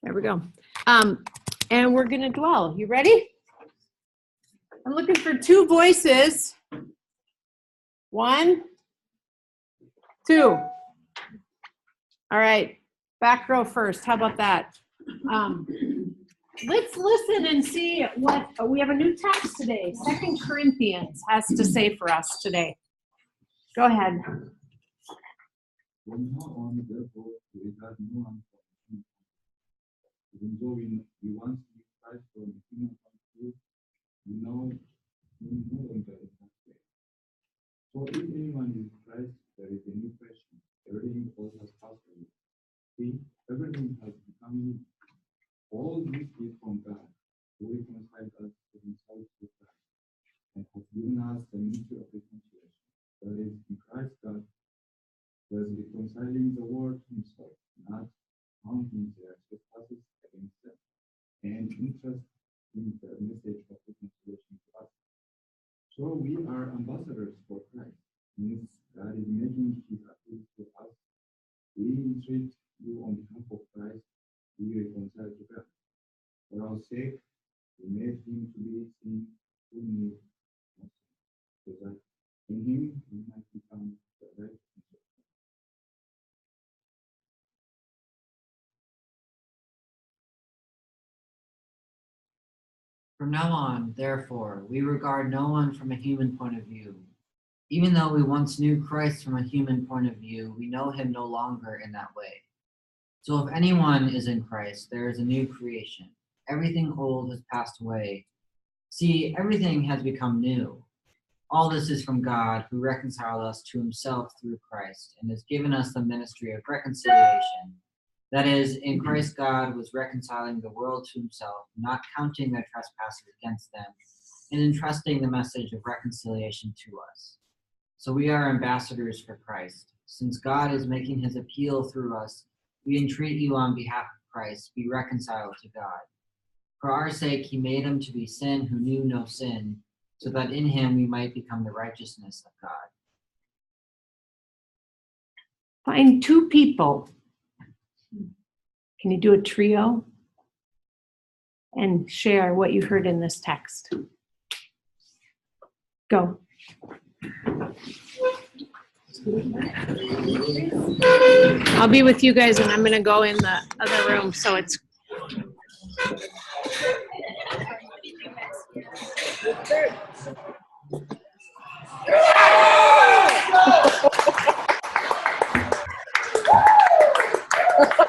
There we go. And we're going to dwell. You ready? I'm looking for 2 voices. 1, 2. All right. Back row first. How about that? Let's listen and see what we have a new text today. 2 Corinthians has to say for us today. Go ahead. From now on, therefore, we regard no one from a human point of view. Even though we once knew Christ from a human point of view, we know him no longer in that way. So if anyone is Christ, there is a new creation. Everything old has passed away. See, everything has become new. All this is from God, who reconciled us to himself through Christ, and has given us the ministry of reconciliation. That is, in Christ God was reconciling the world to himself, not counting their trespasses against them, and interest in the message of reconciliation to us. So we are ambassadors for Christ, means God is making his appeal to us. We entreat you on behalf of Christ, be reconciled to God. For our sake, we made him to be sin who knew no sin, so that in him we might become the righteousness. From now on, therefore, we regard no one from a human point of view. Even though we once knew Christ from a human point of view, we know him no longer in that way. So if anyone is in Christ, there is a new creation. Everything old has passed away. See, everything has become new. All this is from God, who reconciled us to himself through Christ, and has given us the ministry of reconciliation. That is, in Christ God was reconciling the world to himself, not counting their trespasses against them, and entrusting the message of reconciliation to us. So we are ambassadors for Christ. Since God is making his appeal through us, we entreat you on behalf of Christ, be reconciled to God. For our sake he made him to be sin who knew no sin, so that in him we might become the righteousness of God. Find 2 people. Can you do a trio? And share what you heard in this text. Go. I'll be with you guys, and I'm going to go in the other room, so it's...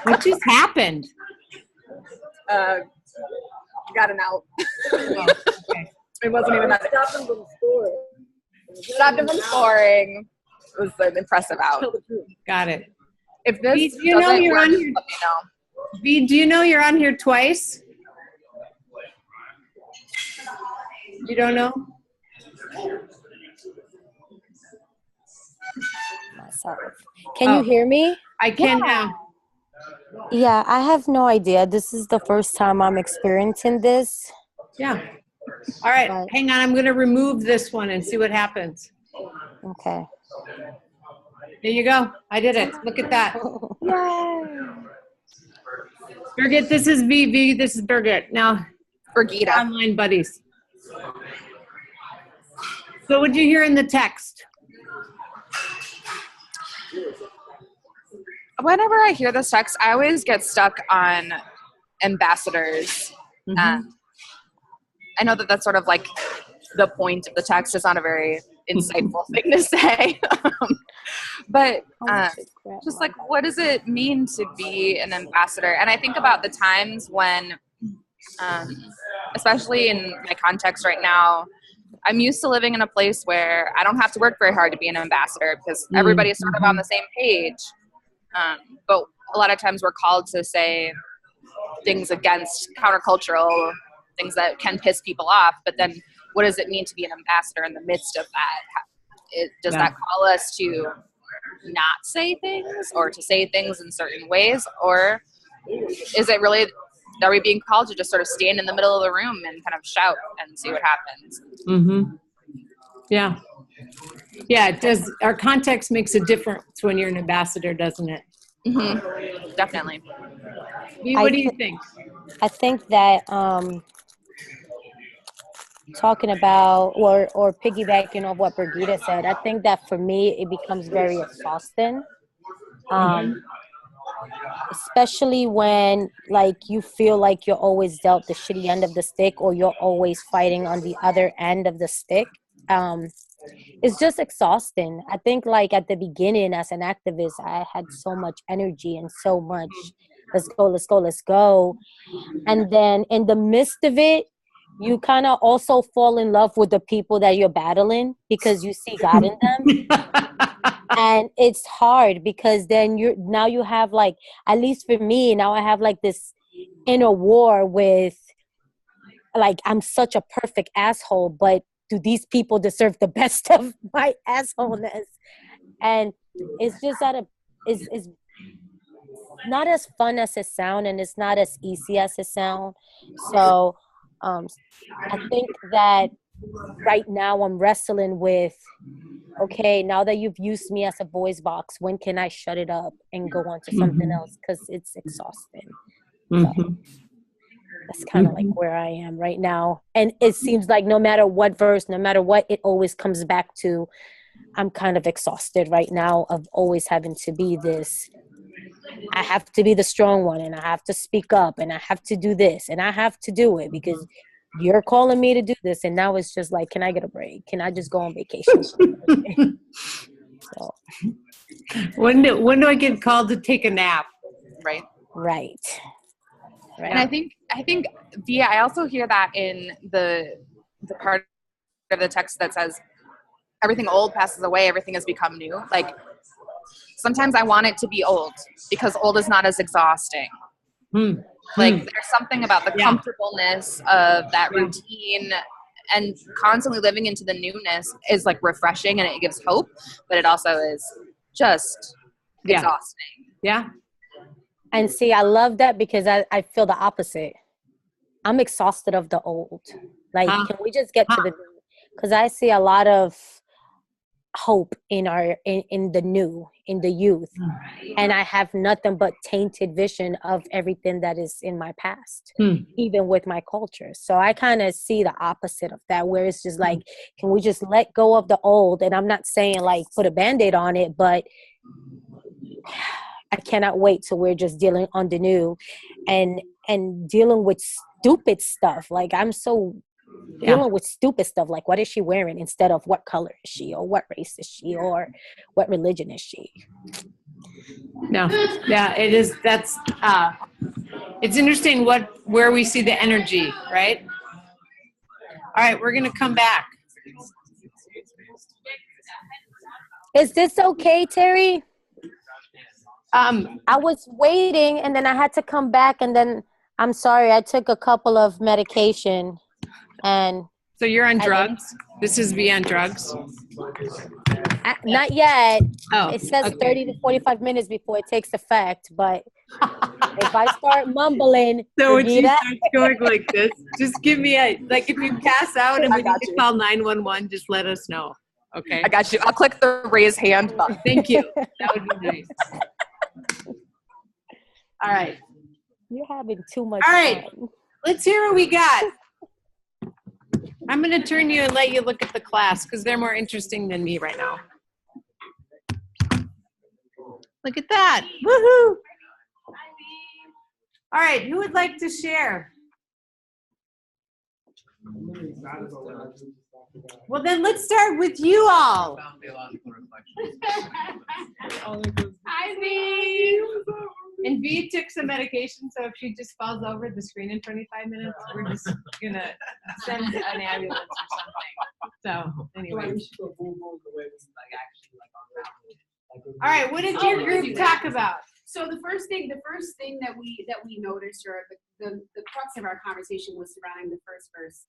What just happened? Got an out. Oh, okay. It wasn't even that. Stopped him from scoring. It was an impressive out. Got it. If this Bea, do you know you're work, on here? let me know. Bea, do you know you're on here twice? You don't know? Myself. Can you hear me? I can now. Yeah, I have no idea. This is the first time I'm experiencing this. Yeah. All right. But- Hang on. I'm going to remove this one and see what happens. Okay. There you go. I did it. Look at that. Yay. Birgit, this is VV. This is Birgit. Now, Brigida. online buddies. So what did you hear in the text? Whenever I hear this text, I always get stuck on ambassadors. Mm-hmm. I know that that's sort of like the point of the text. It's not a very insightful thing to say. But just like, what does it mean to be an ambassador? And I think about the times when, especially in my context right now, I'm used to living in a place where I don't have to work very hard to be an ambassador because everybody is sort of on the same page. But a lot of times we're called to say things against countercultural things that can piss people off. But then what does it mean to be an ambassador in the midst of that? Does that call us to not say things or to say things in certain ways? Or is it really, are we being called to just sort of stand in the middle of the room and kind of shout and see what happens? Mm-hmm. Yeah. Yeah, it does. Our context makes a difference when you're an ambassador, doesn't it? Mm-hmm. Definitely. What do you think? I think that talking about or piggybacking off what Brigida said, I think that for me it becomes very exhausting. Especially when like you feel like you're always dealt the shitty end of the stick or you're always fighting on the other end of the stick. It's just exhausting. I think like at the beginning as an activist, I had so much energy and so much let's go. And then in the midst of it, you kind of also fall in love with the people that you're battling because you see God in them. And it's hard because then you have like, at least for me, now I have like this inner war with like, I'm such a perfect asshole, but do these people deserve the best of my assholeness? And it's just it's not as fun as it sounds, and it's not as easy as it sounds. So I think that right now I'm wrestling with, okay, now that you've used me as a voice box, when can I shut it up and go on to something else? Because it's exhausting. So that's kind of like where I am right now. And it seems like no matter what verse, no matter what, it always comes back to, I'm kind of exhausted right now of always having to be this. I have to be the strong one, and I have to speak up, and I have to do this, and I have to do it because you're calling me to do this. And now it's just like, can I get a break? Can I just go on vacation? So When do I get called to take a nap? Right. right. And I think Via, I also hear that in the part of the text that says everything old passes away, everything has become new. Like sometimes I want it to be old because old is not as exhausting. Like there's something about the comfortableness of that routine, and constantly living into the newness is like refreshing and it gives hope, but it also is just exhausting. Yeah. And see, I love that because I feel the opposite. I'm exhausted of the old. Like, can we just get to the new? Because I see a lot of hope in the new, in the youth. And I have nothing but tainted vision of everything that is in my past, even with my culture. So I kind of see the opposite of that, where it's just like, can we just let go of the old? And I'm not saying like put a Band-Aid on it, but I cannot wait till we're just dealing on the new and dealing with stupid stuff. Like I'm so dealing with stupid stuff. Like what is she wearing instead of what color is she, or what race is she, or what religion is she? No. Yeah, it is. That's it's interesting where we see the energy, right? All right, we're gonna come back. Is this okay, Terry? I was waiting and then I had to come back, and then I'm sorry, I took a couple of medication and So you're on drugs? This is beyond drugs? not yet. Oh, it says 30 to 45 minutes before it takes effect, but if I start mumbling, so when she starts going like this, just give me if you pass out and we need to call 911, just let us know. Okay. I got you. I'll click the raise hand button. Thank you. That would be nice. All right. You're having too much All right. fun. Let's hear what we got. I'm going to turn you and let you look at the class because they're more interesting than me right now. Look at that. Woohoo. All right. Who would like to share? Well, then let's start with you all. Hi, V. And V took some medication, so if she just falls over the screen in 25 minutes, we're just going to send an ambulance or something. So, anyway. All right, what did your group talk about? So the first thing that we noticed, or the crux of our conversation, was surrounding the first verse.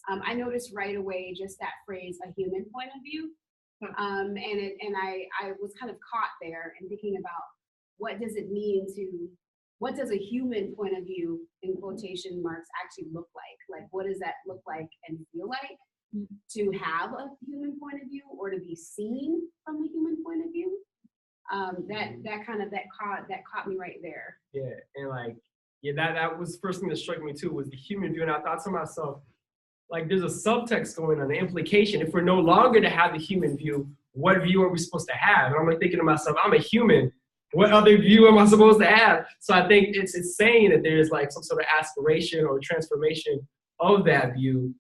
I noticed right away just that phrase, a human point of view, and I was kind of caught there and thinking about what does it mean what does a human point of view in quotation marks actually look like? Like what does that look like and feel like to have a human point of view or to be seen from a human point of view? That caught me right there. Yeah, and like, yeah, that was the first thing that struck me too, was the human view. And I thought to myself, like, there's a subtext going on, the implication. If we're no longer to have the human view, what view are we supposed to have? And I'm like thinking to myself, I'm a human. What other view am I supposed to have? So I think it's saying that there's like some sort of aspiration or transformation of that view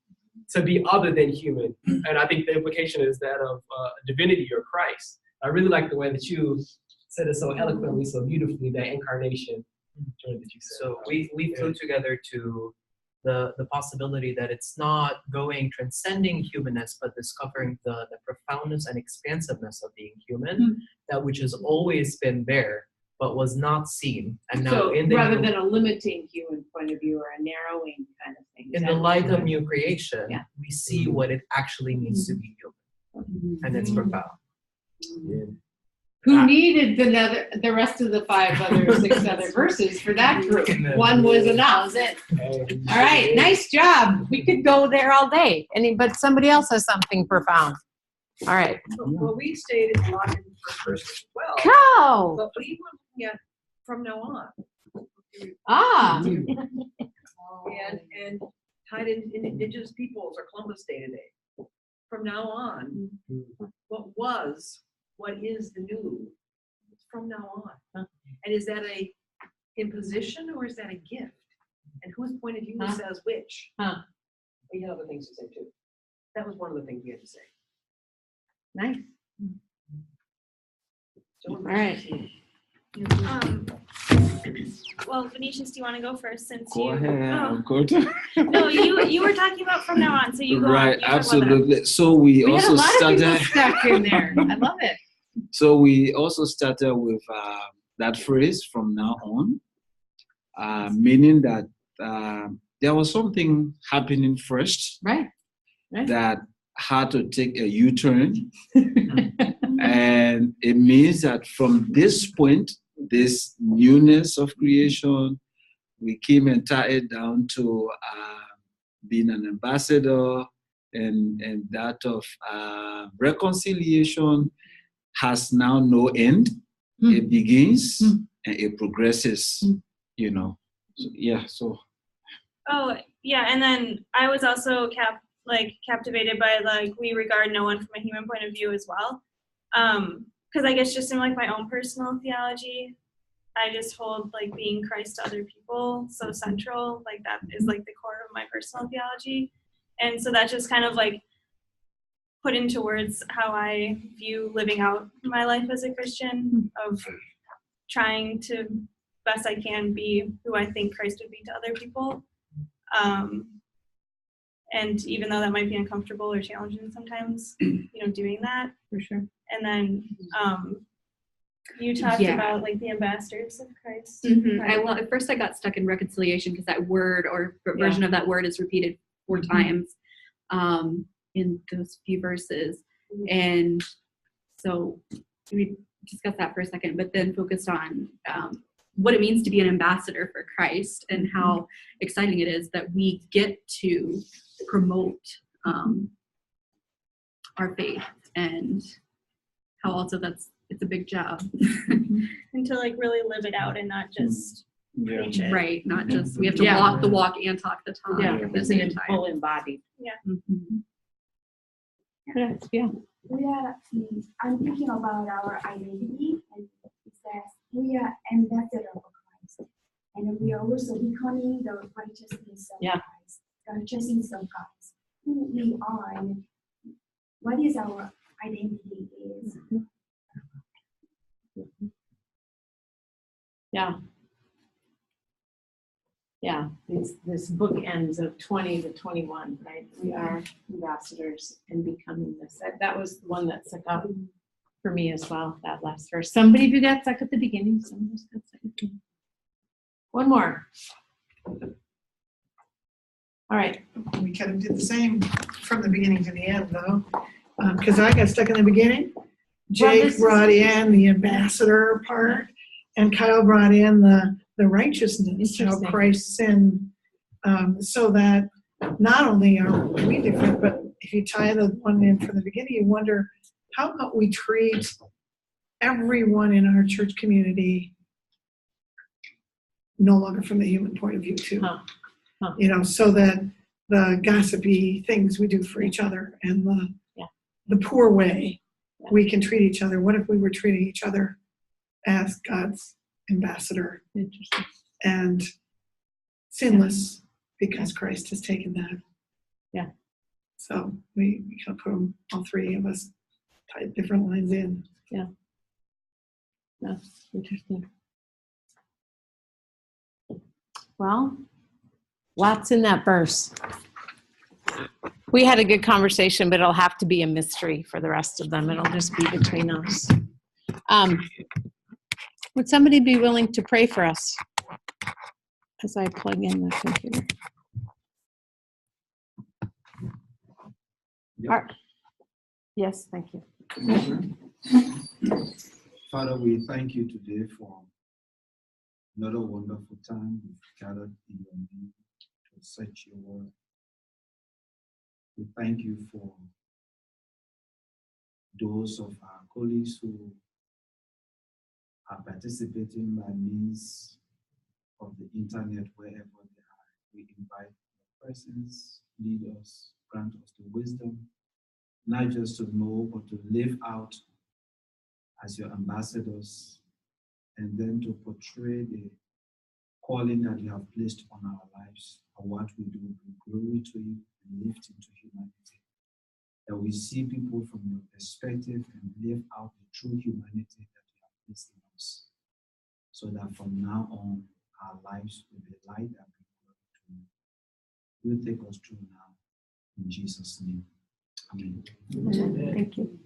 to be other than human. And I think the implication is that of divinity or Christ. I really like the way that you said it so eloquently, so beautifully, that incarnation joy that you said. So we flew together to the possibility that it's not transcending humanness, but discovering the profoundness and expansiveness of being human, that which has always been there, but was not seen. And now So rather than a limiting human point of view or a narrowing kind of thing. in the light of new creation, Yeah. we see what it actually means to be human. And it's profound. Yeah. Who needed the rest of the 6 other verses for that group? One was enough. That was it. All right, nice job. We could go there all day. But somebody else has something profound. All right. Well, we stayed in locked in the first verse as well, Cow. but we were looking at from now on. Ah. And tied in indigenous peoples or Columbus Day today. From now on, what is the new from now on? And is that a imposition or is that a gift? And whose point of view says which? We had other things to say too. That was one of the things we had to say. Nice. So All right. Well, Venetius, do you want to go first since Go you? ahead. Oh. Go to. No, you were talking about from now on, so you go on. Right, You talk about that. absolutely. So we We had a also lot of people started. stuck in there. I love it. So we also started with that phrase from now on, meaning that there was something happening first Right. that had to take a U-turn. And it means that from this point, this newness of creation, we came and tied it down to being an ambassador, and that of reconciliation has now no end. It begins and it progresses, you know. So, yeah, so. Oh, yeah, and then I was also captivated by we regard no one from a human point of view as well. Because I guess just in my own personal theology, I just hold being Christ to other people so central. That is the core of my personal theology. And so that just kind of put into words how I view living out my life as a Christian, of trying to best I can be who I think Christ would be to other people. And even though that might be uncomfortable or challenging sometimes, doing that. For sure. And then you talked about the ambassadors of Christ. At first I got stuck in reconciliation because that word or version of that word is repeated 4 times in those few verses. And so we discussed that for a second, but then focused on what it means to be an ambassador for Christ and how exciting it is that we get to promote our faith, and how also it's a big job. And to really live it out and not just preach it. Right, not just we have to walk the walk and talk the talk at the same time. Full embodied. Yeah. Yeah. I'm thinking about our identity, and it says we are ambassadors of Christ, and we are also becoming the righteousness of Christ, the righteousness of God. Who we are and what is our identity is. Yeah. Yeah, this book ends of 20 to 21, right? We are ambassadors and becoming this. That was the one that stuck out for me as well, that last verse. Somebody who got stuck at the beginning, some of us got stuck at the beginning. One more. All right. We kind of did the same from the beginning to the end, though, because I got stuck in the beginning. Jake brought in the ambassador part, and Kyle brought in the righteousness of Christ's sin, so that not only are we different, but if you tie the one in from the beginning, you wonder how about we treat everyone in our church community no longer from the human point of view too. You know, so that the gossipy things we do for each other and the poor way we can treat each other. What if we were treating each other as God's ambassador and sinless because Christ has taken that? Yeah. So we can put them, all three of us, type different lines in. Yeah. That's interesting. Well, lots in that verse. We had a good conversation, but it'll have to be a mystery for the rest of them. It'll just be between us. Would somebody be willing to pray for us as I plug in my computer? Yes, thank you. Father, we thank you today for another wonderful time we've gathered in your name to search your word. We thank you for those of our colleagues who are participating by means of the internet wherever they are. We invite your presence, lead us, grant us the wisdom, not just to know, but to live out as your ambassadors, and then to portray the calling that you have placed on our lives, and what we do bring glory to you and lift into humanity. That we see people from your perspective and live out the true humanity that you have placed in us, so that from now on, our lives will be light and bring glory to you. Will take us through now. In Jesus' name. Amen. Thank you.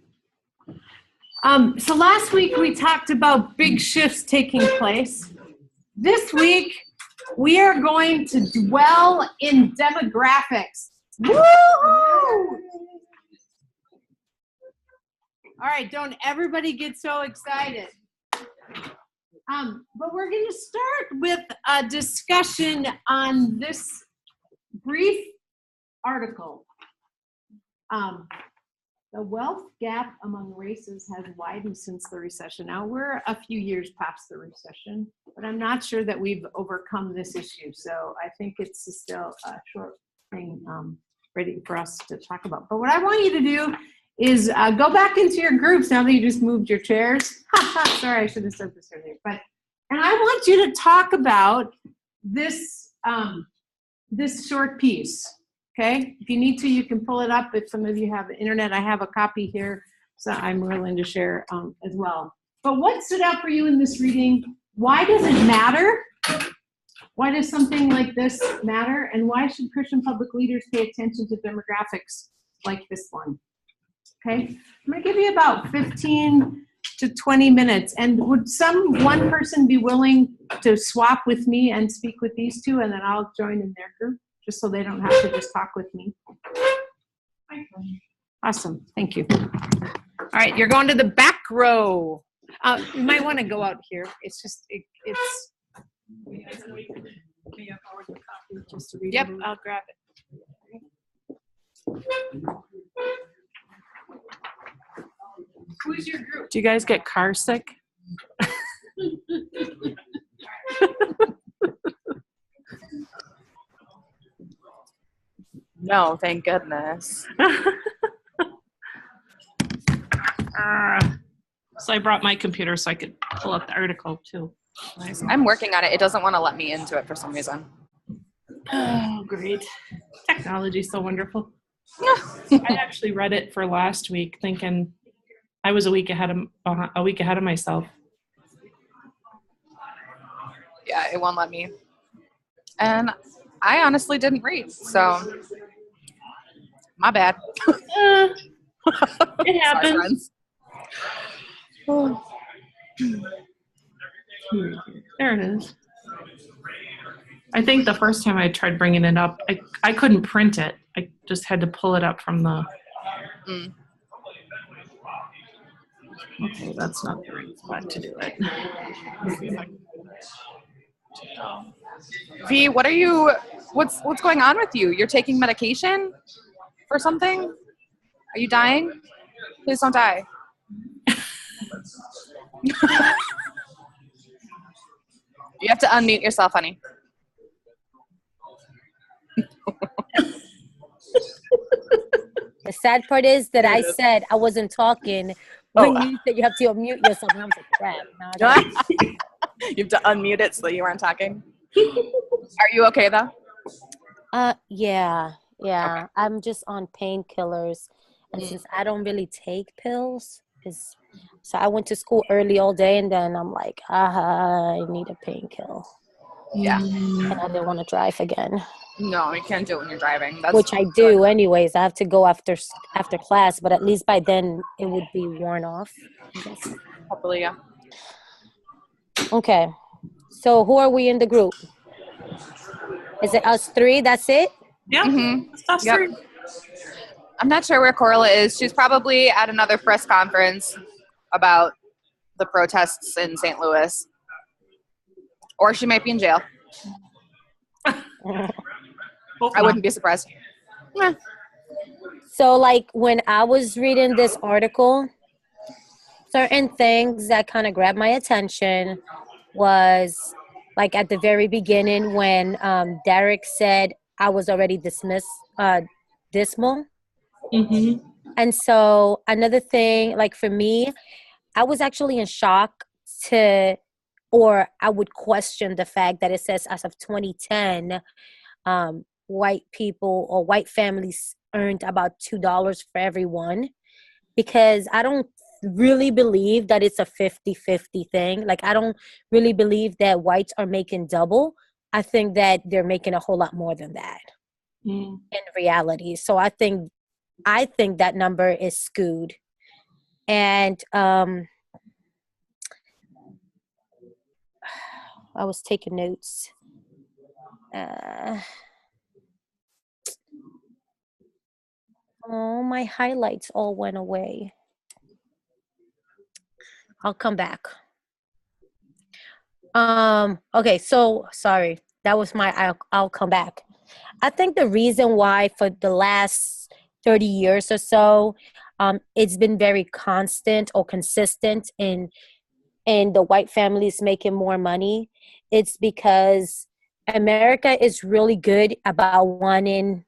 So last week we talked about big shifts taking place. This week we are going to dwell in demographics. Woo-hoo! All right, don't everybody get so excited. But we're going to start with a discussion on this brief article. The wealth gap among races has widened since the recession. Now, we're a few years past the recession, but I'm not sure that we've overcome this issue. So I think it's still a short thing ready for us to talk about. But what I want you to do is go back into your groups now that you just moved your chairs. Sorry, I should have said this earlier. And I want you to talk about this, this short piece. Okay, if you need to, you can pull it up. If some of you have the internet, I have a copy here, so I'm willing to share as well. But what stood out for you in this reading? Why does it matter? Why does something like this matter? And why should Christian public leaders pay attention to demographics like this one? Okay, I'm going to give you about 15 to 20 minutes. And would one person be willing to swap with me and speak with these two, and then I'll join in their group? Just so they don't have to just talk with me. Awesome, thank you. All right, you're going to the back row. You might want to go out here. It's just, it's. Yep, I'll grab it. Who's your group? Do you guys get car sick? No, thank goodness. So I brought my computer so I could pull up the article too. Nice. I'm working on it. It doesn't want to let me into it for some reason. Oh, great. Technology's so wonderful. I actually read it for last week thinking I was a week ahead of myself. Yeah, it won't let me. And I honestly didn't read, so my bad. It happens. Sorry, There it is. I think the first time I tried bringing it up, I couldn't print it. I just had to pull it up from the... Okay, that's not the right spot to do it. V, what's going on with you? You're taking medication for something? Are you dying? Please don't die. You have to unmute yourself, honey. The sad part is that I said I wasn't talking when you said you have to unmute yourself. And I was like, crap. Now I gotta- You have to unmute it so you weren't talking. Are you okay though? Yeah. Okay. I'm just on painkillers. And since I don't really take pills, so I went to school early all day and then I'm like, I need a painkiller. Yeah. And I didn't want to drive again. No, you can't do it when you're driving. Which I do anyways. I have to go after class, but at least by then it would be worn off. I guess. Hopefully, yeah. Okay. So who are we in the group? Is it us three? That's it? Yeah. Mm-hmm. Yep. I'm not sure where Corla is. She's probably at another press conference about the protests in St. Louis. Or she might be in jail. I wouldn't be surprised. Yeah. So like when I was reading this article, certain things that kind of grabbed my attention was like at the very beginning when Derek said I was already dismissal. Mm-hmm. And so another thing, like for me, I was actually in shock or I would question the fact that it says as of 2010, white people or white families earned about $2 for every one, because I don't really believe that it's a 50-50 thing. Like I don't really believe that whites are making double. I think that they're making a whole lot more than that in reality. So I think that number is skewed. And I was taking notes. Oh, my highlights all went away. I'll come back. Okay, so sorry. That was my I'll come back. I think the reason why for the last 30 years or so, it's been very constant or consistent in the white families making more money. It's because America is really good about wanting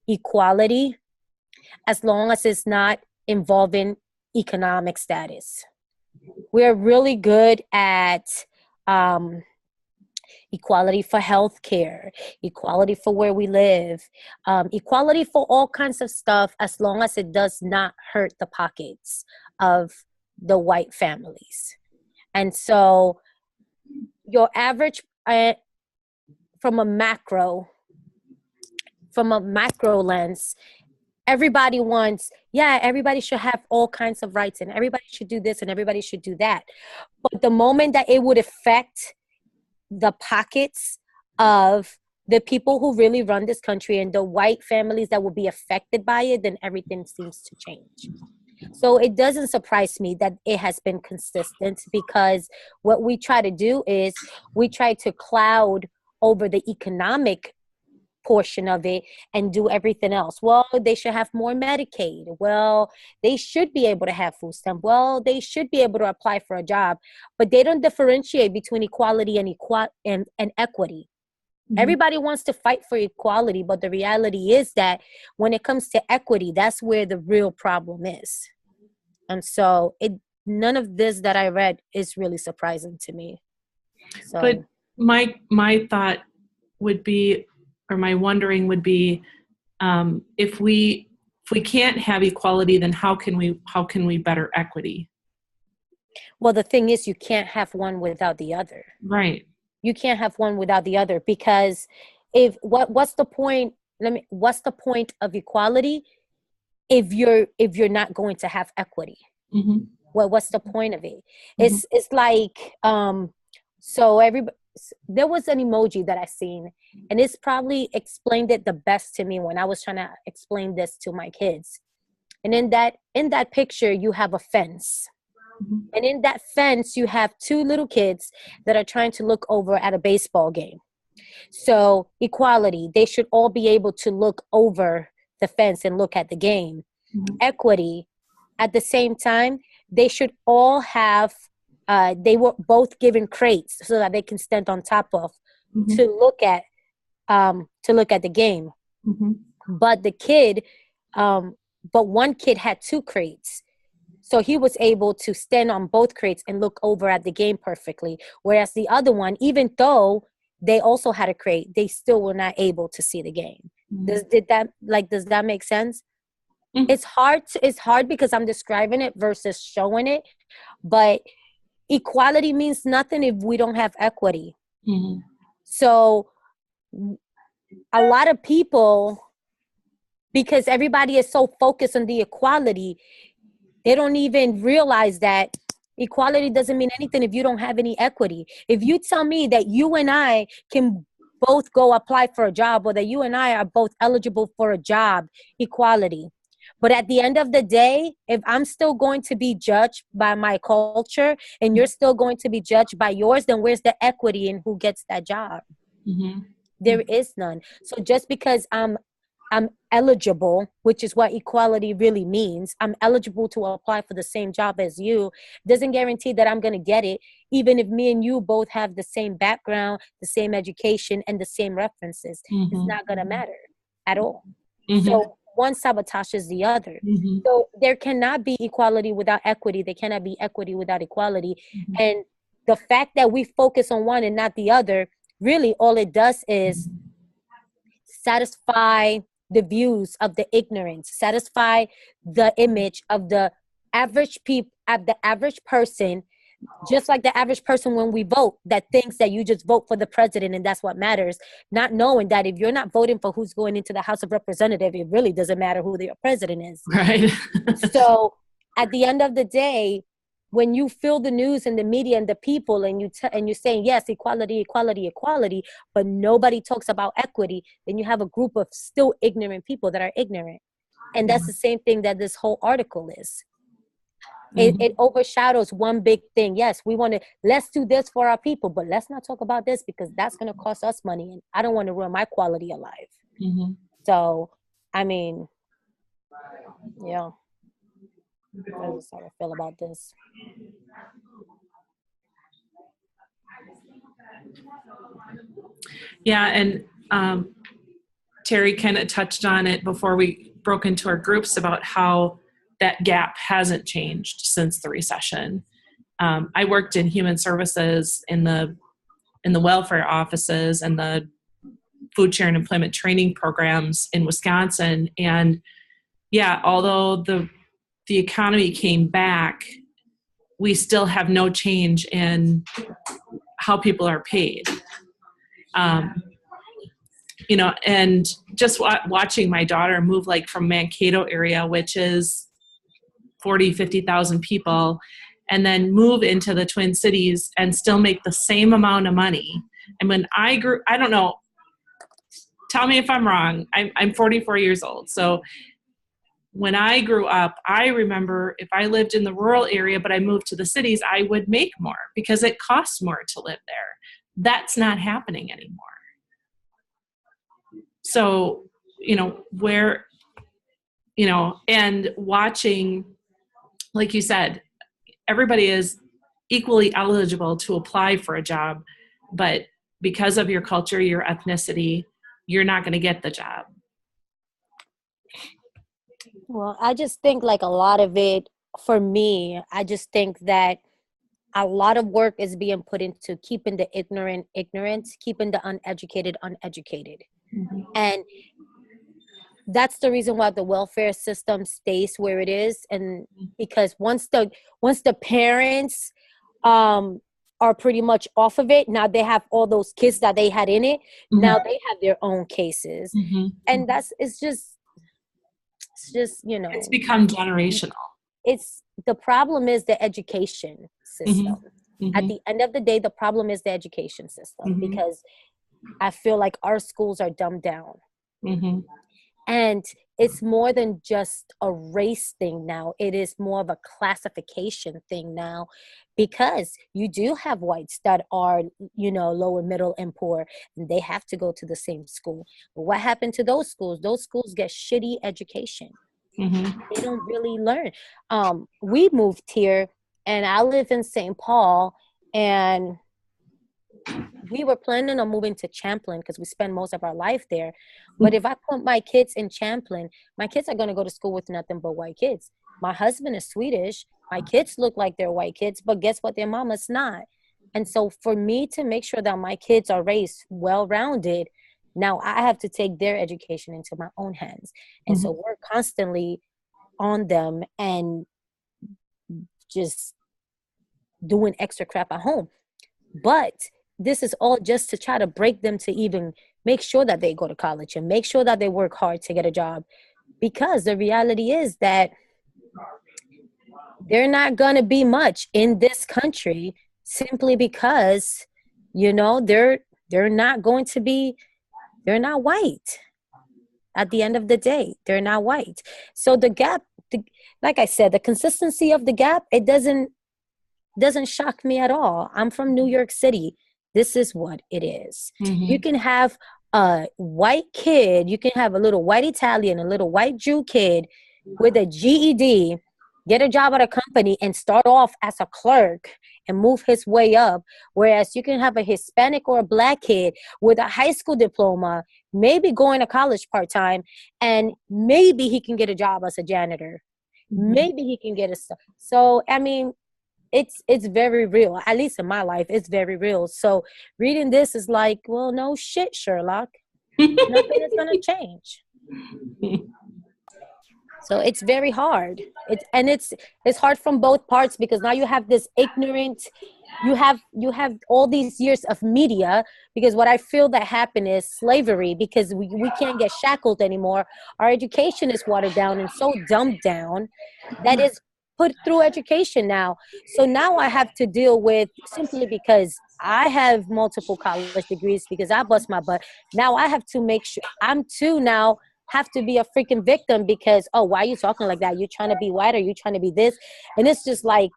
equality as long as it's not involving economic status. We're really good at equality for healthcare, equality for where we live, equality for all kinds of stuff as long as it does not hurt the pockets of the white families. And so your average, from a macro lens, everybody wants, everybody should have all kinds of rights and everybody should do this and everybody should do that. But the moment that it would affect the pockets of the people who really run this country and the white families that will be affected by it, then everything seems to change. So it doesn't surprise me that it has been consistent, because what we try to do is we try to cloud over the economic portion of it and do everything else. Well, they should have more Medicaid. Well, they should be able to have food stamp. Well, they should be able to apply for a job, but they don't differentiate between equality and equity. Mm-hmm. Everybody wants to fight for equality, but the reality is that when it comes to equity, that's where the real problem is. And so none of this that I read is really surprising to me. So. But my thought would be, or my wondering would be, if we can't have equality, then how can we better equity? Well, the thing is, you can't have one without the other. Right. You can't have one without the other, because what's the point? What's the point of equality if you're not going to have equity? Mm-hmm. Well, what's the point of it? Mm-hmm. It's like so everybody. There was an emoji that I seen, and it's probably explained it the best to me when I was trying to explain this to my kids. And in that picture, you have a fence. Mm-hmm. And in that fence, you have two little kids that are trying to look over at a baseball game. So equality, they should all be able to look over the fence and look at the game. Mm-hmm. Equity, at the same time, they should all have they were both given crates so that they can stand on top of to look at the game. But the kid, but one kid had 2 crates. So he was able to stand on both crates and look over at the game perfectly. Whereas the other one, even though they also had a crate, they still were not able to see the game. Does that make sense? It's hard because I'm describing it versus showing it, but equality means nothing if we don't have equity. So a lot of people, because everybody is so focused on the equality, they don't even realize that equality doesn't mean anything if you don't have any equity. If you tell me that you and I can both go apply for a job, or that you and I are both eligible for a job, equality. But at the end of the day, if I'm still going to be judged by my culture and you're still going to be judged by yours, then where's the equity in who gets that job? There is none. So just because I'm eligible, which is what equality really means, I'm eligible to apply for the same job as you, doesn't guarantee that I'm going to get it, even if me and you both have the same background, the same education, and the same references. It's not going to matter at all. So one sabotages the other. So there cannot be equality without equity. There cannot be equity without equality. And the fact that we focus on one and not the other, really all it does is satisfy the views of the ignorance, satisfy the image of the average person, just like the average person when we vote, that thinks that you just vote for the president and that's what matters, not knowing that if you're not voting for who's going into the House of Representatives, it really doesn't matter who the president is. Right. So at the end of the day, when you feel the news and the media and the people and you're saying, yes, equality, equality, equality, but nobody talks about equity, then you have a group of still ignorant people that are ignorant. And that's the same thing that this whole article is. It overshadows one big thing. Yes, let's do this for our people, but let's not talk about this because that's going to cost us money. And I don't want to ruin my quality of life. So, I mean, yeah. That's how I feel about this. Yeah, and Terry kind of touched on it before we broke into our groups about how that gap hasn't changed since the recession. I worked in human services in the welfare offices and the food share and employment training programs in Wisconsin, and yeah, although the economy came back, we still have no change in how people are paid. And just watching my daughter move like from Mankato area, which is 40, 50,000 people, and then move into the Twin Cities and still make the same amount of money. And when I grew, I don't know, tell me if I'm wrong, I'm 44 years old. So when I grew up, I remember if I lived in the rural area, but I moved to the cities, I would make more because it costs more to live there. That's not happening anymore. So, and watching, like you said, everybody is equally eligible to apply for a job, but because of your culture, your ethnicity, you're not going to get the job. Well, I just think like a lot of it, for me, I just think that a lot of work is being put into keeping the ignorant ignorant, keeping the uneducated uneducated. And that's the reason why the welfare system stays where it is. And because once the parents are pretty much off of it, now they have all those kids that they had in it. Now they have their own cases. And it's just, it's become generational. The problem is the education system. At the end of the day, the problem is the education system, because I feel like our schools are dumbed down. And it's more than just a race thing now. It is more of a classification thing now, because you do have whites that are, lower, middle, and poor, and they have to go to the same school. But what happened to those schools? Those schools get shitty education. They don't really learn. We moved here, and I live in St. Paul, and we were planning on moving to Champlin because we spend most of our life there. But if I put my kids in Champlin, my kids are going to go to school with nothing but white kids. My husband is Swedish. My kids look like they're white kids, but guess what? Their mama's not. And so for me to make sure that my kids are raised well-rounded, now I have to take their education into my own hands. And so we're constantly on them and just doing extra crap at home. But this is all just to try to break them to even make sure that they go to college and make sure that they work hard to get a job. Because the reality is that they're not going to be much in this country simply because, you know, they're not going to be, they're not white. At the end of the day, they're not white. So the gap, like I said, the consistency of the gap, it doesn't shock me at all. I'm from New York City. This is what it is. You can have a white kid, you can have a little white Italian, a little white Jew kid with a GED, get a job at a company and start off as a clerk and move his way up. Whereas you can have a Hispanic or a black kid with a high school diploma, maybe going to college part-time, and maybe he can get a job as a janitor. Maybe he can get a, so, I mean, it's very real. At least in my life, it's very real. So reading this is like, well, no shit, Sherlock. Nothing is going to change. So it's very hard. It's hard from both parts, because now you have this ignorant, you have all these years of media, because what I feel that happened is slavery, because we can't get shackled anymore. Our education is watered down and so dumbed down that is put through education now. So now I have to deal with, simply because I have multiple college degrees, because I bust my butt. Now I have to make sure I'm too now have to be a freaking victim, because, oh, why are you talking like that? You're trying to be white, or you trying to be this? And it's just like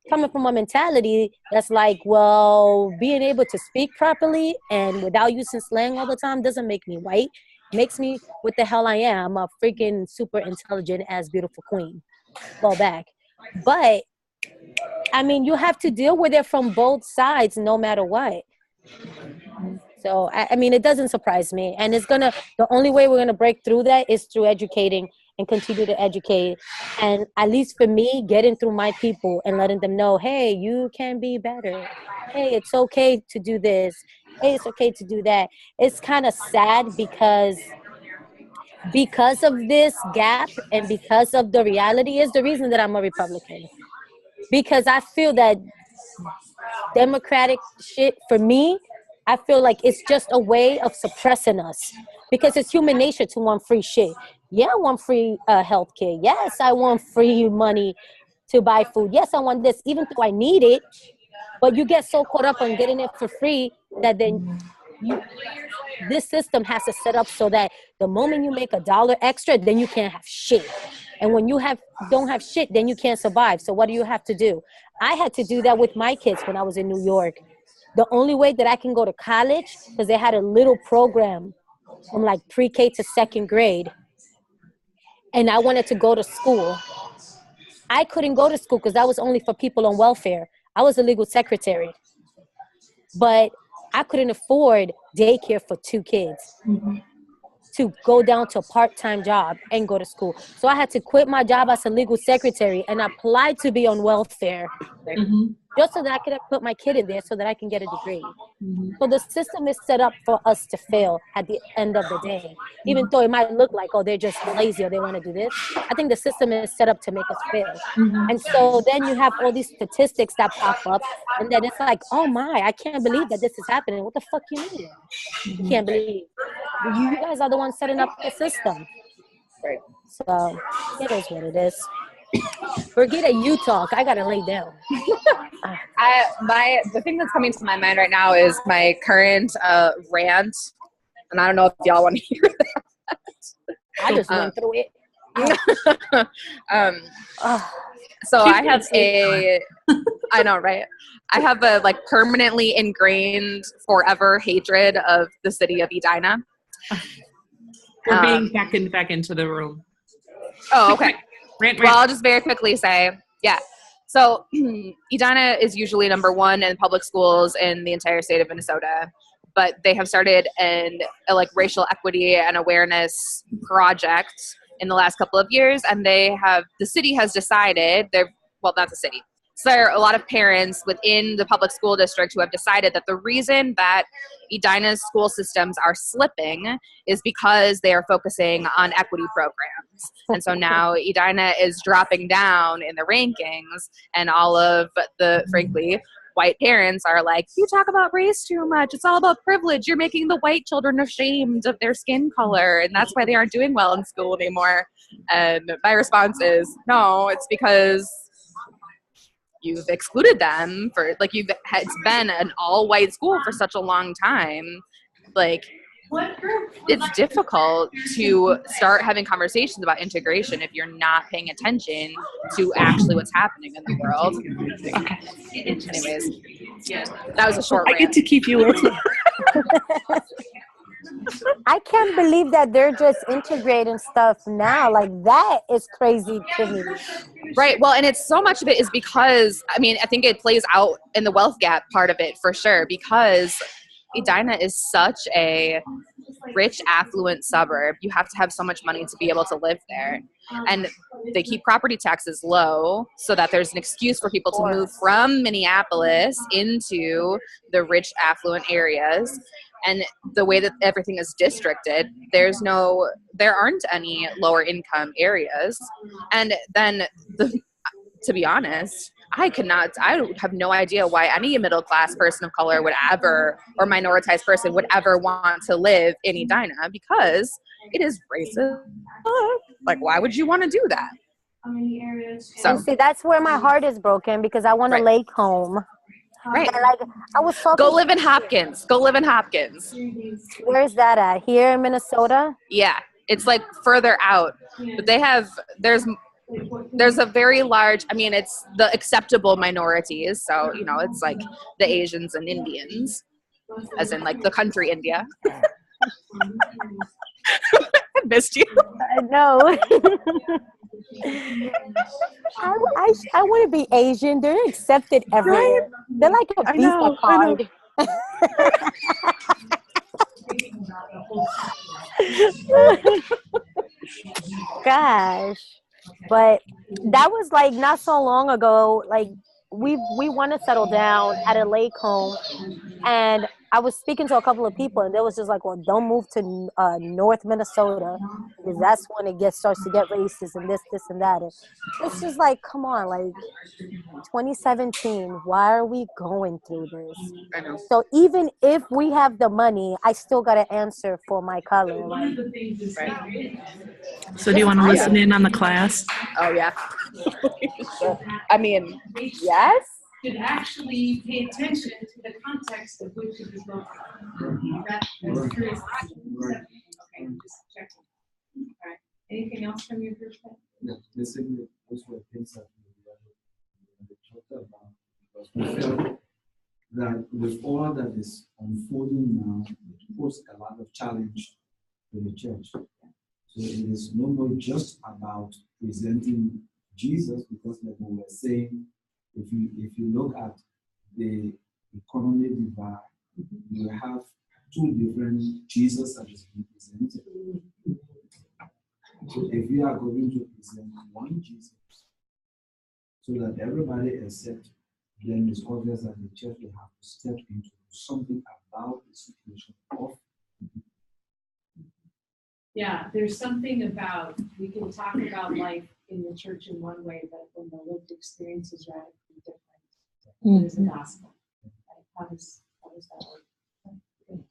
coming from a mentality that's like, well, being able to speak properly and without using slang all the time doesn't make me white. It makes me what the hell I am, a freaking super intelligent as beautiful queen. Fall back. But I mean, you have to deal with it from both sides no matter what. So, I mean, it doesn't surprise me. And the only way we're going to break through that is through educating and continue to educate. And at least for me, getting through my people and letting them know, hey, you can be better. Hey, it's okay to do this. Hey, it's okay to do that. It's kind of sad because of this gap and because of the reality is the reason that I'm a Republican. Because I feel that Democratic shit, for me, I feel like it's just a way of suppressing us, because it's human nature to want free shit. Yeah, I want free health care. Yes, I want free money to buy food. Yes, I want this, even though I need it. But you get so caught up on getting it for free that then this system has to set up so that the moment you make $1 extra, then you can't have shit. And when you don't have shit, then you can't survive. So what do you have to do? I had to do that with my kids when I was in New York. The only way that I can go to college, because they had a little program from like pre-K to second grade, and I wanted to go to school. I couldn't go to school because that was only for people on welfare. I was a legal secretary. But I couldn't afford daycare for 2 kids to go down to a part-time job and go to school. So I had to quit my job as a legal secretary and apply to be on welfare just so that I could have put my kid in there so that I can get a degree. So the system is set up for us to fail at the end of the day. Even though it might look like, oh, they're just lazy or they want to do this. I think the system is set up to make us fail. And so then you have all these statistics that pop up, and then it's like, oh my, I can't believe that this is happening. What the fuck you mean? You can't believe. You guys are the ones setting up the system. Right. So it is what it is. Forget a you talk. I gotta lay down. The thing that's coming to my mind right now is my current rant, and I don't know if y'all want to hear that. I just went through it. So I have I know, right? I have a like permanently ingrained forever hatred of the city of Edina. We're being back into the room. Oh, okay. Rant. Well, I'll just very quickly say, yeah. So Edina is usually number one in public schools in the entire state of Minnesota, but they have started a racial equity and awareness project in the last couple of years, and the city has decided not the city. So there are a lot of parents within the public school district who have decided that the reason that Edina's school systems are slipping is because they are focusing on equity programs. And so now Edina is dropping down in the rankings, and all of the, frankly, white parents are like, you talk about race too much. It's all about privilege. You're making the white children ashamed of their skin color, and that's why they aren't doing well in school anymore. And my response is, no, it's because you've excluded them for it's been an all-white school for such a long time. It's difficult to start having conversations about integration if you're not paying attention to actually what's happening in the world. Okay. Anyways, that was a short I rant. get to keep you with me. I can't believe that they're just integrating stuff now. Like, that is crazy to me. Right. Well, and it's so much of it is because, I think it plays out in the wealth gap part of it for sure, because Edina is such a rich, affluent suburb. You have to have so much money to be able to live there. And they keep property taxes low so that there's an excuse for people to move from Minneapolis into the rich, affluent areas. And the way that everything is districted, there aren't any lower income areas. And then, to be honest, I have no idea why any middle class person of color would ever, or minoritized person would ever want to live in Edina, because it is racist. Why would you want to do that? So, and see, that's where my heart is broken, because I want a lake home. Right. And I was talking. Go live in Hopkins. Where's that at? Here in Minnesota? Yeah, it's further out. But there's a very large, it's the acceptable minorities. So, it's the Asians and Indians, as in the country India. I missed you. I know. I want to be Asian. They're accepted everywhere. Right? They're like a Visa card. Gosh. But that was not so long ago. We want to settle down at a lake home, and I was speaking to a couple of people, and they was just like, well, don't move to North Minnesota, because that's when it starts to get racist and this and that. And it's just come on, 2017, why are we going through this? I know. So even if we have the money, I still got to answer for my color. Right. So do you want to listen in on the class? Oh, yeah. Yes. Should actually pay attention to the context of which it is going on. That's curious. Okay, just checking. All right. Anything else from your group? Yeah, basically, those were things that we talked about, because we felt that with all that is unfolding now, it poses a lot of challenge to the church. So it is no more just about presenting Jesus, because like we were saying, if you look at the economic divide, you have two different Jesus that is being presented. So if you are going to present one Jesus, so that everybody accepts, then it's obvious that the church will have to step into something about the situation of the people. Yeah, there's something about, we can talk about life in the church in one way, but when the lived experience is radically different, there's the gospel. Right? How does that work? Okay.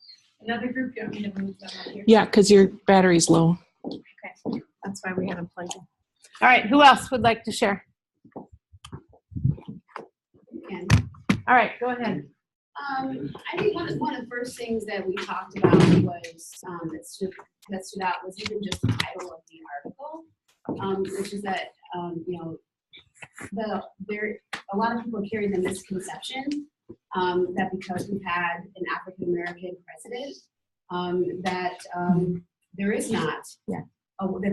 Another group, you want me to move them up here? Yeah, because your battery's low. Okay, that's why we had them plugged in. All right, who else would like to share? All right, go ahead. I think one of the first things that we talked about was that stood out was even just the title of the article, which is that a lot of people carry the misconception that because we've had an African American president, that there is not that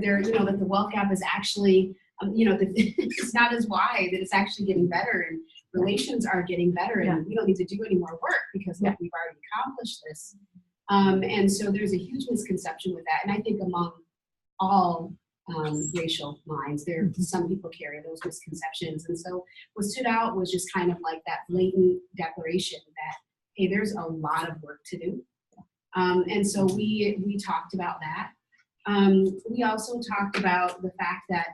there that the wealth gap is actually it's not as wide, that it's actually getting better, and relations are getting better, and we don't need to do any more work because look, we've already accomplished this. And so there's a huge misconception with that, and I think among all racial minds, some people carry those misconceptions. And so what stood out was just kind of like that blatant declaration that, hey, there's a lot of work to do. And so we talked about that. We also talked about the fact that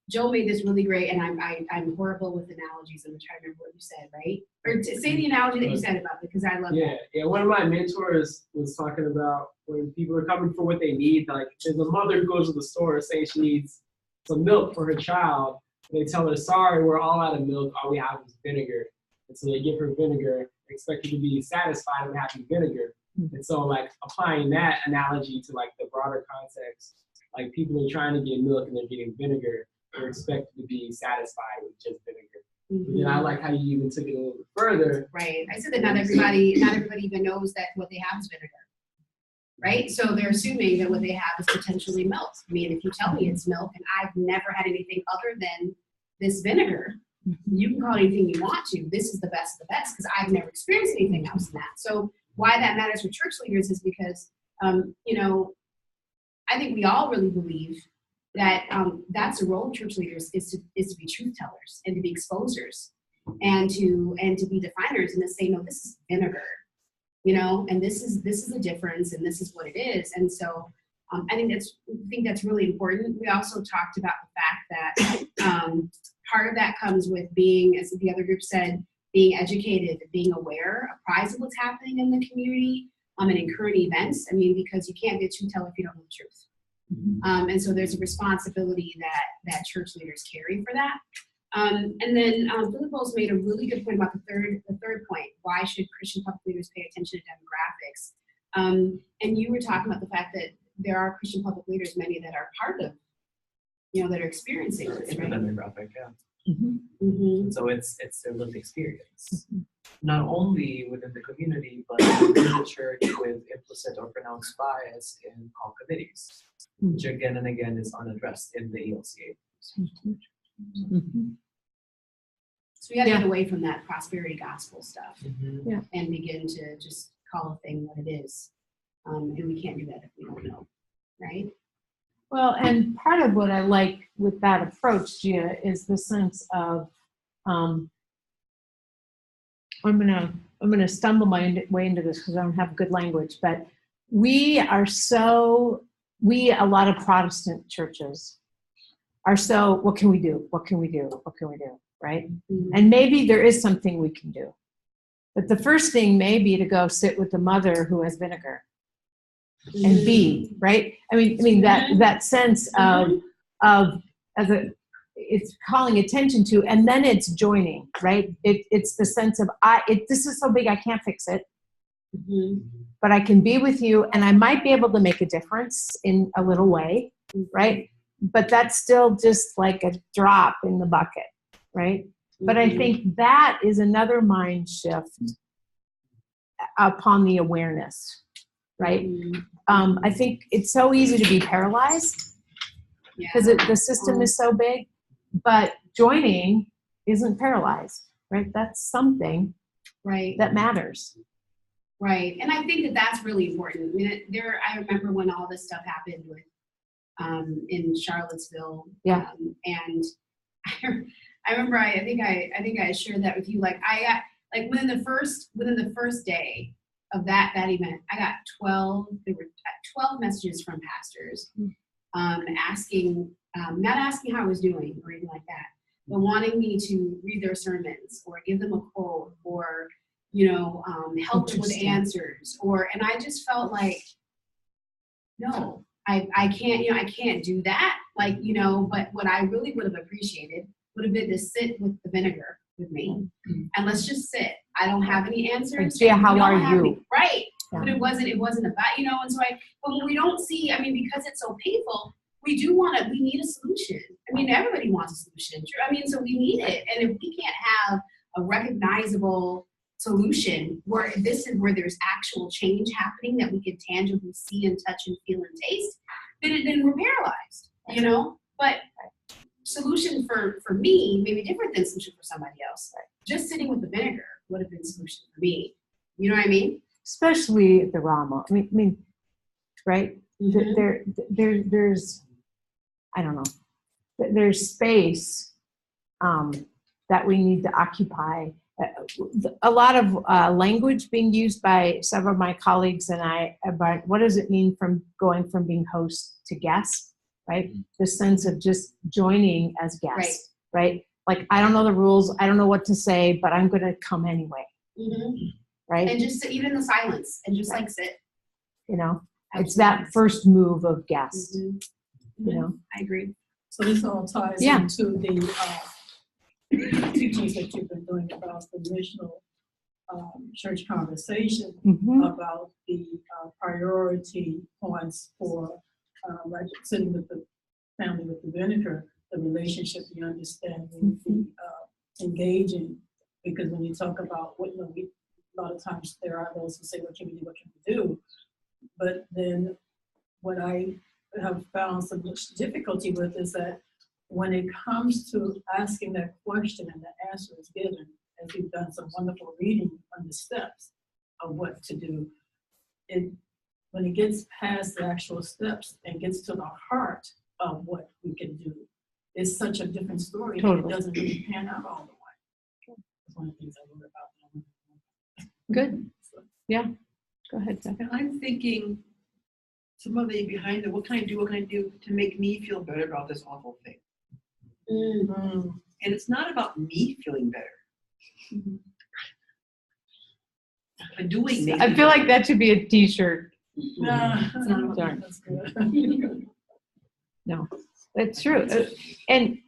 Joe made this really great, and I'm horrible with analogies. I'm trying to remember what you said, right? Or say the analogy that you said about it, because I love that. Yeah. One of my mentors was talking about when people are coming for what they need. Like, there's a mother who goes to the store saying she needs some milk for her child. And they tell her, sorry, we're all out of milk. All we have is vinegar. And so they give her vinegar, expect her to be satisfied with having vinegar. And so, like, applying that analogy to, like, the broader context, like, people are trying to get milk and they're getting vinegar. They're expected to be satisfied with just vinegar. And I like how you even took it a little bit further. Right. I said that not everybody even knows that what they have is vinegar. Right? So they're assuming that what they have is potentially milk. I mean, if you tell me it's milk and I've never had anything other than this vinegar, you can call it anything you want to. This is the best of the best because I've never experienced anything else than that. So why that matters for church leaders is because, I think we all really believe that that's the role of church leaders is to be truth tellers and to be exposers and to be definers and to say, no, this is vinegar, and this is a difference and this is what it is. And so I think that's really important. We also talked about the fact that part of that comes with being, as the other group said, being educated, being aware, apprised of what's happening in the community, and in current events. I mean, because you can't be a truth teller if you don't know the truth. And so there's a responsibility that church leaders carry for that. And then Philippos made a really good point about the third point. Why should Christian public leaders pay attention to demographics? And you were talking about the fact that there are Christian public leaders, many that are part of, that are experiencing this, right? Demographic, yeah. So it's their lived experience, not only within the community, but within the church with implicit or pronounced bias in call committees, which again and again is unaddressed in the ELCA. So we have to get away from that prosperity gospel stuff and begin to just call a thing what it is. And we can't do that if we don't know, right? Well, and part of what I like with that approach, Gia, is the sense of I'm gonna stumble my way into this because I don't have good language, but a lot of Protestant churches are so, what can we do? What can we do? What can we do? Right? And maybe there is something we can do. But the first thing may be to go sit with the mother who has vinegar. And be, right? I mean that sense of it's calling attention to, and then it's joining, right? It's the sense of this is so big I can't fix it, but I can be with you, and I might be able to make a difference in a little way, right? But that's still just like a drop in the bucket, right? But I think that is another mind shift upon the awareness. Right? I think it's so easy to be paralyzed because the system is so big, but joining isn't paralyzed, right? That's something that matters. Right. And I think that's really important. I mean, I remember when all this stuff happened with in Charlottesville. And I remember I think I shared that with you. Like within the first day of that event, I got 12 messages from pastors asking, not asking how I was doing or anything like that, but wanting me to read their sermons or give them a quote or help them with answers, and I just felt like, no, I can't do that, but what I really would have appreciated would have been to sit with the vinegar with me and let's just sit. I don't have any answers. Yeah, how are you? Right. Yeah. But it wasn't about, and so but when we don't see, because it's so painful, we need a solution. Everybody wants a solution. So we need it. And if we can't have a recognizable solution where there's actual change happening that we can tangibly see and touch and feel and taste, then we're paralyzed, But solution for me may be different than solution for somebody else. Just sitting with the vinegar would have been solution for me. You know what I mean? Especially the Rama. I mean, right? There's, I don't know, there's space that we need to occupy. A lot of language being used by several of my colleagues and I about what does it mean from going from being host to guest, right? The sense of just joining as guests, right? Like, I don't know the rules, I don't know what to say, but I'm going to come anyway, right? And just sit, even in the silence, and just like sit. You know, it's that first move of guest. You know, I agree. So this all ties into the teachings that you've been doing about the missional church conversation about the priority points for like sitting with the family with the vinegar, the relationship, the understanding, the engaging. Because when you talk about what, you know, a lot of times there are those who say, what can we do, what can we do? But then what I have found some difficulty with is that when it comes to asking that question and the answer is given, as we've done some wonderful reading on the steps of what to do, when it gets past the actual steps and gets to the heart of what we can do, it's such a different story. Totally. It doesn't really pan out all the way. That's one of the things I wrote about. Good. Yeah. Go ahead, Zach. And I'm thinking somebody behind it, what can I do to make me feel better about this awful thing? And it's not about me feeling better. But doing makes I me feel like that should be a t-shirt. Darn. That's good. No, it's true. And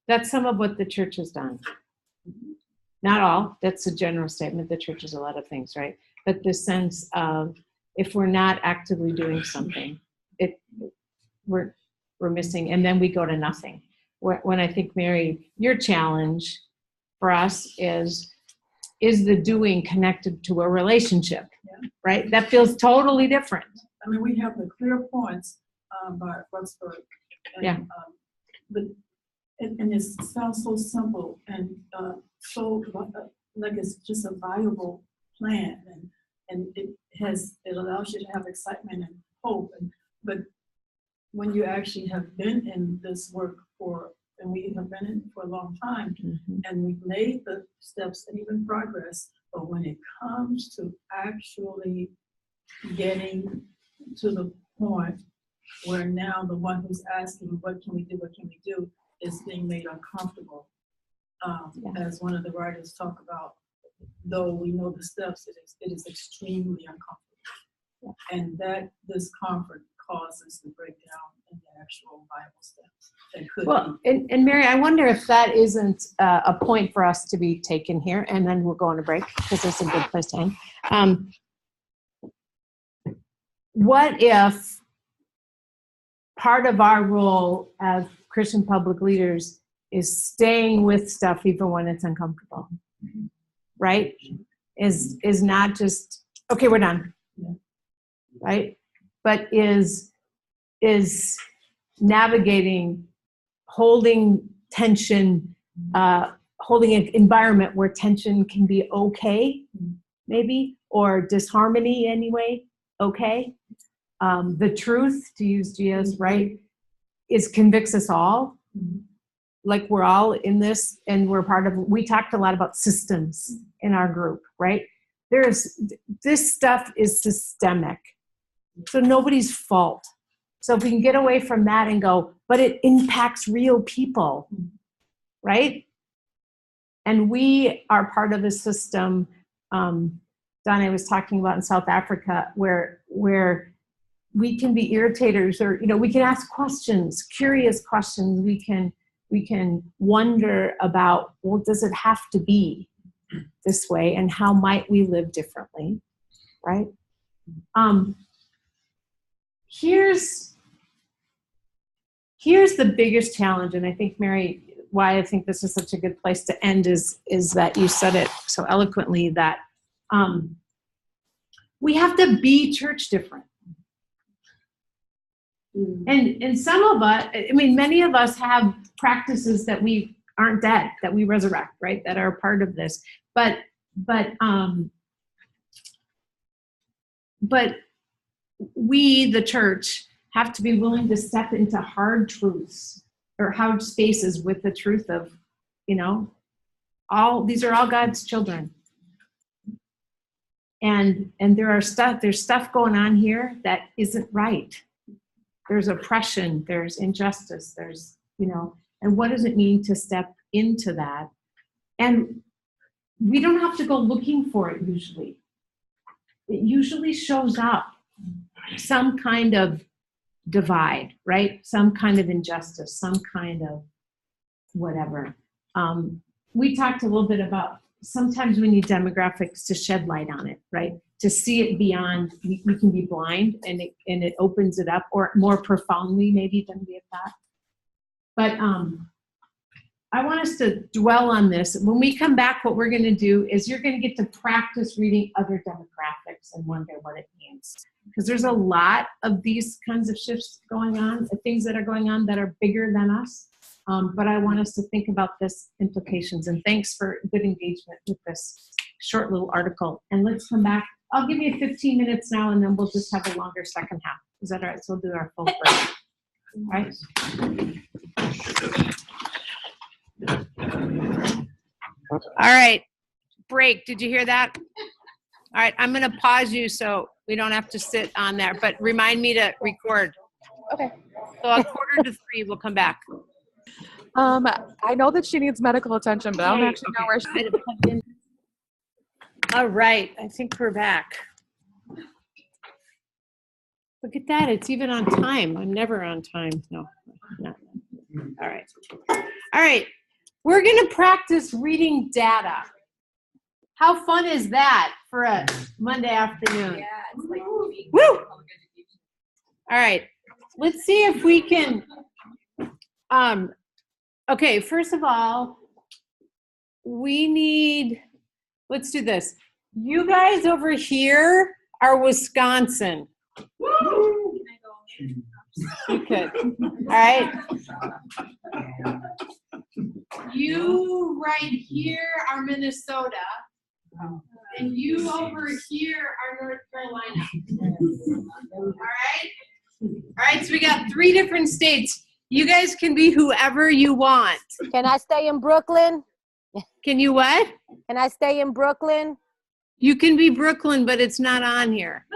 that's some of what the church has done. Not all, that's a general statement. The church is a lot of things, right? But the sense of if we're not actively doing something, we're missing, and then we go to nothing. When I think, Mary, your challenge for us is the doing connected to a relationship, right? That feels totally different. I mean, we have the clear points by Ruxburg. But it sounds so simple and so like it's just a viable plan, and it allows you to have excitement and hope. But when you actually have been in this work and we have been in it for a long time, and we've made the steps and even progress, but when it comes to actually getting to the point where now the one who's asking, what can we do, is being made uncomfortable. As one of the writers talk about, though we know the steps, it is extremely uncomfortable. And that discomfort causes the breakdown in the actual Bible steps. That could be. And Mary, I wonder if that isn't a point for us to be taken here, and then we'll go on a break, because it's a good place to end. What if part of our role as Christian public leaders is staying with stuff even when it's uncomfortable, right? Is not just, okay, we're done, right? But is navigating, holding tension, holding an environment where tension can be okay, maybe, or disharmony anyway, okay? The truth, to use Gia's, right, convicts us all. Like we're all in this, and we're part of, we talked a lot about systems in our group, right? This stuff is systemic. So nobody's fault. So if we can get away from that and go, but it impacts real people, right? And we are part of a system, Donna was talking about in South Africa, where we can be irritators, or, we can ask questions, curious questions. We can wonder about, well, does it have to be this way? And how might we live differently, right? Here's the biggest challenge, and I think, Mary, why I think this is such a good place to end is that you said it so eloquently, that we have to be church different. And some of us, I mean, many of us have practices that we aren't dead, that we resurrect, right? That are part of this. But we, the church, have to be willing to step into hard truths or hard spaces with the truth of, these are all God's children. And there's stuff going on here that isn't right. There's oppression, there's injustice, there's, and what does it mean to step into that? And we don't have to go looking for it usually. It usually shows up, some kind of divide, right? Some kind of injustice, some kind of whatever. We talked a little bit about sometimes we need demographics to shed light on it, right? To see it beyond, we can be blind and it opens it up, or more profoundly maybe than we have thought. But I want us to dwell on this. When we come back, what we're going to do is you're going to get to practice reading other demographics and wonder what it means. Because there's a lot of these kinds of shifts going on, things that are going on that are bigger than us. But I want us to think about this implications. And thanks for good engagement with this short little article. And let's come back. I'll give you 15 minutes now, and then we'll just have a longer second half. Is that all right? So we'll do our full break. All right. All right. Break. Did you hear that? All right. I'm going to pause you so we don't have to sit on there. But remind me to record. Okay. So 2:45, we'll come back. I know that she needs medical attention, but I don't actually know where she. All right, I think we're back. Look at that, it's even on time. I'm never on time. No, not. All right. All right, we're gonna practice reading data. How fun is that for a Monday afternoon? Yeah, it's like Woo! All right, let's see if we can, okay, first of all, we need, let's do this. You guys over here are Wisconsin. Woo! You could. All right. You right here are Minnesota. And you over here are North Carolina. All right? All right, so we got 3 different states. You guys can be whoever you want. Can I stay in Brooklyn? Can you what? Can I stay in Brooklyn? You can be Brooklyn, but it's not on here.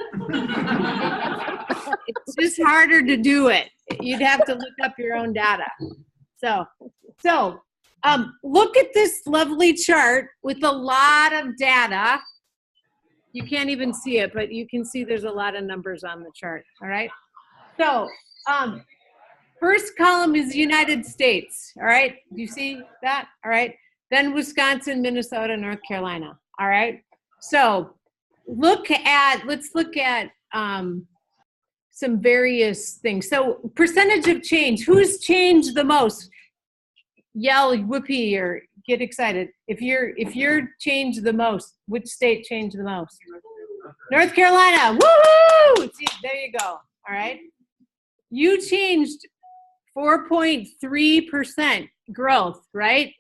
It's just harder to do it. You'd have to look up your own data. So look at this lovely chart with a lot of data. You can't even see it, but you can see there's a lot of numbers on the chart, all right? So first column is the United States, all right? Do you see that? All right. Then Wisconsin, Minnesota, North Carolina, all right? So let's look at some various things. So percentage of change, who's changed the most? Yell whoopee or get excited. If you're changed the most, which state changed the most? North Carolina, woo-hoo! See, there you go, all right? You changed 4.3% growth, right?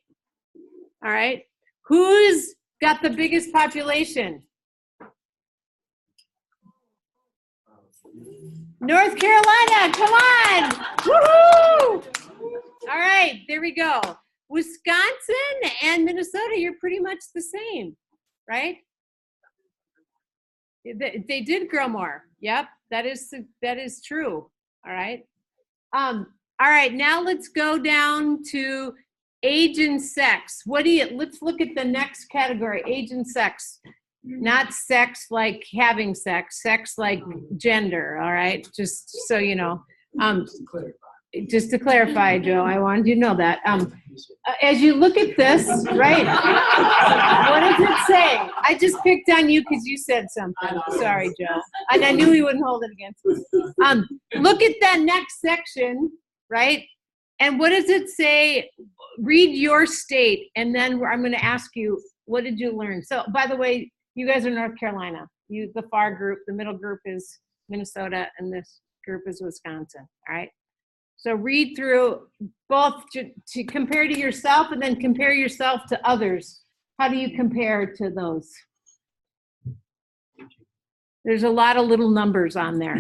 All right. Who's got the biggest population? North Carolina, come on. Woohoo! All right, there we go. Wisconsin and Minnesota, you're pretty much the same, right? They did grow more. Yep, that is true. All right. All right, now let's go down to age and sex. Let's look at the next category, age and sex. Not sex like having sex, sex like gender, all right? Just so you know. Just to clarify, Joe, I wanted you to know that. As you look at this, right, what does it say? I just picked on you because you said something. Sorry, Joe. And I knew he wouldn't hold it against me. Look at that next section, right? And what does it say? Read your state, and then I'm going to ask you, what did you learn? So, by the way, you guys are North Carolina. The far group, the middle group is Minnesota, and this group is Wisconsin, all right? So read through both to compare to yourself and then compare yourself to others. How do you compare to those? There's a lot of little numbers on there.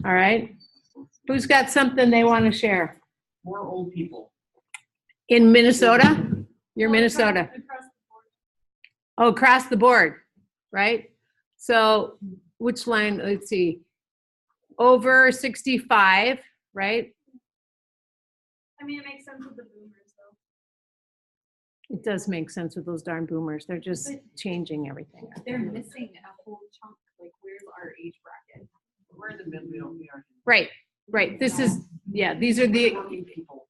All right. Who's got something they want to share? More old people. In Minnesota? You're Minnesota. Oh, across the board, right? So which line? Let's see. Over 65, right? I mean, it makes sense with the boomers, though. It does make sense with those darn boomers. They're just changing everything. They're missing a whole chunk. Like, where's our age bracket? We're in the middle. We are. Right, right. This is, yeah, these are the, Working people.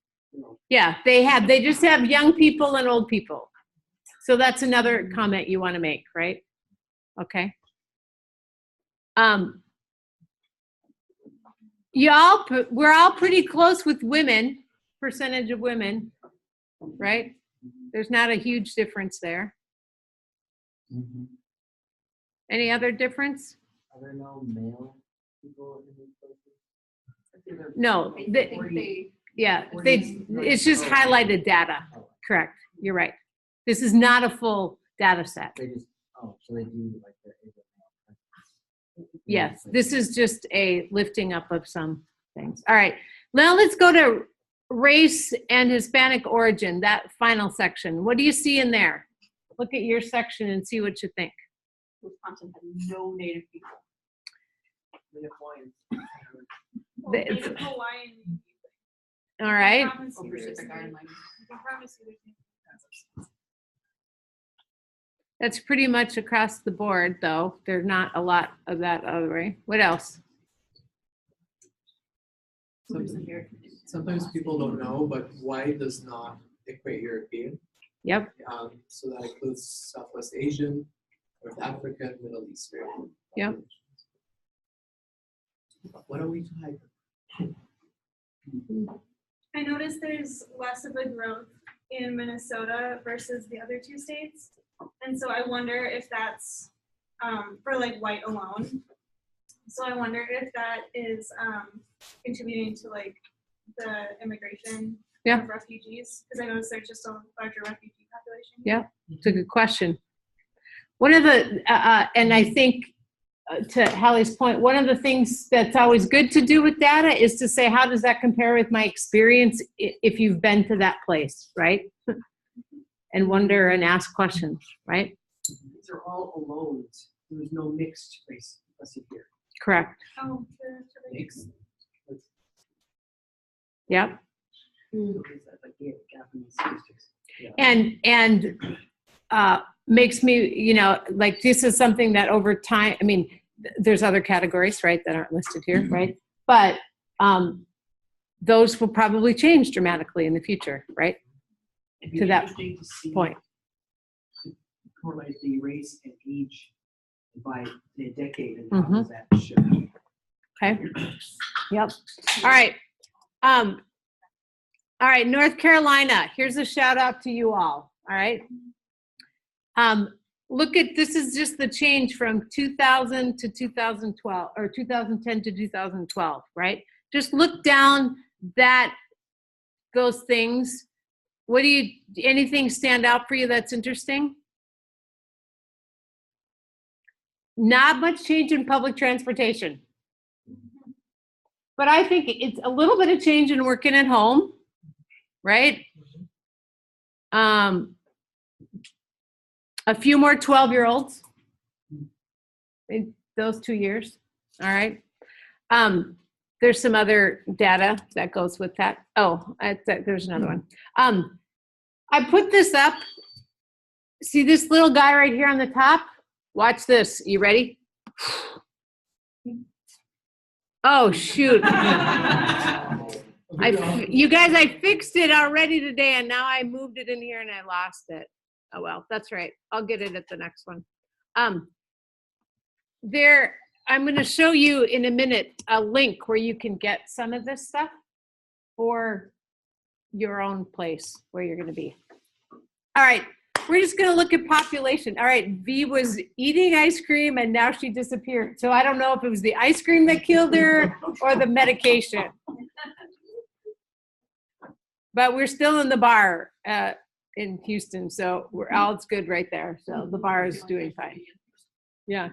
yeah, they just have young people and old people. So that's another comment you want to make, right? Okay. We're all pretty close with women, percentage of women, right? There's not a huge difference there. Any other difference? Are there no male people in these places? No, it's just highlighted data. Correct. You're right. This is not a full data set. They just, so they do like the Yes, this is just a lifting up of some things. All right, now let's go to race and Hispanic origin, that final section. What do you see in there? Look at your section and see what you think. Wisconsin had no native people. Native Hawaiians. Native Hawaiian. All right. That's pretty much across the board, though. There's not a lot of that other way. What else? Sometimes people don't know, but white does not equate European. Yep. So that includes Southwest Asian, North African, Middle Eastern. Yep. What are we typing? I noticed there's less of a growth in Minnesota versus the other two states. And so I wonder if that's for like white alone. So I wonder if that is contributing to like the immigration of refugees, because I noticed there's just a larger refugee population. Yeah, it's a good question. One of the, and I think to Hallie's point, one of the things that's always good to do with data is to say, how does that compare with my experience if you've been to that place, right? And wonder and ask questions, right? These are all alones. There's no mixed race listed here. Correct. Oh, Mixed. Yep. Yeah. And makes me, you know, like this is something that over time, I mean, there's other categories, right, that aren't listed here, right? But those will probably change dramatically in the future, right? To that point. Correlate the race and age by the decade and how does that shift? Okay. Yep. All right. All right, North Carolina. Here's a shout out to you all. All right. Look at, this is just the change from 2000 to 2012 or 2010 to 2012, right? Just look down those things. What do you, anything stand out for you that's interesting? Not much change in public transportation. But I think it's a little bit of change in working at home, right? A few more 12-year-olds in those 2 years, all right? There's some other data that goes with that. Oh, there's another one. I put this up. See this little guy right here on the top? Watch this. You ready? Oh, shoot. You guys, I fixed it already today, and now I moved it in here and I lost it. Oh, well, that's right. I'll get it at the next one. I'm going to show you in a minute a link where you can get some of this stuff for your own place where you're going to be. All right. We're just gonna look at population. All right, V was eating ice cream and now she disappeared. So I don't know if it was the ice cream that killed her or the medication. But we're still in the bar in Houston, so all's good right there. So the bar is doing fine. Yeah,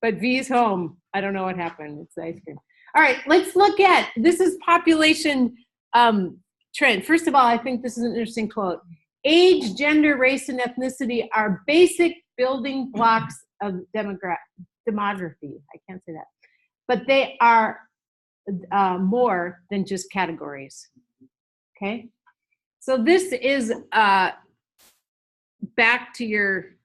but V's home. I don't know what happened. It's the ice cream. All right, let's look at, this is population trend. First of all, I think this is an interesting quote. Age, gender, race, and ethnicity are basic building blocks of demography. I can't say that. But they are more than just categories. Okay? So this is back to your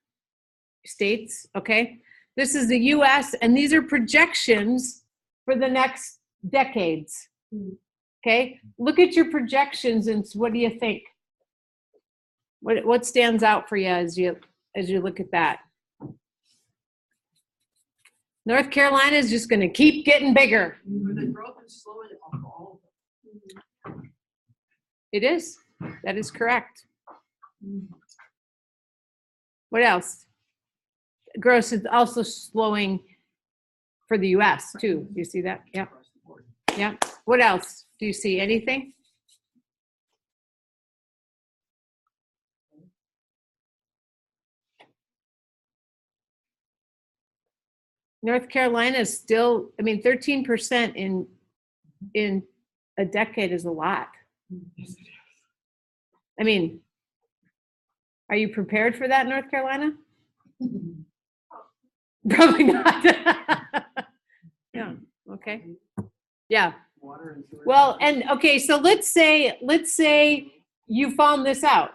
states, okay? This is the US, and these are projections for the next decades. Okay? Look at your projections and what do you think? What stands out for you as you look at that? North Carolina is just going to keep getting bigger. The growth is slowing on all of them. It is. That is correct. What else? Growth is also slowing for the US too. Do you see that? Yeah. Yeah. What else? Do you see anything? North Carolina is still, I mean, 13% in a decade is a lot. I mean, are you prepared for that, North Carolina? Probably not. Yeah, okay. Yeah. Well, and okay, so let's say you found this out.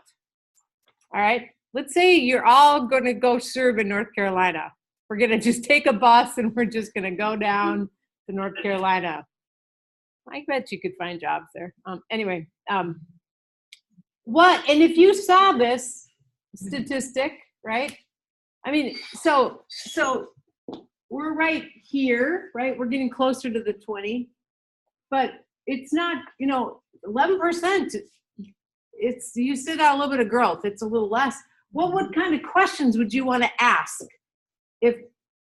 All right. Let's say you're all going to go serve in North Carolina. We're going to just take a bus and we're just going to go down to North Carolina. I bet you could find jobs there. Anyway, what, and if you saw this statistic, right? I mean, so we're right here, right? We're getting closer to the 20, but it's not, 11%. It's, you said a little bit of growth. It's a little less. What kind of questions would you want to ask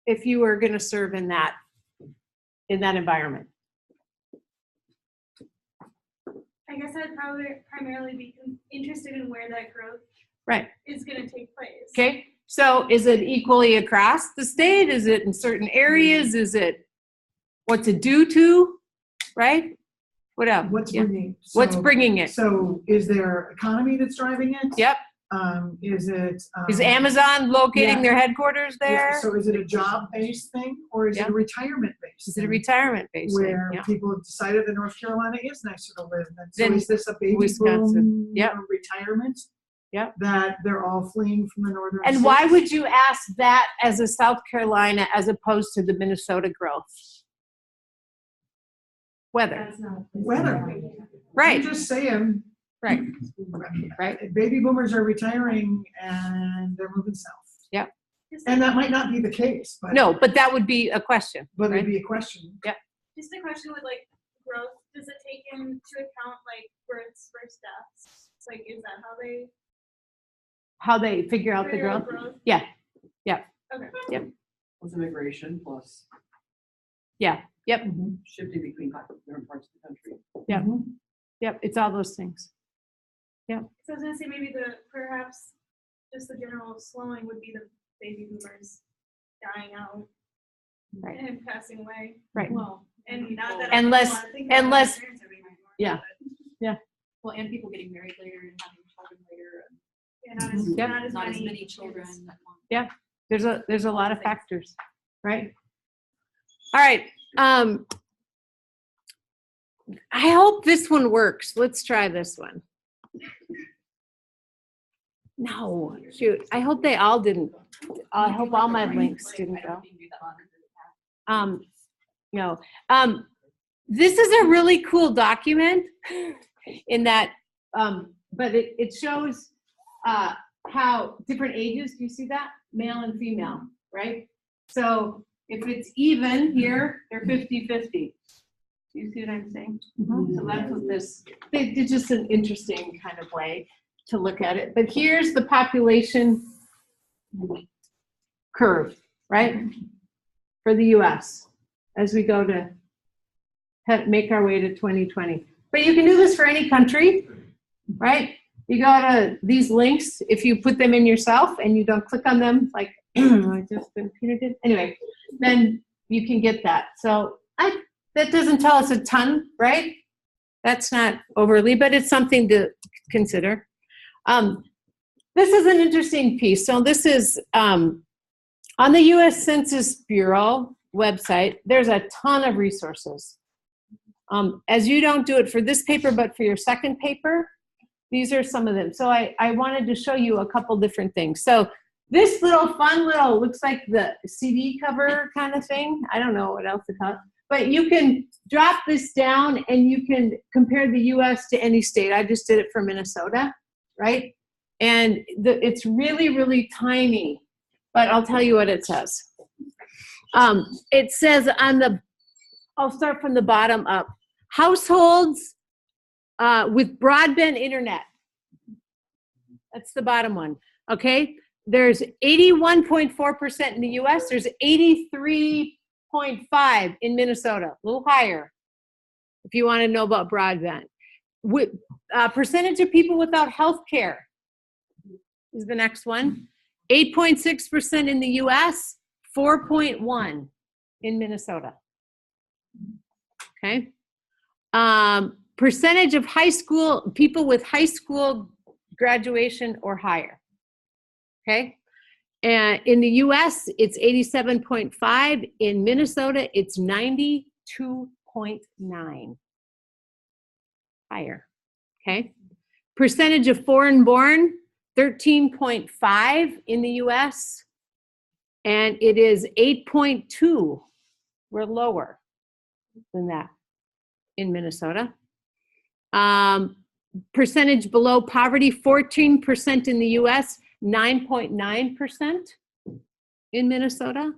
if you were going to serve in that environment? I guess I'd probably primarily be interested in where that growth is going to take place. Okay, so is it equally across the state? Is it in certain areas? Is it what's it due to? Right? What else? What's bringing it? So is there economy that's driving it? Yep. Is Amazon locating their headquarters there? Yeah. So is it a job-based thing or is it a retirement-based? Is it a retirement-based thing? Where people have decided that North Carolina is nicer to live in? So Then is this a baby Wisconsin. boom Yep. retirement? Yep. That they're all fleeing from the northern And states? why would you ask that as a South Carolina as opposed to the Minnesota growth? Weather. Weather. Right. I'm just saying. Right. Right. Baby boomers are retiring and they're moving south. Yeah. And that might not be the case. But No, but that would be a question. But right? it'd be a question. Yeah. Just a question with like growth, does it take into account like births versus deaths? Like, is that How they figure out the figure out growth? growth? Yeah. Yeah. Okay. Yep. Plus immigration, plus Yeah. Yep. shifting between different parts of the country. Yep. Yep. It's all those things. Yeah. So I was gonna say maybe perhaps just the general slowing would be the baby boomers dying out and passing away. Right. Well, and not that Unless, yeah. Yeah. Well, and people getting married later and having children later. Yeah, not as Not as many many children. Yeah. There's a lot of factors, right? All right. I hope this one works. Let's try this one. No, shoot. I hope they all didn't. I hope all my links didn't go. No. This is a really cool document in that, but it shows how different ages, do you see that? Male and female, right? So if it's even here, they're 50-50. Do you see what I'm saying? So that's what this, it's just an interesting kind of way to look at it. But here's the population curve, right? For the US as we go to make our way to 2020. But you can do this for any country, right? You go to these links, if you put them in yourself and you don't click on them, like Peter did. Anyway, then you can get that. So that doesn't tell us a ton, right? That's not overly, but it's something to consider. This is an interesting piece. So this is on the U.S. Census Bureau website. There's a ton of resources. As you don't do it for this paper, but for your second paper, these are some of them. So I wanted to show you a couple different things. So this fun little, looks like the CD cover kind of thing. I don't know what else to call it. But you can drop this down and you can compare the US to any state. I just did it for Minnesota, right? And it's really, really tiny. But I'll tell you what it says. It says I'll start from the bottom up. Households with broadband internet. That's the bottom one, okay? There's 81.4% in the US. There's 83.5 in Minnesota, a little higher if you want to know about broadband. Percentage of people without health care is the next one. 8.6% in the US, 4.1 in Minnesota. Okay. Percentage of people with high school graduation or higher. Okay. And in the US, it's 87.5. In Minnesota, it's 92.9. Higher. Okay. Percentage of foreign born, 13.5 in the US, and it is 8.2. We're lower than that in Minnesota. Percentage below poverty, 14% in the US, 9.9% in Minnesota.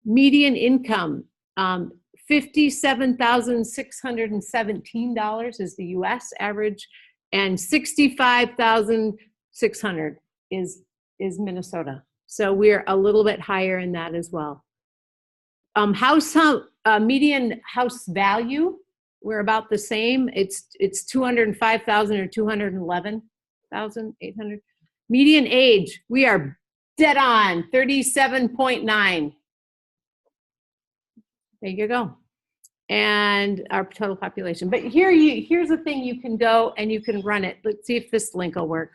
Median income, $57,617 is the US average, and $65,600 is Minnesota. So we're a little bit higher in that as well. Median house value, we're about the same. It's 205,000 or 211,800. Median age, we are dead on, 37.9. There you go. And our total population. But here's the thing, you can go and you can run it. Let's see if this link will work.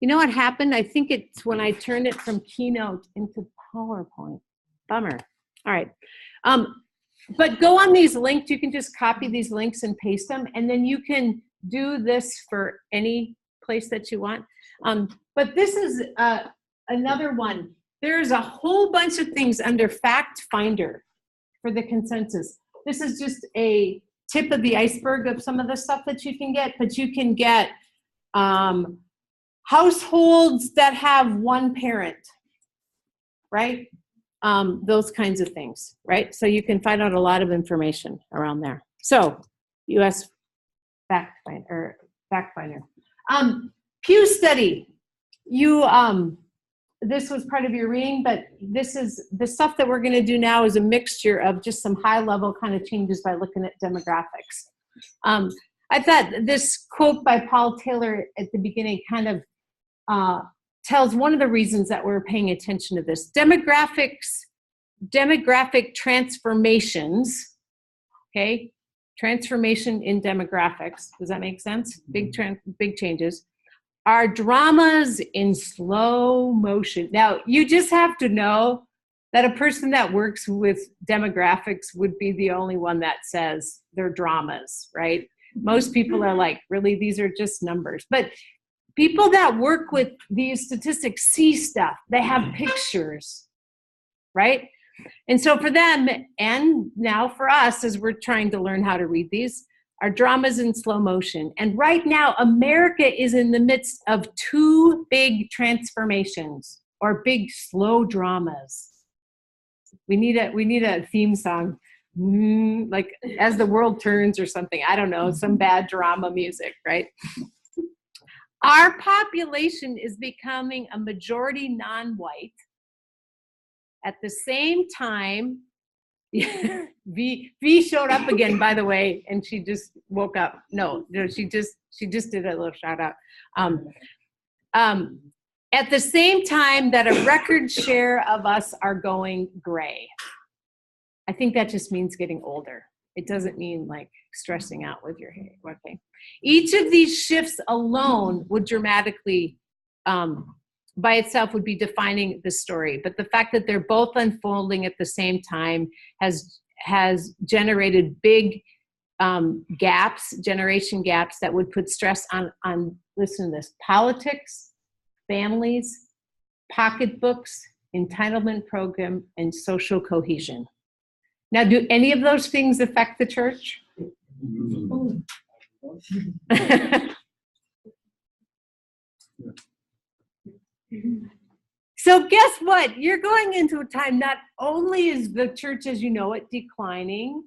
You know what happened? I think it's when I turned it from Keynote into PowerPoint. Bummer. All right. But go on these links. You can just copy these links and paste them, and then you can do this for any place that you want. But this is another one. There's a whole bunch of things under Fact Finder for the consensus. This is just a tip of the iceberg of some of the stuff that you can get, but you can get households that have one parent, right? Those kinds of things, right? So you can find out a lot of information around there. So, U.S. Fact Finder. Pew study. This was part of your reading, but this is the stuff that we're going to do now is a mixture of just some high-level kind of changes by looking at demographics. I thought this quote by Paul Taylor at the beginning kind of tells one of the reasons that we're paying attention to this. Demographic transformations, okay? Transformation in demographics. Does that make sense? Big changes. Are dramas in slow motion. Now, you just have to know that a person that works with demographics would be the only one that says they're dramas, right? Most people are like, really, these are just numbers. But people that work with these statistics see stuff. They have pictures, right? And so for them, and now for us, as we're trying to learn how to read these, are dramas in slow motion. And right now, America is in the midst of two big transformations, or big slow dramas. We need a theme song, like As the World Turns or something. I don't know, some bad drama music, right? Our population is becoming a majority non-white. At the same time, V showed up again, by the way, and she just woke up. No, she just did a little shout out. At the same time that a record share of us are going gray. I think that just means getting older. It doesn't mean like stressing out with your hair. Okay. Each of these shifts alone would dramatically, by itself, would be defining the story. But the fact that they're both unfolding at the same time has generated big gaps, generation gaps that would put stress on, listen to this, politics, families, pocketbooks, entitlement program, and social cohesion. Now, do any of those things affect the church? So guess what? You're going into a time, not only is the church as you know it declining,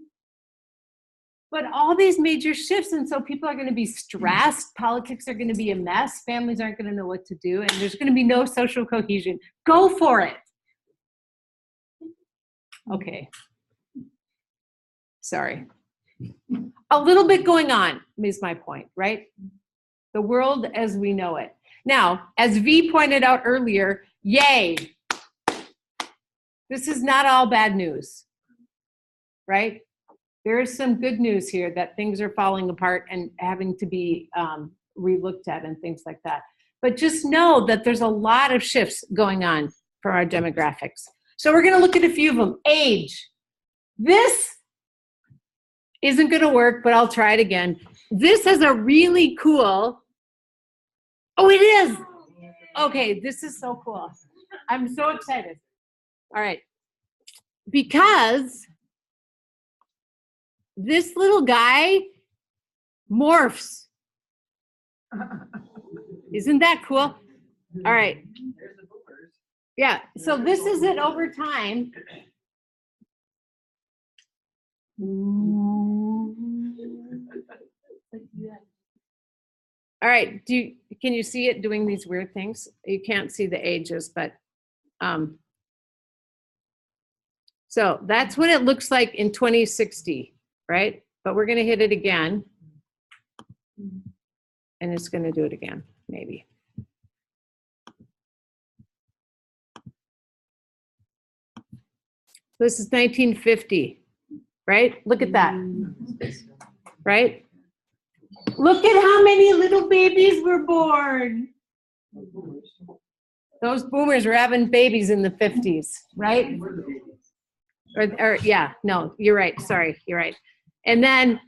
but all these major shifts. And so people are going to be stressed. Politics are going to be a mess. Families aren't going to know what to do. And there's going to be no social cohesion. Go for it. Okay. Sorry. A little bit going on is my point, right? The world as we know it. Now, as V pointed out earlier, yay. This is not all bad news, right? There is some good news here that things are falling apart and having to be re-looked at and things like that. But just know that there's a lot of shifts going on for our demographics. So we're going to look at a few of them. Age. This isn't going to work, but I'll try it again. This is a really cool, oh, it is. Okay, this is so cool. I'm so excited. All right. Because this little guy morphs. Isn't that cool? All right. Yeah, so this is it over time. All right, can you see it doing these weird things? You can't see the ages, but so that's what it looks like in 2060, right? But we're going to hit it again, and it's going to do it again, maybe. This is 1950, right? Look at that, right? Look at how many little babies were born. Those boomers were having babies in the 50s, right? Or yeah, no, you're right. Sorry, you're right. And then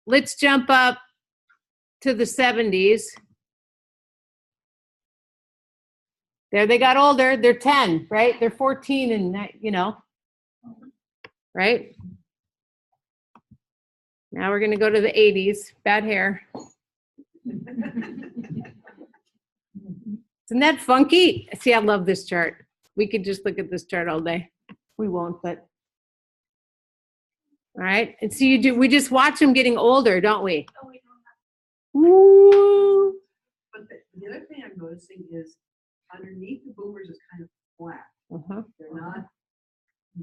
let's jump up to the 70s. There they got older. They're 10, right? They're 14 and, you know, right? Now we're going to go to the 80s. Bad hair. Isn't that funky? See, I love this chart. We could just look at this chart all day. We won't, but. All right. And so we just watch them getting older, don't we? Woo. But the other thing I'm noticing is underneath the boomers is kind of flat. They're not,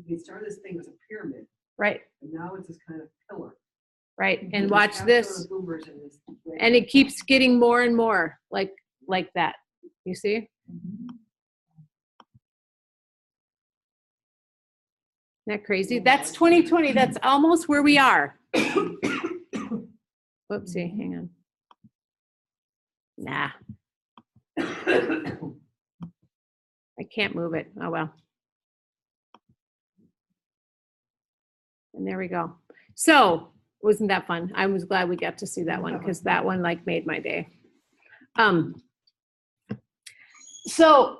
they started this thing as a pyramid. Right. And now it's this kind of pillar. Right. And watch this. And it keeps getting more and more like that. You see? Isn't that crazy? That's 2020. That's almost where we are. Whoopsie, hang on. Nah. I can't move it. Oh, well. And there we go. So, wasn't that fun? I was glad we got to see that one because that one like made my day. So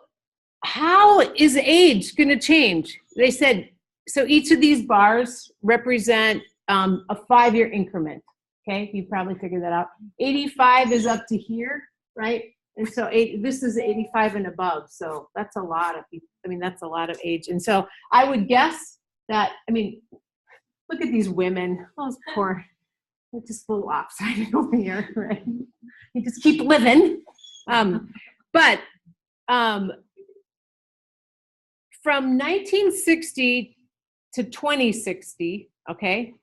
how is age going to change? They said, so each of these bars represent a 5-year increment. Okay, you probably figured that out. 85 is up to here, right? And so this is 85 and above. So that's a lot of people. I mean, that's a lot of age. And so I would guess that, I mean, look at these women, those poor It's just a little lopsided over here, right? You just keep living. But from 1960 to 2060, okay,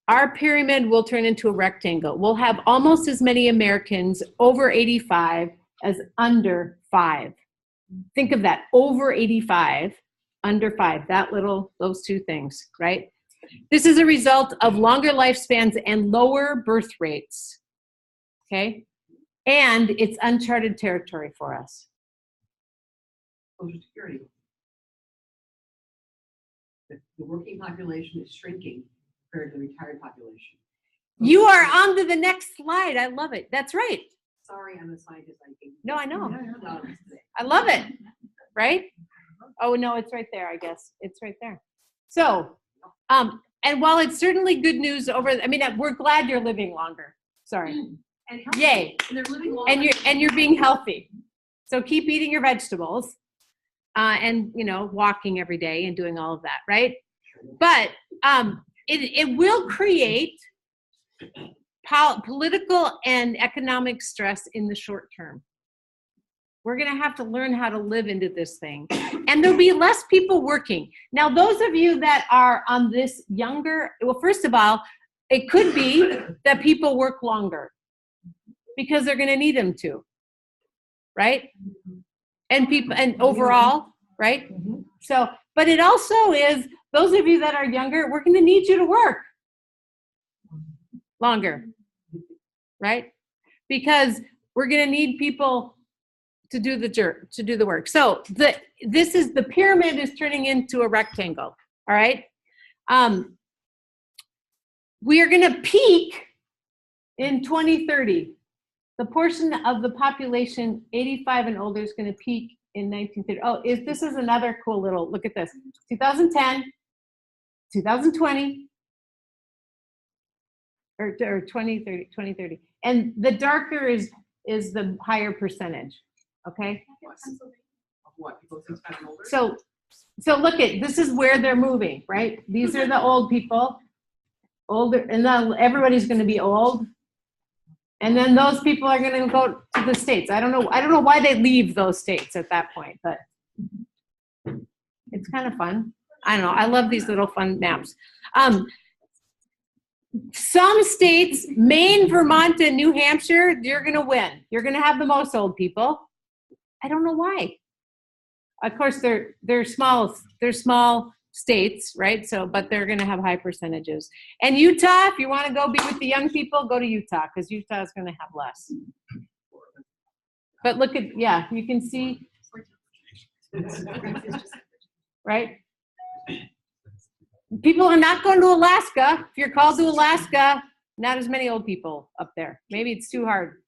our pyramid will turn into a rectangle. We'll have almost as many Americans over 85 as under 5. Think of that, over 85, under 5, those two things, right? This is a result of longer lifespans and lower birth rates, okay? And it's uncharted territory for us. Social Security. The working population is shrinking compared to the retired population. You are on to the next slide. I love it. That's right. Sorry, I'm a scientist. No, I know. I love it. Right? Oh, no, it's right there, I guess. It's right there. So, and while it's certainly good news we're glad you're living longer. Sorry. And yay. And they're living longer. And you're being healthy. So keep eating your vegetables and, walking every day and doing all of that, right? But it will create political and economic stress in the short term. We're going to have to learn how to live into this thing. And there'll be less people working. Now, those of you that are on this younger, well, first of all, it could be that people work longer because they're going to need them to, right? And overall, right? So, but it also is, those of you that are younger, we're going to need you to work longer, right? Because we're going to need people to do the work. So the pyramid is turning into a rectangle. All right. We are going to peak in 2030. The portion of the population 85 and older is going to peak in 1930. Oh, this is another cool little look at this. 2010, 2020, or 2030. And the darker is the higher percentage. Okay. So look at, this is where they're moving, right? These are the old people, older, and then everybody's going to be old. And then those people are going to go to the States. I don't know why they leave those states at that point, but it's kind of fun. I don't know. I love these little fun maps. Some states, Maine, Vermont, and New Hampshire, you're going to win. You're going to have the most old people. I don't know why. Of course, they're small states, right? So, but they're going to have high percentages. And Utah, if you want to go be with the young people, go to Utah because Utah is going to have less. But look at, you can see, right? People are not going to Alaska. If you're called to Alaska, not as many old people up there. Maybe it's too hard.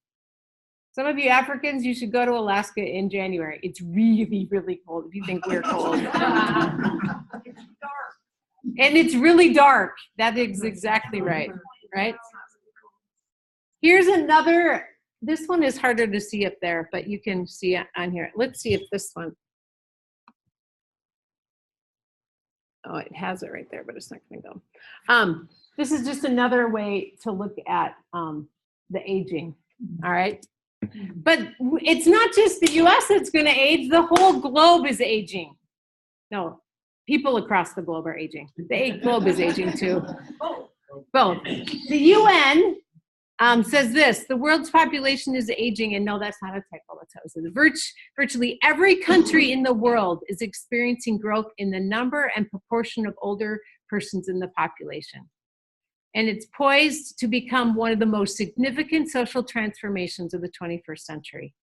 Some of you Africans, you should go to Alaska in January. It's really, really cold if you think we're cold. It's dark. And it's really dark. That is exactly right, right? Here's another, this one is harder to see up there, but you can see it on here. Let's see if this one, oh, it has it right there, but it's not going to go. This is just another way to look at the aging, all right? But it's not just the U.S. that's going to age. The whole globe is aging. No, people across the globe are aging. The globe is aging too. Both. The UN says this: the world's population is aging, and no, that's not a typo. That's how it says. Virtually every country in the world is experiencing growth in the number and proportion of older persons in the population. And it's poised to become one of the most significant social transformations of the 21st century.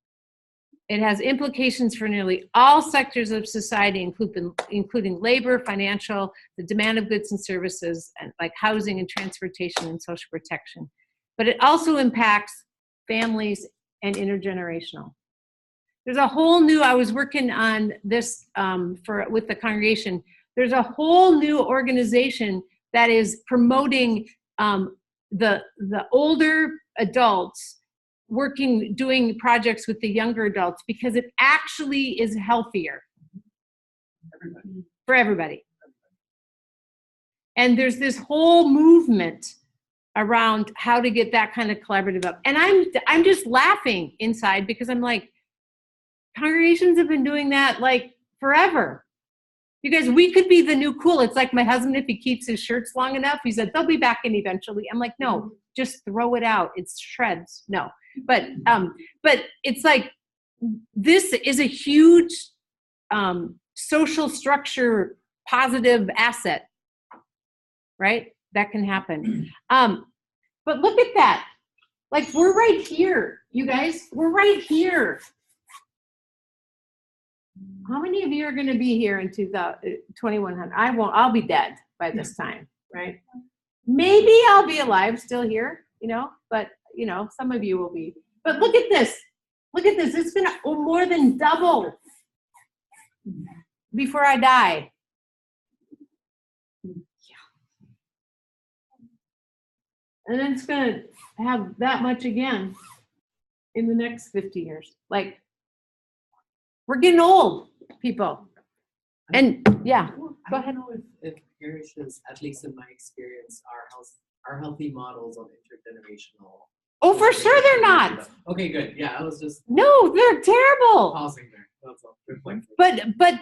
It has implications for nearly all sectors of society, including labor, financial, the demand of goods and services, and like housing and transportation and social protection. But it also impacts families and intergenerational. There's a whole new, I was working on this with the congregation. There's a whole new organization that is promoting the older adults doing projects with the younger adults because it actually is healthier for everybody. And there's this whole movement around how to get that kind of collaborative up. And I'm just laughing inside because I'm like, congregations have been doing that like forever. You guys, we could be the new cool. It's like my husband, if he keeps his shirts long enough, he said, they'll be back in eventually. I'm like, no, just throw it out. It's shreds. No. But it's like, this is a huge social structure positive asset, right? That can happen. But look at that. Like, we're right here, you guys. We're right here. How many of you are going to be here in 2100? I won't. I'll be dead by this time, right? Maybe I'll be alive still here, but, some of you will be. But look at this. Look at this. It's going to more than double before I die. And then it's going to have that much again in the next 50 years. Like, we're getting old, people. And yeah, go I ahead. don't know if parishes, at least in my experience, are healthy models of intergenerational. Oh, for sure they're not. Okay, good. Yeah, I was just No, they're terrible. pausing there. That's all. Good point. But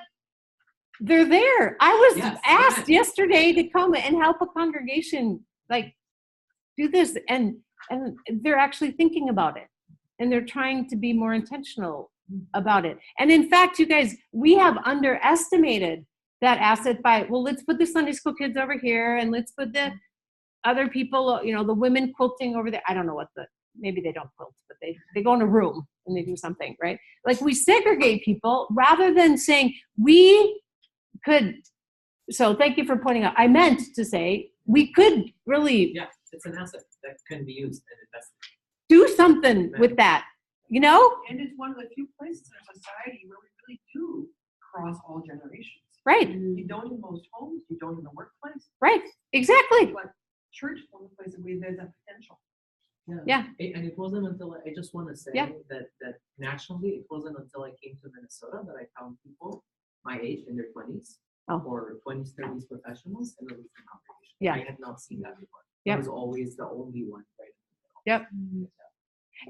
they're there. I was Yes, asked yesterday to come and help a congregation, like, do this, and they're actually thinking about it, and they're trying to be more intentional about it. And in fact, you guys, we have underestimated that asset by, well, let's put the Sunday school kids over here, and let's put the other people, the women quilting over there. I don't know maybe they don't quilt, but they go in a room and they do something, right? Like, we segregate people rather than saying we could. So thank you for pointing out. I meant to say we could really. Yeah, it's an asset that can be used and invested. Do something with that, And it's one of the few places in our society where we really do cross all generations. Right. You don't in most homes, you don't in the workplace. Right, exactly. But church is one of the places where there's that potential. Yeah. And it wasn't until I just want to say that nationally, it wasn't until I came to Minnesota that I found people my age in their 20s or 20s, 30s professionals in the Lutheran congregation. Yeah. I had not seen that before. Yep. I was always the only one, right? Yep.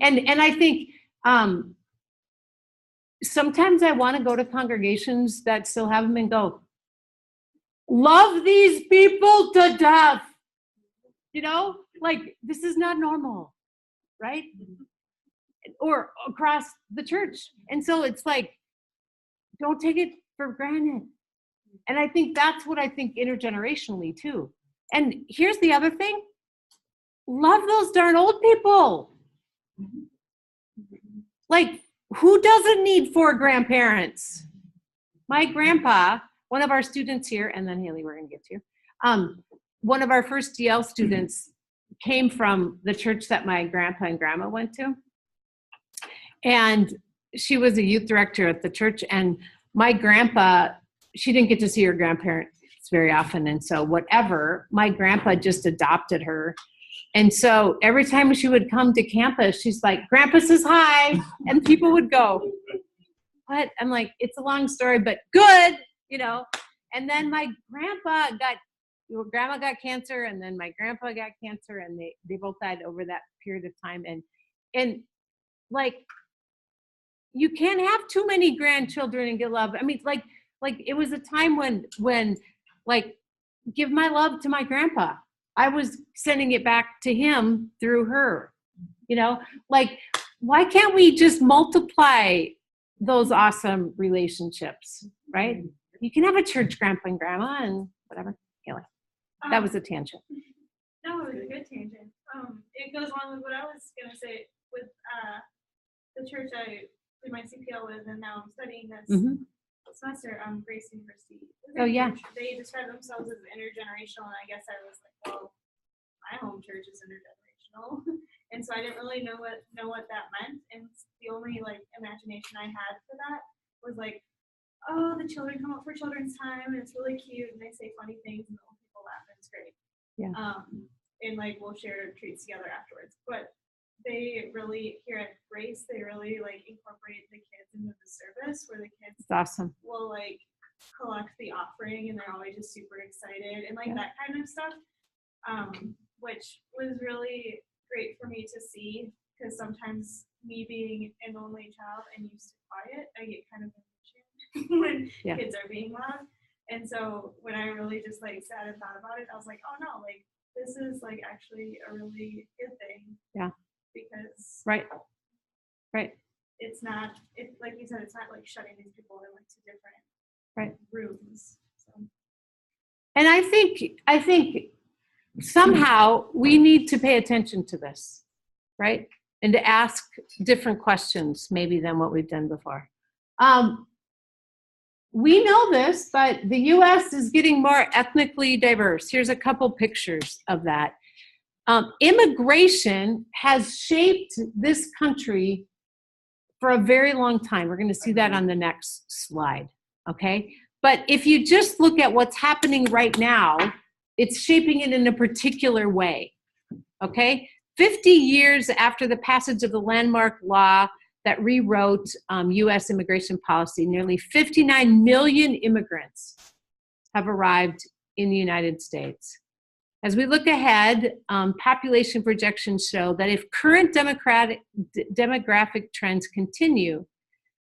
And I think sometimes I want to go to congregations that still have them and go, love these people to death. Like, this is not normal, right? Or across the church. And so it's like, don't take it for granted. And I think that's what I think intergenerationally too. And here's the other thing. Love those darn old people. Like, who doesn't need 4 grandparents? My grandpa, one of our students here, and then Haley, we're going to get to you. One of our first DL students came from the church that my grandpa and grandma went to. And she was a youth director at the church. And my grandpa, she didn't get to see her grandparents very often. And so my grandpa just adopted her. And so every time she would come to campus, she's like, Grandpa says hi. And people would go, what? I'm like, it's a long story, but good, And then my grandma got cancer, and then my grandpa got cancer, and they both died over that period of time. And like, you can't have too many grandchildren and get love. I mean, like it was a time when like, give my love to my grandpa. I was sending it back to him through her, like, why can't we just multiply those awesome relationships, right? You can have a church grandpa and grandma and whatever. Haley, that was a tangent. No, it was a good tangent. It goes along with what I was going to say with the church I did my CPL with, and now I'm studying this semester, Grace University. Oh, yeah. They describe themselves as intergenerational, and I guess I was like, well, my home church is intergenerational. And so I didn't really know what that meant. And the only like imagination I had for that was like, oh, the children come up for children's time, and it's really cute, and they say funny things, and the old people laugh, and it's great. Yeah. And like we'll share treats together afterwards. But they really, here at Grace, they really like incorporate the kids into the service, where the kids It's awesome. will like collect the offering, and they're always just super excited and like that kind of stuff. which was really great for me to see because sometimes me being an only child and used to quiet, I get kind of impatient when Yeah. kids are being loud. And so when I really just like sat and thought about it, I was like, oh no, like this is like actually a really good thing. Yeah. Because Right. it's not, like you said, it's not like shutting these people in like two different Right. rooms. So. And I think somehow we need to pay attention to this, right? And to ask different questions maybe than what we've done before. We know this, but the US is getting more ethnically diverse. Here's a couple pictures of that. Immigration has shaped this country for a very long time. We're going to see that on the next slide, okay? But if you just look at what's happening right now, it's shaping it in a particular way, okay? 50 years after the passage of the landmark law that rewrote US immigration policy, nearly 59 million immigrants have arrived in the United States. As we look ahead, population projections show that if current demographic trends continue,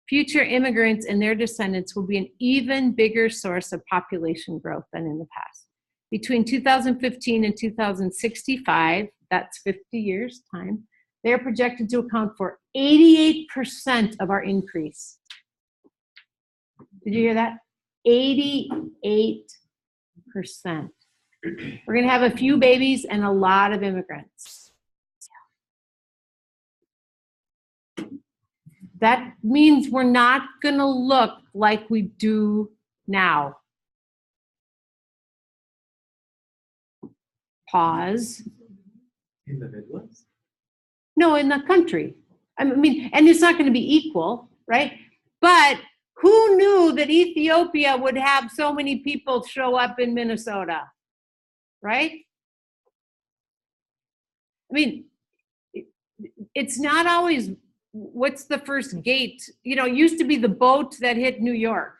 future immigrants and their descendants will be an even bigger source of population growth than in the past. Between 2015 and 2065, that's 50 years time, they are projected to account for 88% of our increase. Did you hear that? 88%. We're going to have a few babies and a lot of immigrants. That means we're not going to look like we do now. Pause. In the Midwest? No, in the country. I mean, and it's not going to be equal, right? But who knew that Ethiopia would have so many people show up in Minnesota, right? I mean, it's not always what's the first gate. You know, it used to be the boat that hit New York,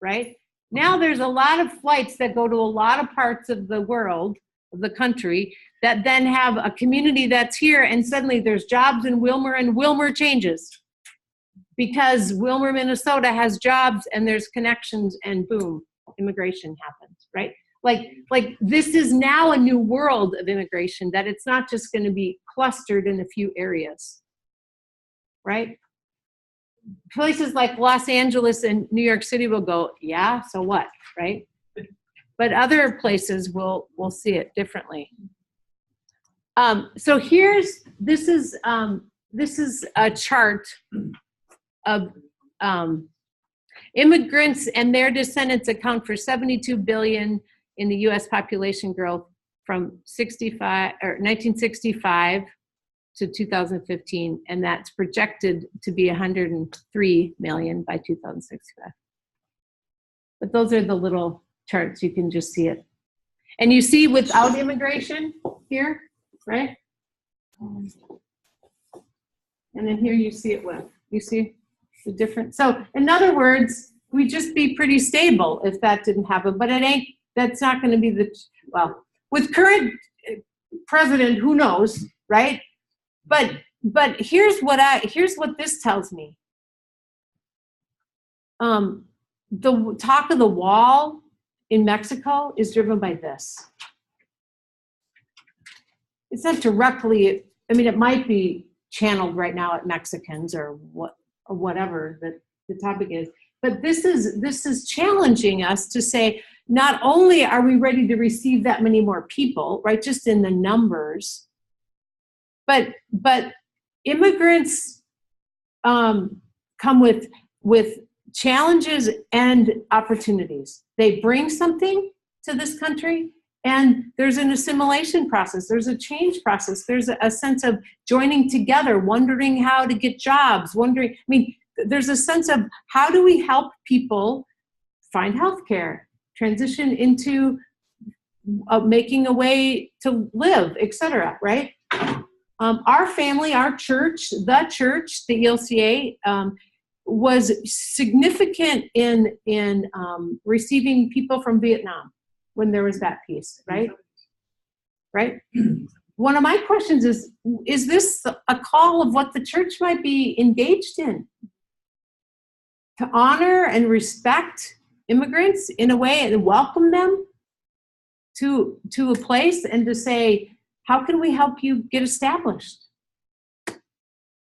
right? Now there's a lot of flights that go to a lot of parts of the world, of the country, that then have a community that's here, and suddenly there's jobs in Wilmer, and Wilmer changes because Wilmer, Minnesota has jobs and there's connections, and boom, immigration happens, right? Like this is now a new world of immigration, that it's not just going to be clustered in a few areas, right? Places like Los Angeles and New York City will go, yeah, so what, right? But other places will see it differently. So this is a chart of immigrants and their descendants account for 72 billion in the U.S. population growth from 1965 to 2015, and that's projected to be 103 million by 2065. But those are the little charts, you can just see it. And you see without immigration here, right? And then here you see it with. You see the difference? So in other words, we'd just be pretty stable if that didn't happen, but that's not going to be well, with current president, who knows, right? But here's what this tells me. The talk of the wall in Mexico is driven by this. It's not directly, I mean, it might be channeled right now at Mexicans or whatever the topic is, but this is challenging us to say, not only are we ready to receive that many more people, right, just in the numbers, but immigrants come with challenges and opportunities. They bring something to this country, and there's an assimilation process, there's a change process, there's a sense of joining together, wondering how to get jobs, there's a sense of how do we help people find healthcare, transition into making a way to live, etc., right? Our family, our church, the ELCA, was significant in receiving people from Vietnam when there was that piece, right? right? One of my questions is this a call of what the church might be engaged in? To honor and respect immigrants in a way and welcome them to a place and to say, how can we help you get established?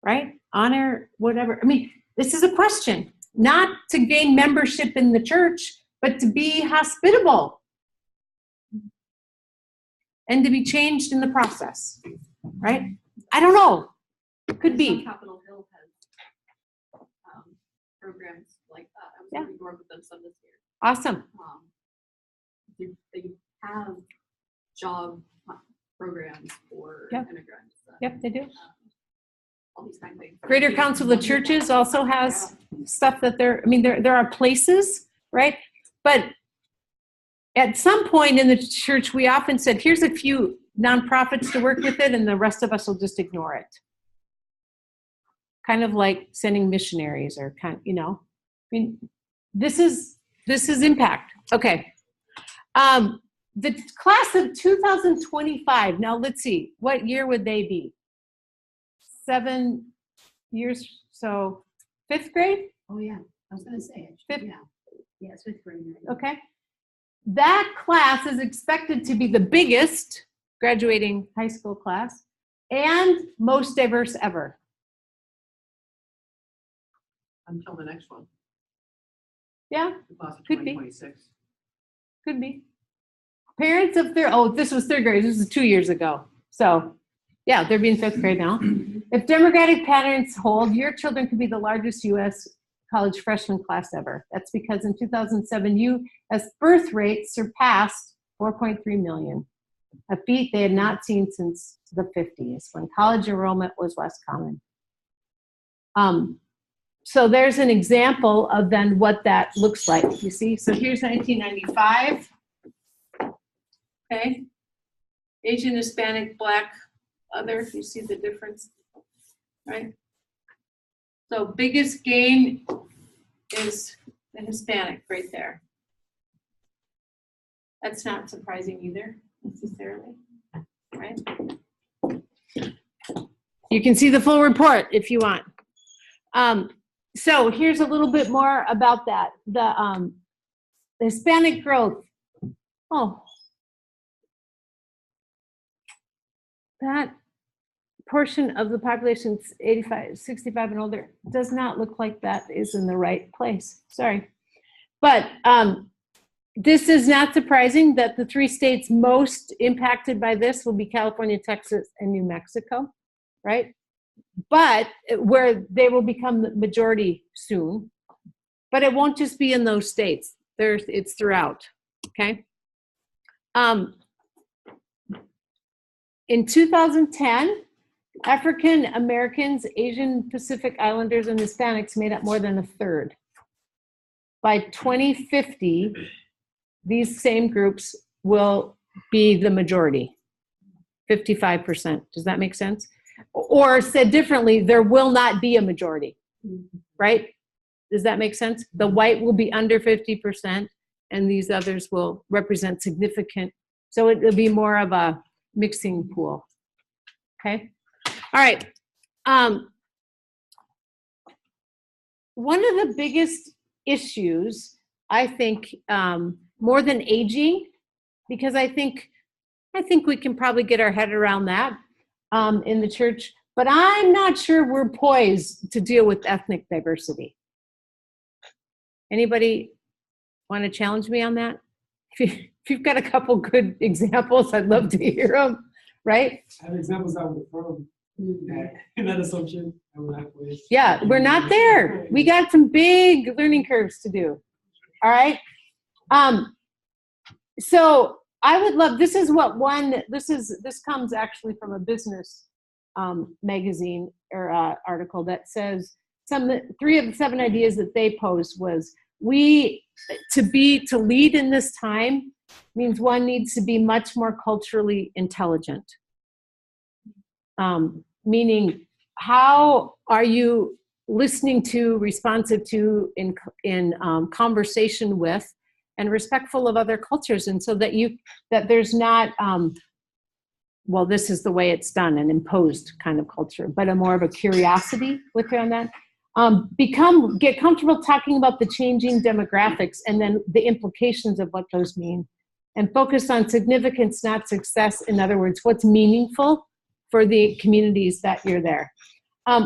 Right? Honor, whatever. I mean, this is a question, not to gain membership in the church, but to be hospitable and to be changed in the process, right? I don't know. Could be. Capitol Hill has programs like that. I was Yeah. going to work with them some this year. Awesome. They have job programs for Yep. immigrants. Yep, they do. All these kind of things. Greater Council of Churches also has stuff that there are places, right? But at some point in the church, we often said, here's a few nonprofits to work with it, and the rest of us will just ignore it. Kind of like sending missionaries or this is impact. Okay. The class of 2025, now let's see, what year would they be? 7 years, so 5th grade? Oh, yeah. I was gonna say it. Fifth. Yeah. Yeah, it's 5th grade. Okay. That class is expected to be the biggest graduating high school class and most diverse ever. Until the next one. Yeah, The class of could be. 2026. Could be. Parents of this was 3rd grade. This is 2 years ago. So, yeah, they're being 5th grade now. If demographic patterns hold, your children could be the largest U.S. college freshman class ever. That's because in 2007, U.S. birth rate surpassed 4.3 million, a feat they had not seen since the 50s, when college enrollment was less common. So there's an example of then what that looks like, you see? So here's 1995. Okay. Asian, Hispanic, Black, other, you see the difference, right? So biggest gain is the Hispanic right there. That's not surprising either, necessarily, right? You can see the full report if you want. So here's a little bit more about that. The Hispanic growth. Oh, that portion of the population 65 and older does not look like that is in the right place. Sorry. But this is not surprising that the 3 states most impacted by this will be California, Texas, and New Mexico, right? But where they will become the majority soon. But it won't just be in those states. It's throughout, okay? In 2010, African Americans, Asian Pacific Islanders, and Hispanics made up more than a third. By 2050, these same groups will be the majority, 55%. Does that make sense? Or said differently, there will not be a majority, right? Does that make sense? The white will be under 50%, and these others will represent significant. So it will be more of a mixing pool, okay? All right. One of the biggest issues, I think, more than aging, because I think we can probably get our head around that in the church, but I'm not sure we're poised to deal with ethnic diversity. Anybody want to challenge me on that? If you've got a couple good examples, I'd love to hear them, right? I have examples that would affirm that assumption. Yeah, we're not there. We got some big learning curves to do. All right. So I would love, this comes actually from a business magazine or article that says 3 of the 7 ideas that they posed was to lead in this time means one needs to be much more culturally intelligent. Meaning, how are you listening to, responsive to, in conversation with, and respectful of other cultures, and so that there's not well, this is the way it's done, an imposed kind of culture, but a more of a curiosity with her on that. Get comfortable talking about the changing demographics and then the implications of what those mean, and focus on significance, not success. In other words, what's meaningful for the communities that you're there.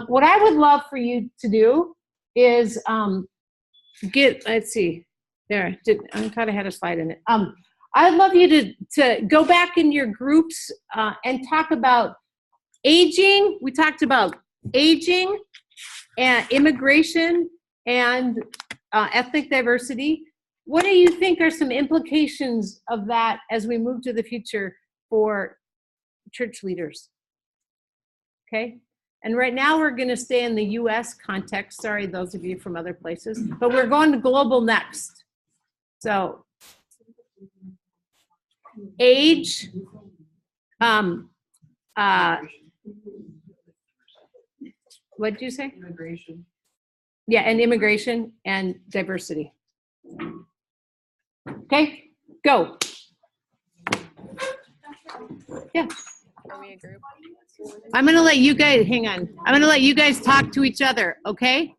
What I would love for you to do is let's see, there, I thought I had a slide in it. I'd love you to go back in your groups and talk about aging. We talked about aging and immigration and ethnic diversity. What do you think are some implications of that as we move to the future for church leaders? Okay, and right now we're going to stay in the U.S. context. Sorry, those of you from other places, but we're going to global next. So, age, what did you say? Immigration. Yeah, and immigration and diversity. Okay, go. Yeah. Are we a group? I'm going to let you guys, hang on. I'm going to let you guys talk to each other, okay?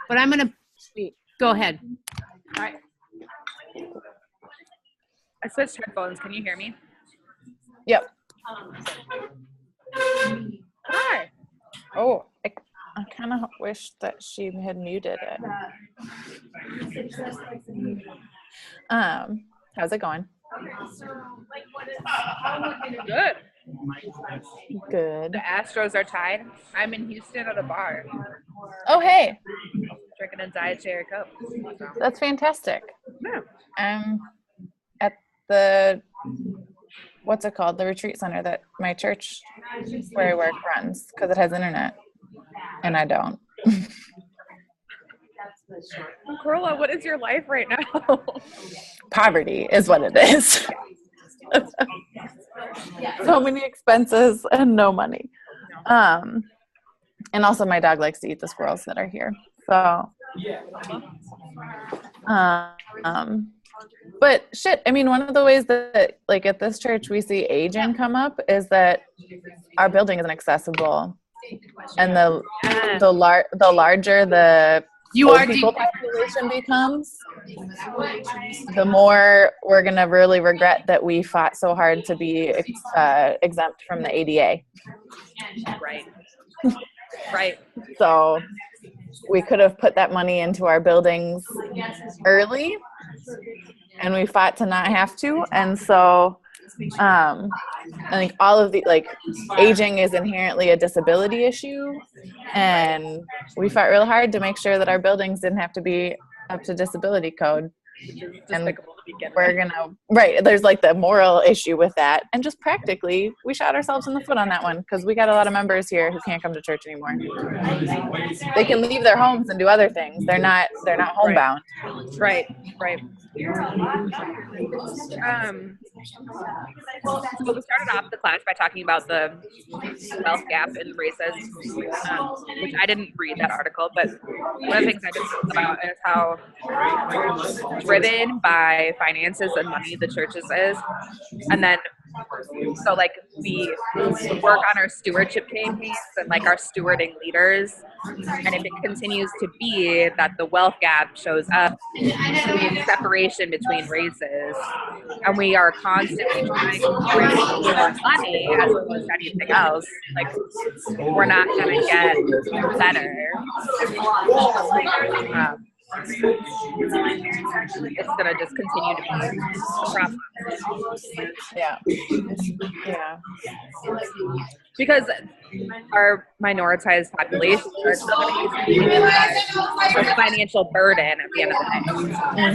But I'm going to, go ahead. All right. I switched headphones. Can you hear me? Yep. Hi. Oh, I kind of wish that she had muted it. How's it going? Good. Good. The Astros are tied. I'm in Houston at a bar. Oh, hey. Drinking a Diet Cherry Coke. That's fantastic. Yeah. I'm at the, what's it called? The retreat center that my church where I work runs, because it has internet. And I don't. Corolla, what is your life right now? Poverty is what it is. So many expenses and no money. And also my dog likes to eat the squirrels that are here. So, but shit, I mean, one of the ways that, like, at this church we see aging come up is that our building isn't accessible. And the larger the old people population becomes, the more we're going to really regret that we fought so hard to be exempt from the ADA. Right. Right. So we could have put that money into our buildings early, and we fought to not have to. And so I think all of the, like, aging is inherently a disability issue, and we fought real hard to make sure that our buildings didn't have to be up to disability code. And we're gonna, right, there's like the moral issue with that, and just practically we shot ourselves in the foot on that one, because we got a lot of members here who can't come to church anymore. They can leave their homes and do other things. They're not homebound. Right. So we started off the class by talking about the wealth gap in races, which I didn't read that article, but one of the things I did talk about is how driven by finances and money the churches is. And then, so like we work on our stewardship campaigns and like our stewarding leaders. And if it continues to be that the wealth gap shows up, separation between races, and we are constantly trying to raise more money as opposed to anything else, like, we're not going to get better. It's going to just continue to be a problem. Yeah. Because our minoritized population are going to be a financial burden at the end of the day,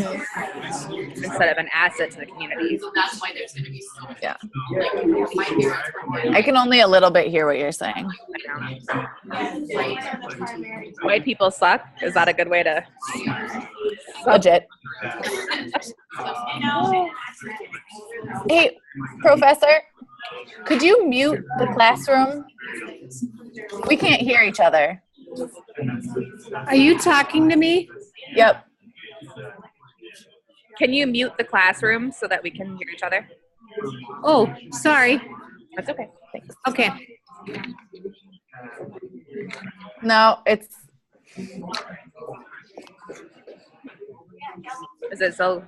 instead of an asset to the community. So that's why there's going to be so much. Yeah. I can only a little bit hear what you're saying. White people suck. Is that a good way to budget? Hey, Professor, could you mute the classroom? We can't hear each other. Are you talking to me? Yep. Can you mute the classroom so that we can hear each other? Oh, sorry. That's okay. Thanks. Okay. No, it's. Is it so?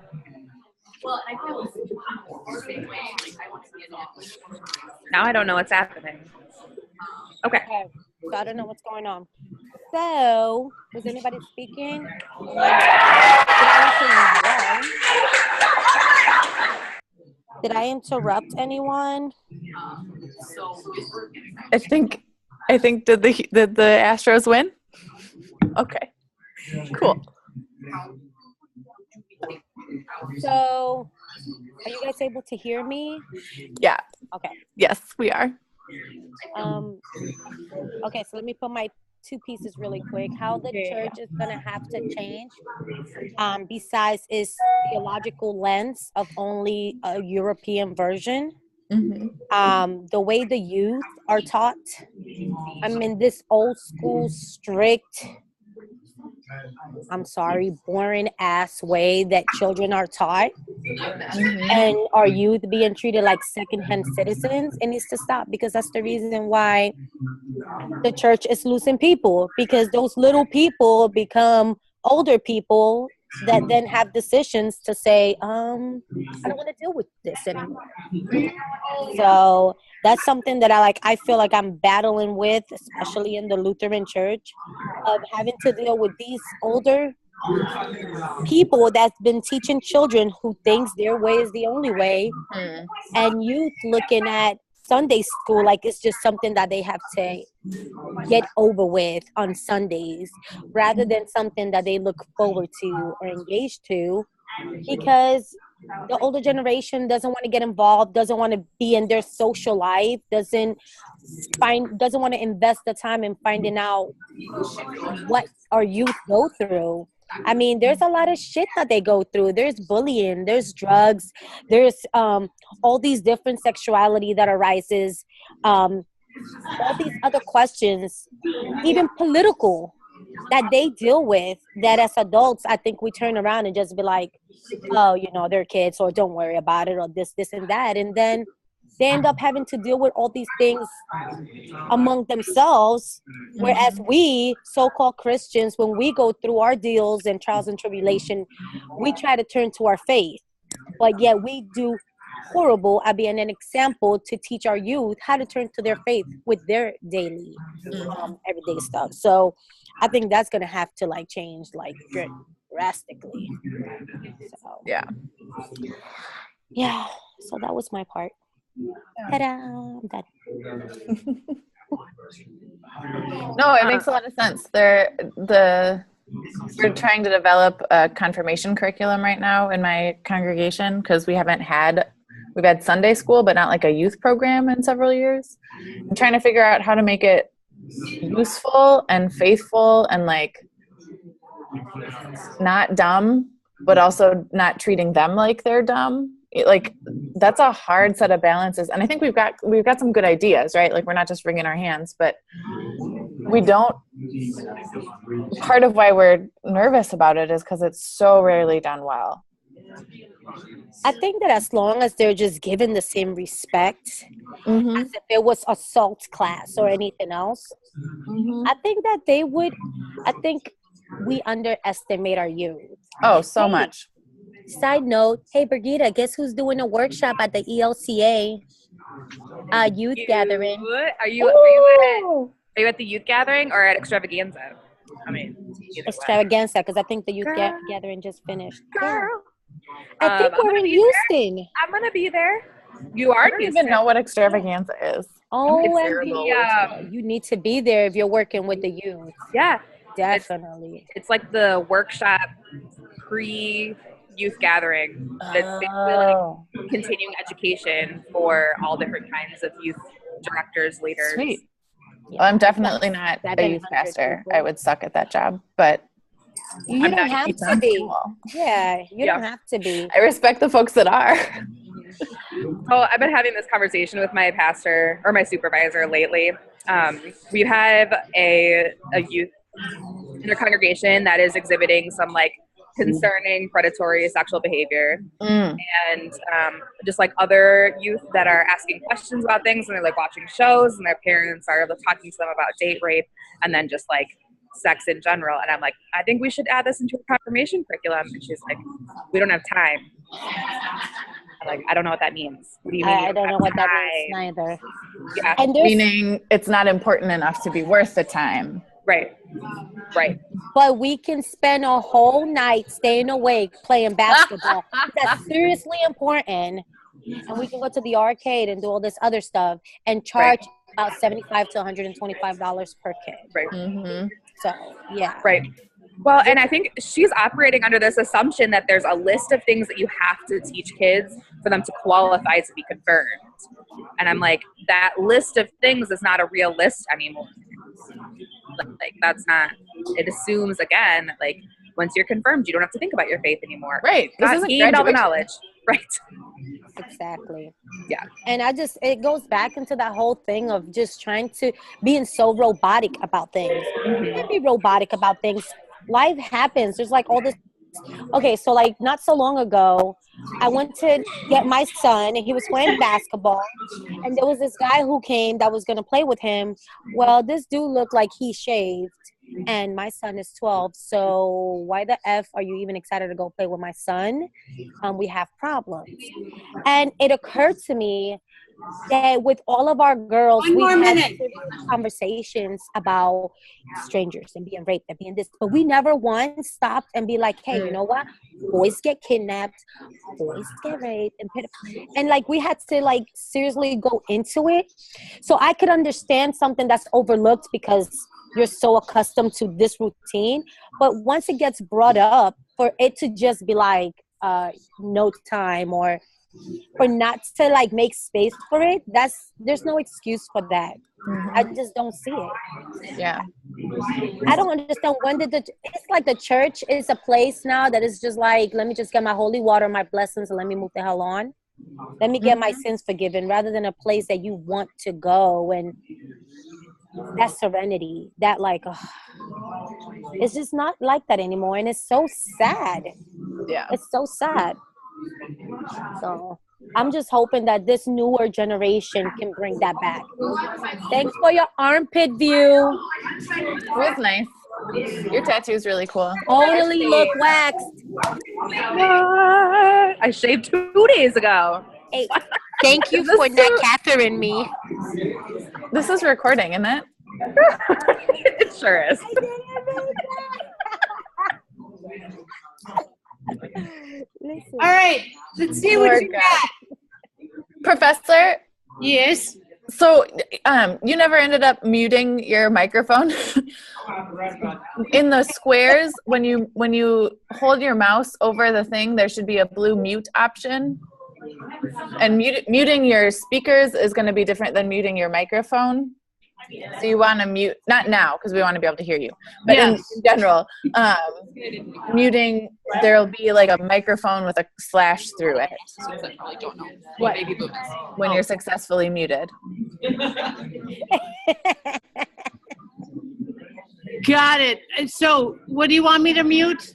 Well, I feel the same way. Like I want to be an Now I don't know what's happening. Okay. So I don't know what's going on. So, was anybody speaking? Did I interrupt anyone? I think did the Astros win? Okay. Cool. So, are you guys able to hear me? Yeah. Okay. Yes, we are. Okay, so let me put my two pieces really quick. How the church is going to have to change, besides its theological lens of only a European version, the way the youth are taught. I mean, this old school, strict, I'm sorry, boring ass way that children are taught, and our youth being treated like secondhand citizens, it needs to stop, because that's the reason why the church is losing people, because those little people become older people that then have decisions to say, I don't want to deal with this anymore. So that's something that I feel like I'm battling with, especially in the Lutheran church, of having to deal with these older people that's been teaching children who thinks their way is the only way, and youth looking at Sunday school like it's just something that they have to get over with on Sundays, rather than something that they look forward to or engage to, because the older generation doesn't want to get involved, doesn't want to be in their social life, doesn't want to invest the time in finding out what our youth go through. I mean, there's a lot of shit that they go through. There's bullying, there's drugs, there's all these different sexuality that arises, all these other questions, even political, that they deal with, that as adults, I think we turn around and just be like, oh, they're kids, or don't worry about it, or this and that. And then they end up having to deal with all these things among themselves, whereas we so-called Christians, when we go through our deals and trials and tribulation, we try to turn to our faith, but yet we do horrible at being an example to teach our youth how to turn to their faith with their daily everyday stuff. So I think that's gonna have to change drastically. So yeah, so that was my part. Ta-da, I'm done. No, it makes a lot of sense. We're trying to develop a confirmation curriculum right now in my congregation, because we've had Sunday school, but not like a youth program in several years. I'm trying to figure out how to make it useful and faithful and not dumb, but also not treating them like they're dumb. That's a hard set of balances, and I think we've got some good ideas, right? We're not just wringing our hands, but we don't. Part of why we're nervous about it is because it's so rarely done well. I think that as long as they're just given the same respect as if it was assault class or anything else, I think that they would. I think we underestimate our youth. Oh, so much. Side note, hey Brigitte, guess who's doing a workshop at the ELCA youth gathering? Are you at the youth gathering or at Extravaganza? I mean, Extravaganza, because I think the youth gathering just finished. Girl. I think we're in Houston. I'm gonna be there. You are. I don't even know what Extravaganza is. Oh, you need to be there if you're working with the youth. Yeah, definitely. It's like the workshop pre-youth gathering that's basically continuing education for all different kinds of youth directors, leaders. Sweet. Well, I'm definitely not a youth pastor. I would suck at that job, but you don't have to be. Cool. Yeah, you don't have to be. I respect the folks that are. Well, I've been having this conversation with my pastor or my supervisor lately. We have a youth in our congregation that is exhibiting some concerning predatory sexual behavior, Mm. and just like other youth that are asking questions about things, and they're like watching shows, and their parents are talking to them about date rape, and then just like sex in general. And I'm like, I think we should add this into a confirmation curriculum. And she's like, we don't have time. I'm like, I don't know what that means. What do you mean? I don't know what that means neither. Yeah. And there's, Meaning it's not important enough to be worth the time. Right. Right. but we can spend a whole night staying awake playing basketball. That's seriously important. And we can go to the arcade and do all this other stuff and charge about $75 to $125 per kid. Right. Mm-hmm. So, yeah. Right. Well, and I think she's operating under this assumption that there's a list of things that you have to teach kids for them to qualify to be confirmed. And I'm like, that list of things is not a real list anymore. Like that's not, it assumes again, like once you're confirmed, you don't have to think about your faith anymore. Right. This Not isn't gained all the graduation. knowledge. Right. Exactly. Yeah. And it goes back into that whole thing of just trying to being so robotic about things. You can't be robotic about things. Life happens. There's like all this. Okay, so like not so long ago, I went to get my son and he was playing basketball, and there was this guy who came that was gonna play with him. Well, this dude looked like he shaved, and my son is 12, so why the F are you even excited to go play with my son? We have problems. And it occurred to me that with all of our girls, we had conversations about strangers and being raped and being this, but we never once stopped and be like, hey, you know what? Boys get kidnapped, boys get raped, and like we had to like seriously go into it. So I could understand something that's overlooked because you're so accustomed to this routine, but once it gets brought up, for it to just be like no time, or for not to like make space for it, there's no excuse for that. I just don't see it. Yeah. I don't understand it's like the church is a place now that is just like, let me just get my holy water, my blessings, and let me move the hell on. Let me get my sins forgiven, rather than a place that you want to go and that serenity, that like, it's just not like that anymore. And it's so sad. Yeah. It's so sad. So I'm just hoping that this newer generation can bring that back. Thanks for your armpit view. It was nice. Your tattoo is really cool. Totally look waxed. I shaved 2 days ago. Hey, thank you for not Catherine me. This is recording, isn't it? It sure is. All right, let's see what you got. Professor? Yes? So, you never ended up muting your microphone? In the squares, when you hold your mouse over the thing, there should be a blue mute option. And muting your speakers is going to be different than muting your microphone. So you want to mute, not now because we want to be able to hear you, but in general, muting, there'll be like a microphone with a slash through it. I probably don't know. What? Baby boomers. When you're successfully muted. Got it. So what do you want me to mute?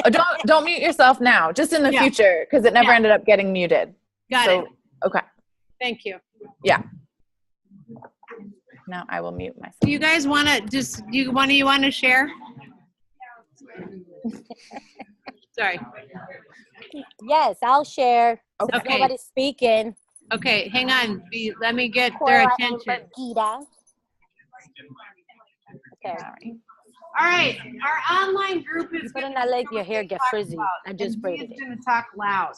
Oh, don't mute yourself now, just in the future, because it never ended up getting muted. Got it. Okay. Thank you. Yeah. Now I will mute myself. Do you guys want to you want to share? Sorry. Yes, I'll share. Since Okay. Nobody's speaking. Okay, hang on. Let me get their attention. Okay. All right, our online group is going to let your hair get frizzy. I just braided it. going to talk loud.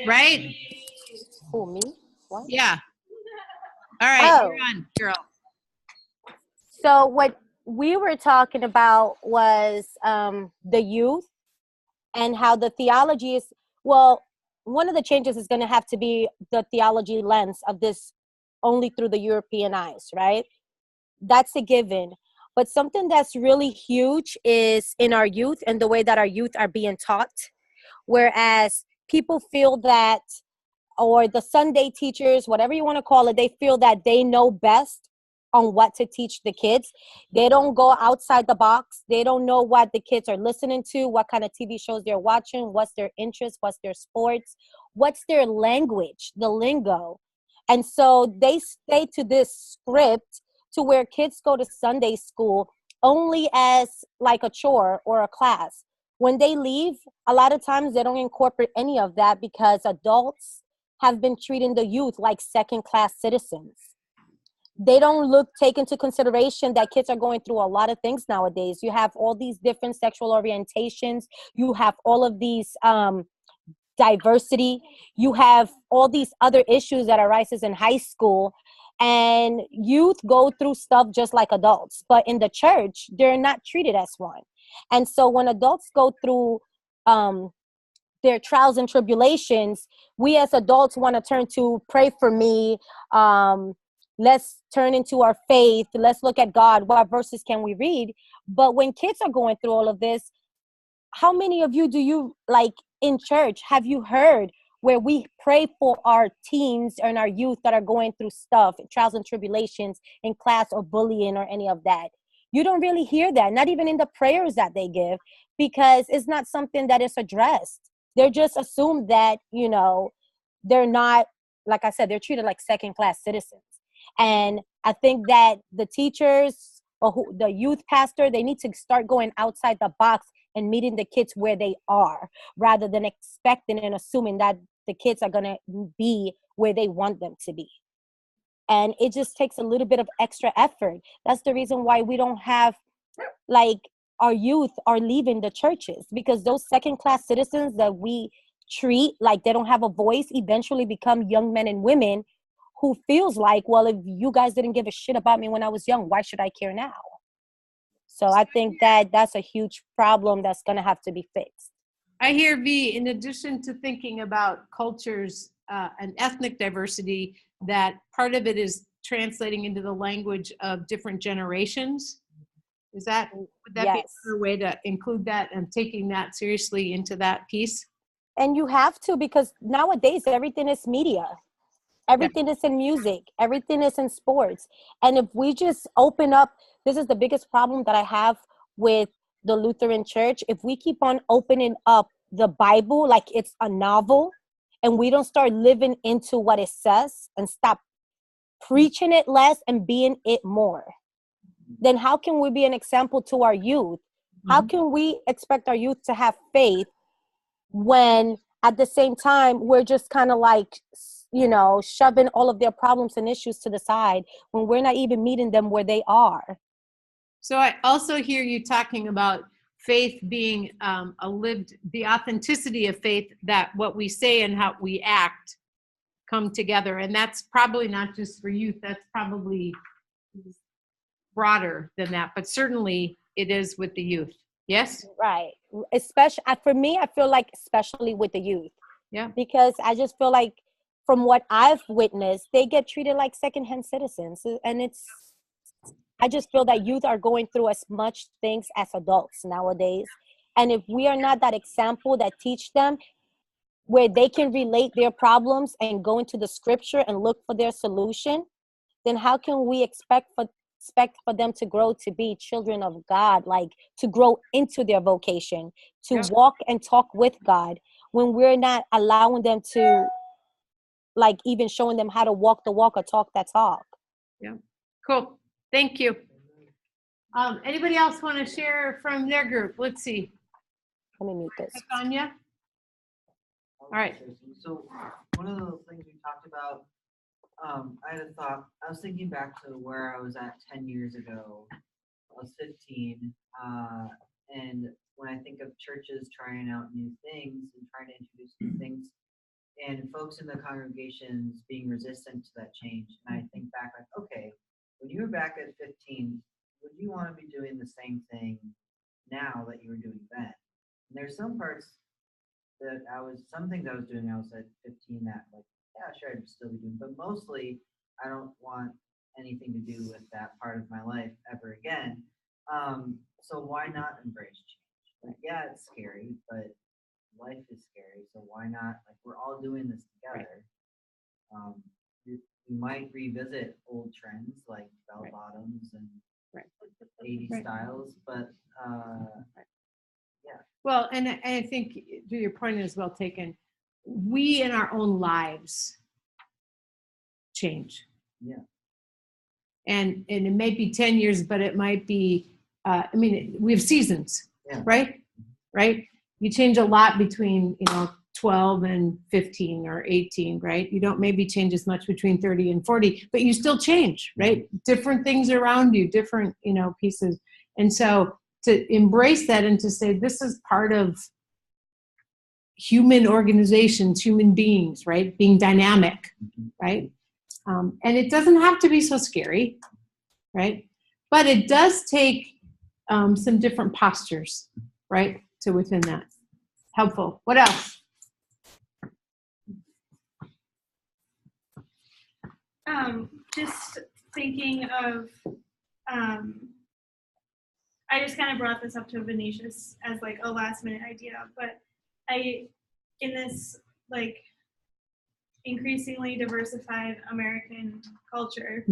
Right? Who, me? What? Yeah. All right, Oh. you're on, girl. So what we were talking about was the youth and how the theology is, well, one of the changes is going to have to be the theology lens of this only through the European eyes, right? That's a given. But something that's really huge is in our youth and the way that our youth are being taught. Whereas people feel that, or the Sunday teachers, whatever you want to call it, they feel that they know best on what to teach the kids. They don't go outside the box. They don't know what the kids are listening to, what kind of TV shows they're watching, what's their interest, what's their sports, what's their language, the lingo. And so they stay to this script to where kids go to Sunday school only as like a chore or a class. When they leave, a lot of times they don't incorporate any of that because adults have been treating the youth like second-class citizens. They don't take into consideration that kids are going through a lot of things nowadays. You have all these different sexual orientations. You have all of these diversity. You have all these other issues that arises in high school. And youth go through stuff just like adults. But in the church, they're not treated as one. And so when adults go through their trials and tribulations, we as adults want to turn to pray for me. Let's turn into our faith. Let's look at God. What verses can we read? But when kids are going through all of this, how many of you do you, like in church, have you heard where we pray for our teens and our youth that are going through stuff, trials and tribulations in class or bullying or any of that? You don't really hear that, not even in the prayers that they give, because it's not something that is addressed. They're just assumed that, you know, they're not, like I said, they're treated like second-class citizens. And I think that the teachers or the youth pastor, they need to start going outside the box and meeting the kids where they are, rather than expecting and assuming that the kids are going to be where they want them to be. And it just takes a little bit of extra effort. That's the reason why we don't have, like, our youth are leaving the churches, because those second-class citizens that we treat like they don't have a voice eventually become young men and women who feels like, well, if you guys didn't give a shit about me when I was young, why should I care now? So I think that that's a huge problem that's going to have to be fixed. I hear, V, in addition to thinking about cultures and ethnic diversity, that part of it is translating into the language of different generations. Would that be a way to include that and taking that seriously into that piece? And you have to, because nowadays everything is media. Everything is in music. Everything is in sports. And if we just open up, this is the biggest problem that I have with the Lutheran Church. If we keep on opening up the Bible like it's a novel, and we don't start living into what it says and stop preaching it less and being it more, then how can we be an example to our youth? How can we expect our youth to have faith when at the same time we're just kind of like, you know, shoving all of their problems and issues to the side when we're not even meeting them where they are? So I also hear you talking about faith being the authenticity of faith, that what we say and how we act come together. And that's probably not just for youth, that's probably broader than that, but certainly it is with the youth. Yes? Right. Especially for me, I feel like especially with the youth. Yeah. Because I just feel like from what I've witnessed, they get treated like secondhand citizens. And I just feel that youth are going through as much things as adults nowadays. And if we are not that example that teach them where they can relate their problems and go into the scripture and look for their solution, then how can we expect for them to grow to be children of God, like to grow into their vocation, to walk and talk with God, when we're not allowing them to, like, even showing them how to walk the walk or talk that talk? Yeah. Cool. Thank you. Anybody else want to share from their group? Let's see. Let me mute this. Anya? All right. So one of the things we talked about, I had a thought. I was thinking back to where I was at 10 years ago. I was 15, and when I think of churches trying out new things and trying to introduce new things, and folks in the congregations being resistant to that change, and I think back like, okay, when you were back at 15, would you want to be doing the same thing now that you were doing then? And there's some parts that some things I was doing, I was at 15 that, like, yeah, sure, I'd still be doing, but mostly I don't want anything to do with that part of my life ever again. So why not embrace change? Like, yeah, it's scary, but life is scary, so why not? Like, we're all doing this together. we might revisit old trends like bell bottoms and Right. 80s Right. styles, but yeah. Well, and I think your point is well taken. We in our own lives change. Yeah. And it may be 10 years, but it might be, I mean, we have seasons, Yeah. right? Right? You change a lot between, 12 and 15 or 18, right? You don't maybe change as much between 30 and 40, but you still change, right? Different things around you, different, pieces. And so to embrace that and to say, this is part of human organizations, human beings, right? Being dynamic, right? And it doesn't have to be so scary, right? But it does take some different postures, right? To within that. Helpful. What else? Just thinking of, I just kind of brought this up to Venetius as like a last minute idea, but in this like increasingly diversified American culture,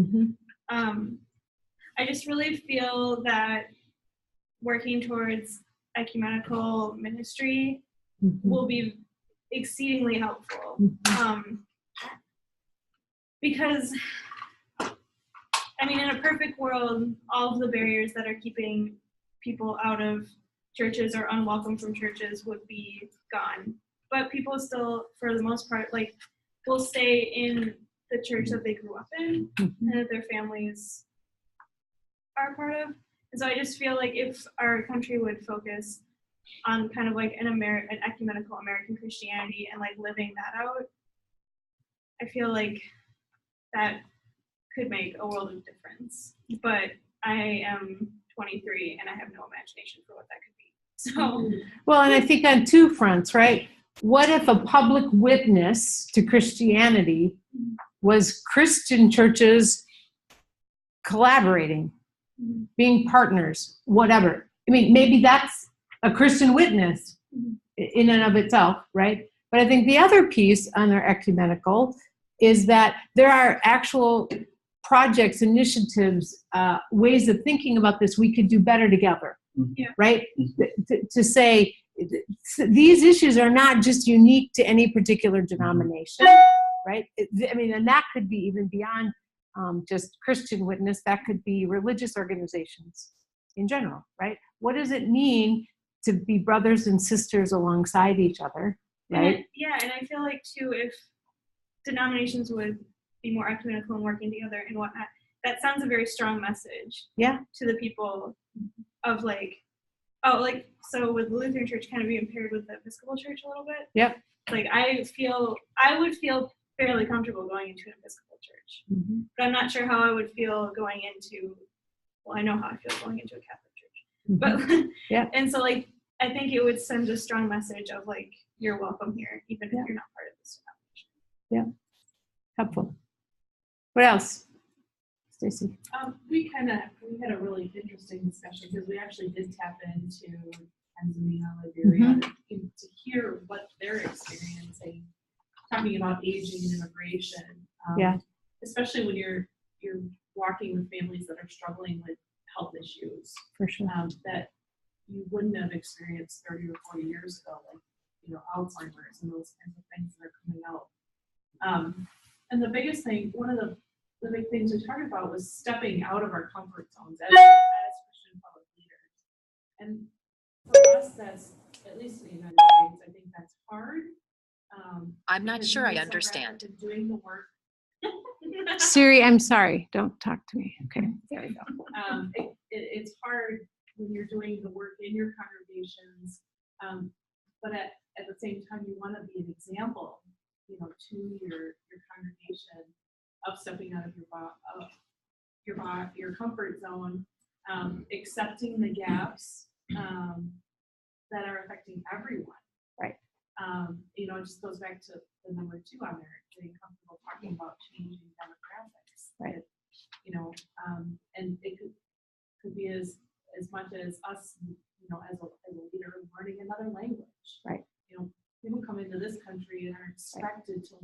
I just really feel that working towards ecumenical ministry will be exceedingly helpful. Because, I mean, in a perfect world, all of the barriers that are keeping people out of churches or unwelcome from churches would be gone. But people still, for the most part, like, will stay in the church that they grew up in and that their families are part of. And so I just feel like if our country would focus on kind of like an ecumenical American Christianity and like living that out, I feel like that could make a world of difference. But I am 23 and I have no imagination for what that could be. So, well, and I think on two fronts, right? What if a public witness to Christianity was Christian churches collaborating, being partners, whatever? I mean, maybe that's a Christian witness in and of itself, right? But I think the other piece on our ecumenical is that there are actual projects, initiatives, ways of thinking about this we could do better together, right? To say these issues are not just unique to any particular denomination, right? I mean, and that could be even beyond just Christian witness, that could be religious organizations in general, right? What does it mean to be brothers and sisters alongside each other, right? And I feel like too, if denominations would be more ecumenical and working together and whatnot, that sends a very strong message to the people of like, oh, like, so would the Lutheran Church kind of be paired with the Episcopal Church a little bit? Yep. Like I would feel fairly comfortable going into an Episcopal Church, but I'm not sure how I would feel going into, well, I know how I feel going into a Catholic Church, but and so like, I think it would send a strong message of like, you're welcome here, even if you're not part of this denomination. Yeah, helpful. What else, Stacy? We had a really interesting discussion because we actually did tap into Tanzania, Liberia, to hear what they're experiencing, talking about aging and immigration. Especially when you're walking with families that are struggling with health issues. For sure. That you wouldn't have experienced 30 or 40 years ago, like Alzheimer's and those kinds of things that are coming out. And the biggest thing, one of the big things we talked about was stepping out of our comfort zones as Christian public leaders. And for us, that's, at least in the United States, I think that's hard. I'm not sure I understand. Doing the work. Siri, I'm sorry. Don't talk to me. Okay. There you go. It's hard when you're doing the work in your congregations, but at the same time, you want to be an example, to your congregation of stepping out of your comfort zone, accepting the gaps that are affecting everyone. Right. It just goes back to the number 2 on there, getting comfortable talking about changing demographics. Right. And it could be as much as us, as a leader, learning another language. Right. People come into this country and are expected to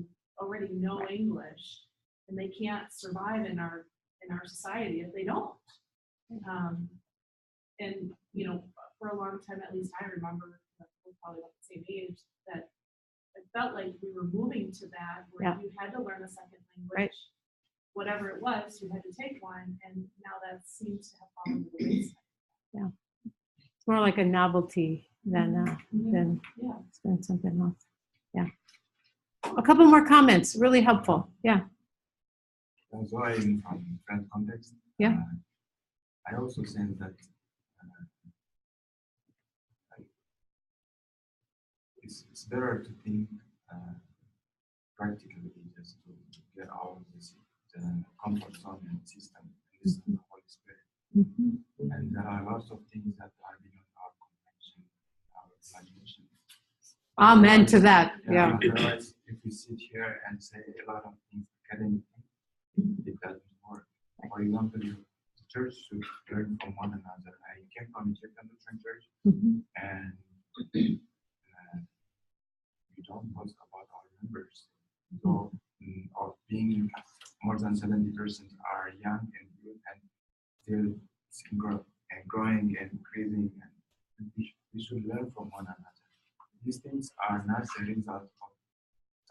already know English. and they can't survive in our society if they don't. And you know, for a long time, at least I remember, we're probably about the same age, that it felt like we were moving to that where you had to learn a second language, whatever it was, you had to take one, and now that seems to have fallen to the wayside. Yeah, it's more like a novelty than something else. Yeah. A couple more comments, really helpful. Yeah. So I'm from French context. Yeah. I also sense that it's better to think practically, just to get out of this comfort zone and system and listen to the Holy Spirit. And there are lots of things that are beyond our comprehension, our imagination. Amen to that. Yeah. Otherwise, if we sit here and say a lot of things academic, it doesn't work. For example, the church should learn from one another. I came from a Lutheran church, and we don't post about our members. So, of being more than 70% are young and youth and still growing and increasing, and we should learn from one another. These things are not the result of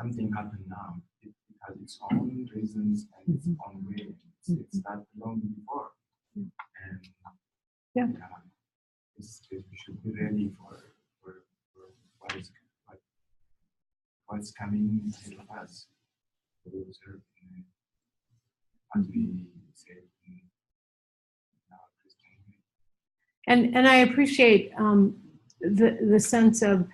something happened now. It has its own reasons and its own way. It started long before. And we should be ready for what's coming ahead of us. We observe, as we say, in our Christian way. And I appreciate the sense of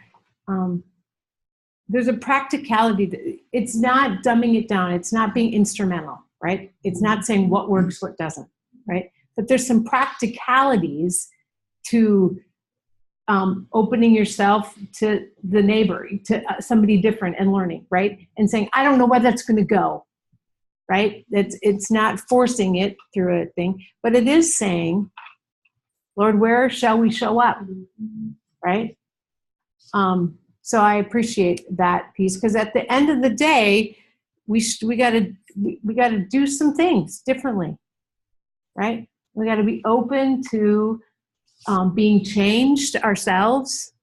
there's a practicality. It's not dumbing it down. It's not being instrumental, right? It's not saying what works, what doesn't, right? But there's some practicalities to opening yourself to the neighbor, to somebody different and learning, right? And saying, I don't know where that's going to go, right? It's not forcing it through a thing, but it is saying, Lord, where shall we show up, right? So I appreciate that piece, because at the end of the day, we got to do some things differently, right? We got to be open to being changed ourselves,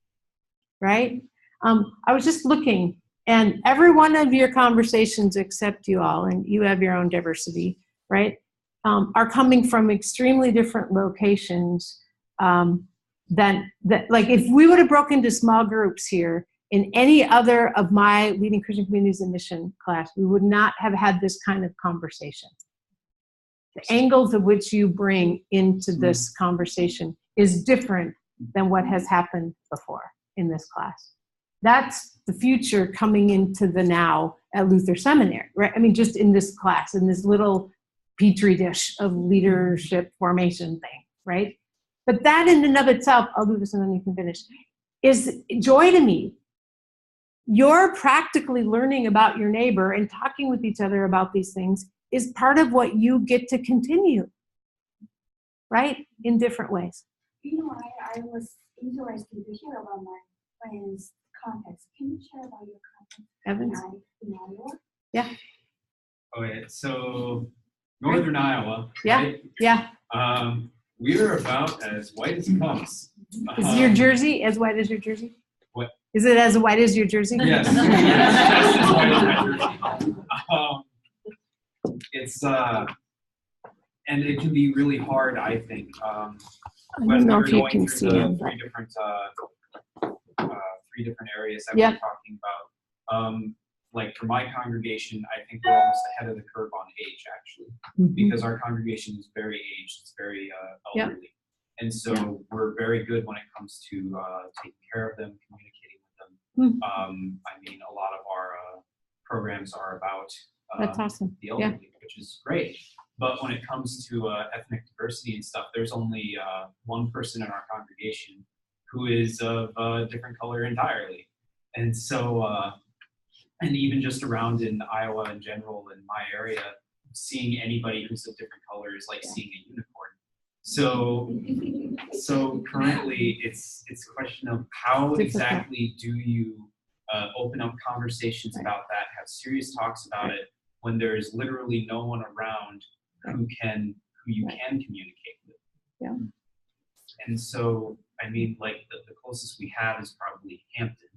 right? I was just looking, and every one of your conversations, except you all, and you have your own diversity, right, are coming from extremely different locations. Like if we would have broken into small groups here in any other of my Leading Christian Communities in Mission class, we would not have had this kind of conversation. The angles of which you bring into this conversation is different than what has happened before in this class. That's the future coming into the now at Luther Seminary, right? I mean, just in this class, in this little petri dish of leadership formation thing, right? But that in and of itself, I'll do this and then you can finish, is joy to me. You're practically learning about your neighbor and talking with each other about these things is part of what you get to continue, right? In different ways. You know, I was interested to hear about my friend's context. Can you share about your context? Evans? In Iowa? Yeah. Okay, so Northern Iowa. Yeah, right? yeah. We're about as white as it comes. Is your jersey as white as your jersey? What? Is it as white as your jersey? Yes. It's just as white as my jersey. It's and it can be really hard, I think. I don't know if you can see it. Three different areas that Yeah. we're talking about. Like for my congregation, I think we're almost ahead of the curve on age, actually, because our congregation is very aged, it's very elderly. And so we're very good when it comes to taking care of them, communicating with them. I mean, a lot of our programs are about That's awesome. the elderly, which is great. But when it comes to ethnic diversity and stuff, there's only one person in our congregation who is of a different color entirely. And so, and even just around in Iowa in general, in my area, seeing anybody who's of different color is like seeing a unicorn. So currently it's a question of how exactly do you open up conversations about that, have serious talks about it, when there's literally no one around who you can communicate with. Yeah. And so, I mean, like the closest we have is probably Hampton,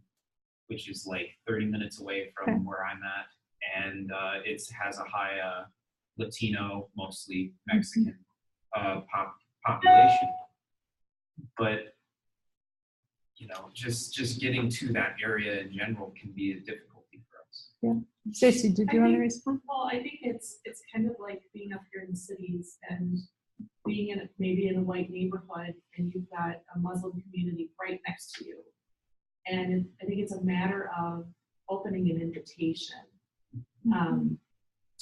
which is like 30 minutes away from where I'm at. And it has a high Latino, mostly Mexican population. But, you know, just getting to that area in general can be a difficulty for us. Yeah. Stacey, did you want to respond? Well, I think it's kind of like being up here in the cities and being in maybe in a white neighborhood and you've got a Muslim community right next to you. And I think it's a matter of opening an invitation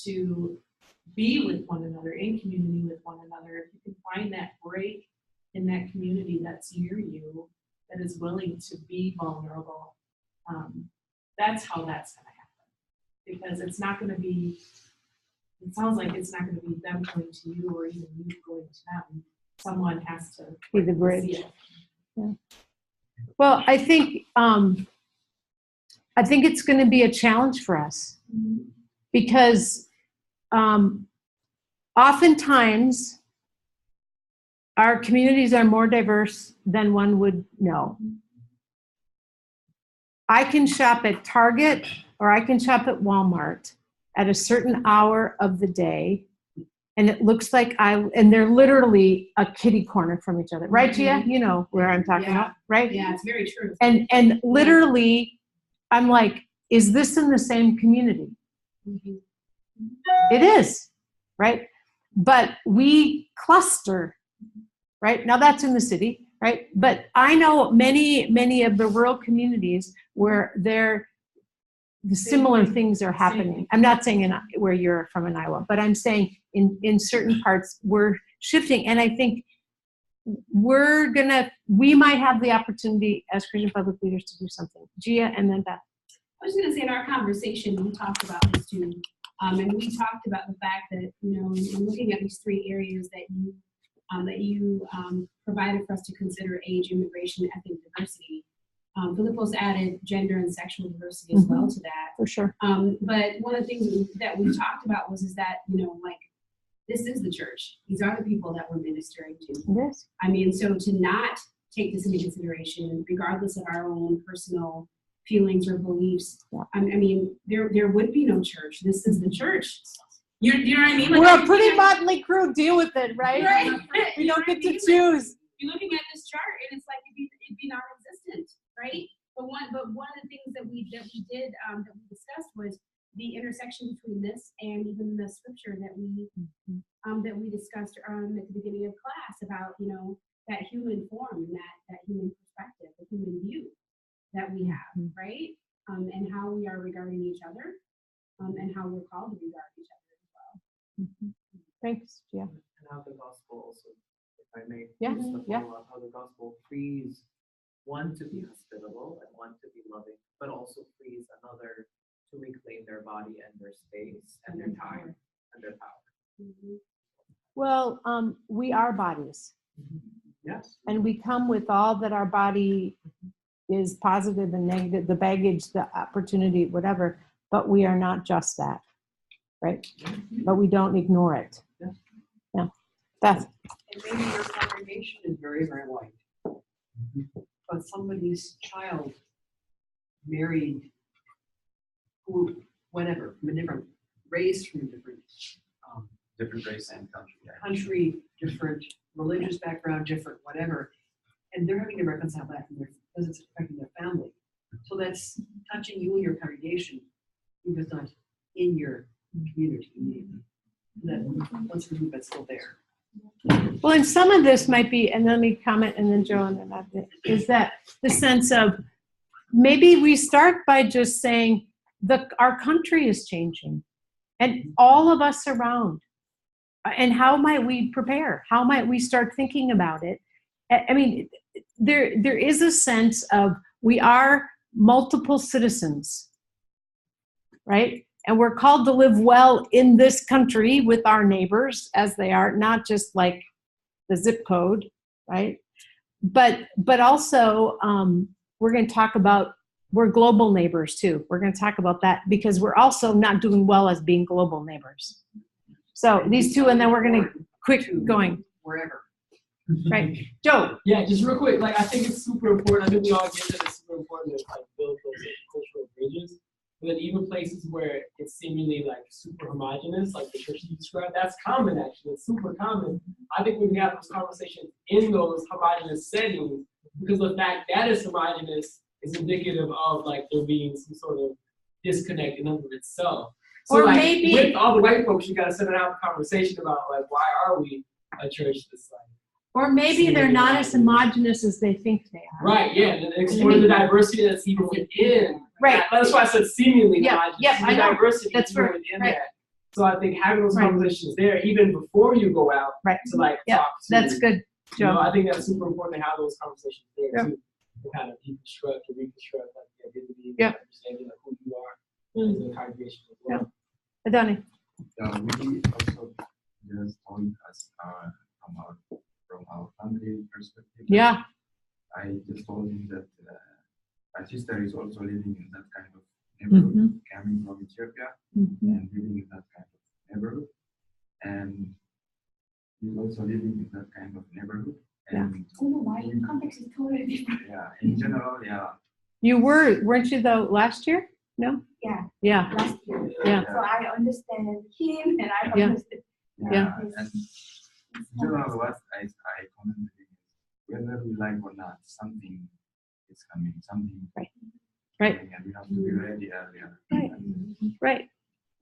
to be with one another, in community with one another. If you can find that break in that community that's near you, that is willing to be vulnerable, that's how that's going to happen. Because it's not going to be, it sounds like it's not going to be them going to you or even you going to them. Someone has to Be the bridge. see it. Yeah. Well, I think it's going to be a challenge for us because oftentimes our communities are more diverse than one would know. I can shop at Target or I can shop at Walmart at a certain hour of the day, and it looks like and they're literally a kitty corner from each other. Right, Gia? You know where I'm talking about, right? Yeah, it's very true. And literally, I'm like, is this in the same community? It is, right? But we cluster, right? Now that's in the city, right? But I know many of the rural communities where the similar things are happening. I'm not saying where you're from in Iowa, but I'm saying in certain parts we're shifting. And I think we might have the opportunity as Christian public leaders to do something. Gia and then Beth. I was going to say in our conversation, we talked about this too. And we talked about the fact that, you know, in looking at these three areas that you provided for us to consider: age, immigration, ethnic diversity. Filippo's added gender and sexual diversity as well to that. For sure. But one of the things that we talked about was that, you know, like, this is the church. These are the people that we're ministering to. Yes. I mean, so to not take this into consideration, regardless of our own personal feelings or beliefs, I mean, there would be no church. This is the church. You know what I mean? Like, we're a pretty motley crew. Deal with it, right? We don't get to choose. You're looking at this chart, and it's like it'd be non-existent, right? But one of the things that we discussed was the intersection between this and even the scripture that we discussed at the beginning of class about, you know, that human form and that human perspective, the human view that we have, right? And how we are regarding each other, and how we're called to regard each other as well. Thanks, yeah. And how the gospel also, if I may, Yeah, just to yeah. follow up, how the gospel frees one to be hospitable and one to be loving, but also frees another to reclaim their body and their space and their time and their power. Well, we are bodies. Yes. And we come with all that our body is positive and negative, the baggage, the opportunity, whatever, but we are not just that, right? But we don't ignore it. Yeah. Beth. And maybe your congregation is very, very white. But somebody's child married who, whatever, from a different race, from a different race and country. country, different religious background, different whatever, and they're having to reconcile that because it's affecting their family. So that's touching you and your congregation, even if it's not in your community immediately. That's the group that's still there. Well, and some of this might be, and let me comment, and then Joe, and then that is that the sense of maybe we start by just saying our country is changing, and all of us around, and how might we prepare? How might we start thinking about it? I mean, there is a sense of we are multiple citizens, right? And we're called to live well in this country with our neighbors as they are, not just like the zip code, right? But also, we're going to talk about we're global neighbors too. We're going to talk about that because we're also not doing well as being global neighbors. So these two, and then we're going to quick going. Wherever. Right. Joe. Yeah, just real quick, like I think it's super important. I think we all get that it's super important to like build those cultural bridges. But then even places where it's seemingly like super homogenous, like the church you described, that's common actually. It's super common. I think when we have those conversations in those homogenous settings, because the fact that it's homogenous is indicative of like there being some sort of disconnect in and of itself. So Or like maybe with all the white folks, you gotta sit down and have a conversation about like why are we a church this like. Or maybe they're not as homogenous as they think they are. Right, yeah, and exploring the diversity that's even within. Right. That's why I said seemingly Yeah, homogenous. yeah, The I know. diversity That's is even right, within right. that. So I think having those Right. conversations there, even before you go out to like Yeah, talk to. that's good, You know, Joe. I think that's super important to have those conversations there Yeah. too. To kind of deconstruct and reconstruct like the identity Yeah. and understanding of who you are as a congregation as well. Adani. We also just told us from our family perspective. Yeah. I just told him that my sister is also living in that kind of neighborhood, coming from Ethiopia and living in that kind of neighborhood. And he's also living in that kind of neighborhood. And my context is totally different. yeah, in general, yeah. You weren't you though last year? No? Yeah. Yeah. Last year. Yeah. So I understand him and I Yeah. understand. Yeah. And in general, what I commented is whether we like or not, something is coming, something. Right. Coming, and we have to be ready earlier. Right.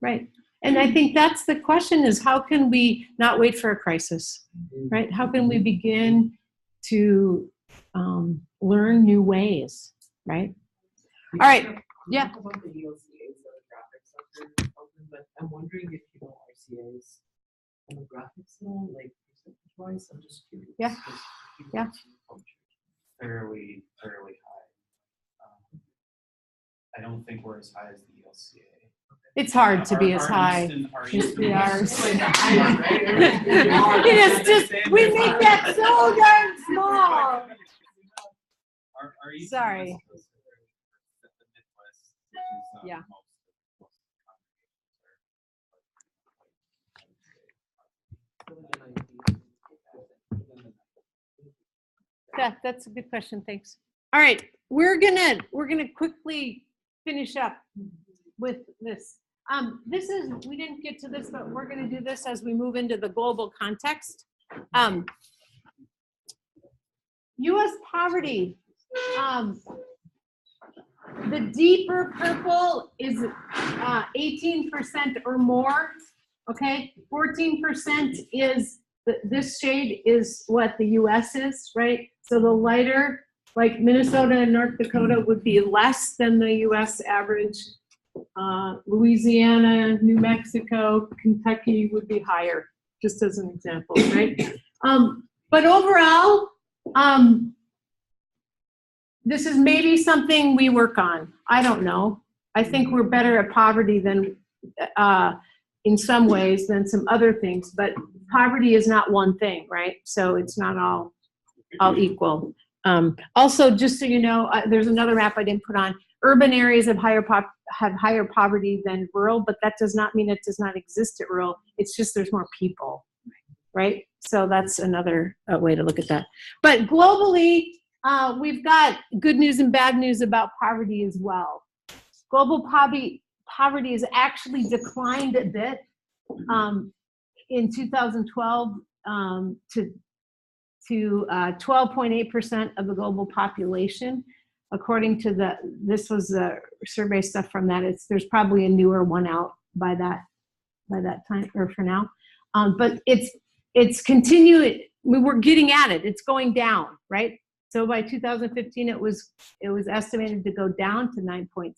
Right. And I think that's the question is how can we not wait for a crisis, right? How can we begin to learn new ways, right? All right. Yeah. Talk about the ELCA's demographics, but I'm wondering if you know RCA's demographics at all, like percentage-wise. I'm just curious. Yeah. Yeah. Fairly high. I don't think we're as high as the ELCA. It's hard to be as high. Our We are. Eastern It is just, we make that so darn small. Our East and Sorry. West Coast are the Midwest, which is Yeah. most Yeah, that's a good question. Thanks. All right, we're gonna quickly finish up with this. This is, we didn't get to this, but we're gonna do this as we move into the global context. U.S. poverty. The deeper purple is 18% or more. Okay, 14% is this shade is what the U.S. is, right? So the lighter, like Minnesota and North Dakota, would be less than the U.S. average. Louisiana, New Mexico, Kentucky would be higher, just as an example, right? But overall, this is maybe something we work on. I don't know. I think we're better at poverty than in some ways than some other things, but poverty is not one thing, right? So it's not all equal. Also, just so you know, there's another map I didn't put on. Urban areas have higher poverty than rural, but that does not mean it does not exist at rural. It's just there's more people, right? So that's another way to look at that. But globally, we've got good news and bad news about poverty as well. Global poverty has actually declined a bit in 2012 to 12.8% of the global population. According to this was the survey stuff from that. There's probably a newer one out by that time or for now. But it's continuing. We were getting at it. It's going down, right? So by 2015, it was estimated to go down to 9.6.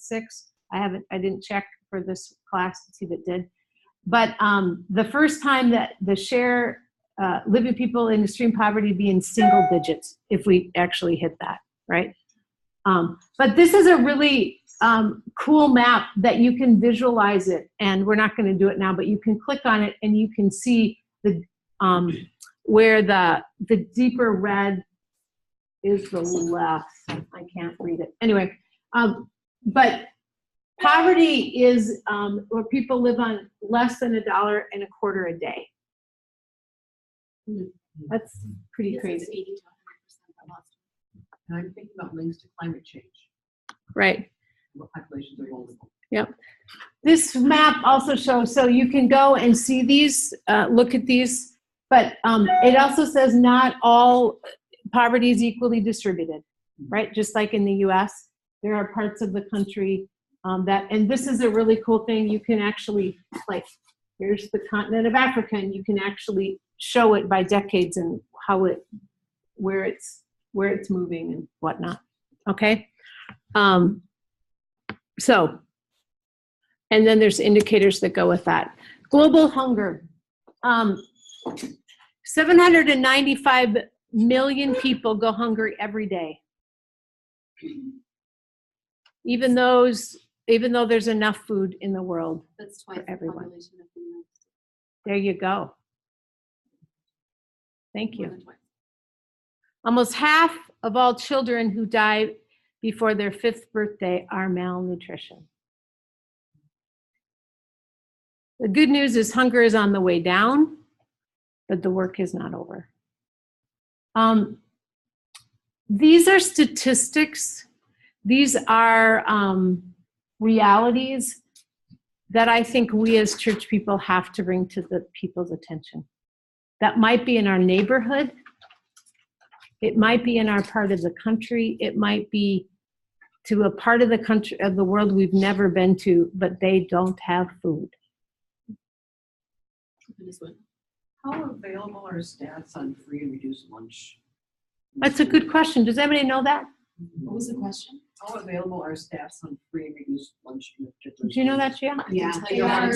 I didn't check for this class to see if it did. But the first time that the share living people in extreme poverty be in single digits, if we actually hit that, right? But this is a really cool map that you can visualize it, and we're not going to do it now, but you can click on it and you can see where the deeper red is the left. I can't read it. Anyway, but poverty is where people live on less than $1.25 a day. That's pretty crazy. And I'm thinking about links to climate change. Right. What populations are vulnerable. Yep. This map also shows, so you can go and see these, look at these, but it also says not all poverty is equally distributed, right? Just like in the US, there are parts of the country that, and this is a really cool thing, you can actually, like, here's the continent of Africa, and you can actually show it by decades and how it, where it's moving and whatnot, okay? So, and then there's indicators that go with that. Global hunger. 795 million people go hungry every day. Even though there's enough food in the world for everyone. There you go. Thank you. Almost half of all children who die before their 5th birthday are malnutrition. The good news is hunger is on the way down, but the work is not over. These are statistics. These are realities that I think we as church people have to bring to the people's attention. That might be in our neighborhood. It might be in our part of the country. It might be to a part of the country, of the world we've never been to, but they don't have food. How available are stats on free and reduced lunch? That's a good question. Does anybody know that? What was the question? How available are stats on free and reduced lunch? Do you know that, Gia? Yeah, They are.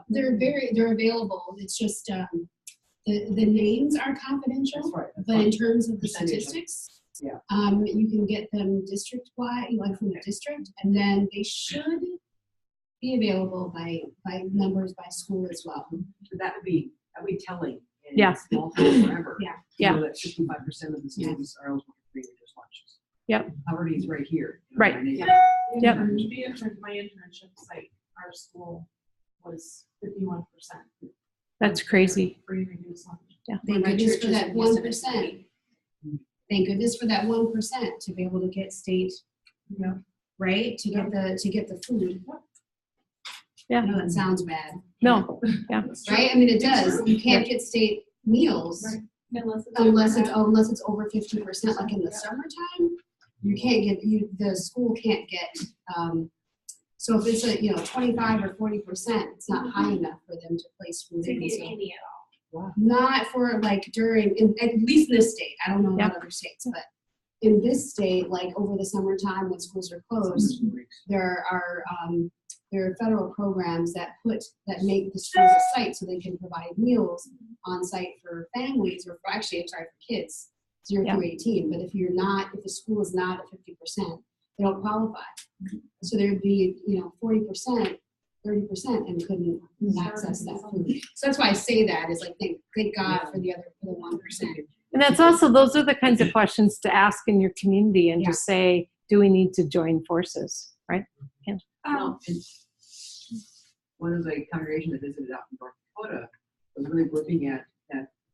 They're available. It's just the names are confidential, but in terms of the statistics, yeah, you can get them district-wide, like from the district, and then they should be available by numbers by school as well. So that would be telling. And Yeah. it's small town forever. Yeah. Yeah. You know that 65% of the students are eligible for free and reduced lunches. Yep. Poverty is right here. Right. Yeah. Yep. To be at my internship site, our school was 51%. That's crazy. Free reduced lunch. Yeah. Thank goodness for that 1%. Thank goodness for that 1% to be able to get state, right? To get the food. Yeah. I know that sounds bad. No. Yeah. Right? I mean, it does. You can't get state meals unless it's over 50%. Like in the summertime, you can't get the school can't get. So if it's 25 or 40%, it's not high enough for them to place food in. So, Wow. not for like during, at least in this state. I don't know about other states, but in this state, like over the summertime when schools are closed, there are federal programs that make the schools a site so they can provide meals on site for families or for kids 0 through 18. But if the school is not at 50%, they don't qualify. So there'd be 40%, 30%, and couldn't access that food. So that's why I say that is like thank God for the 1%. And that's also, those are the kinds of questions to ask in your community and to say, do we need to join forces, right? Yeah. One of the congregation that visited out in North Dakota was really working at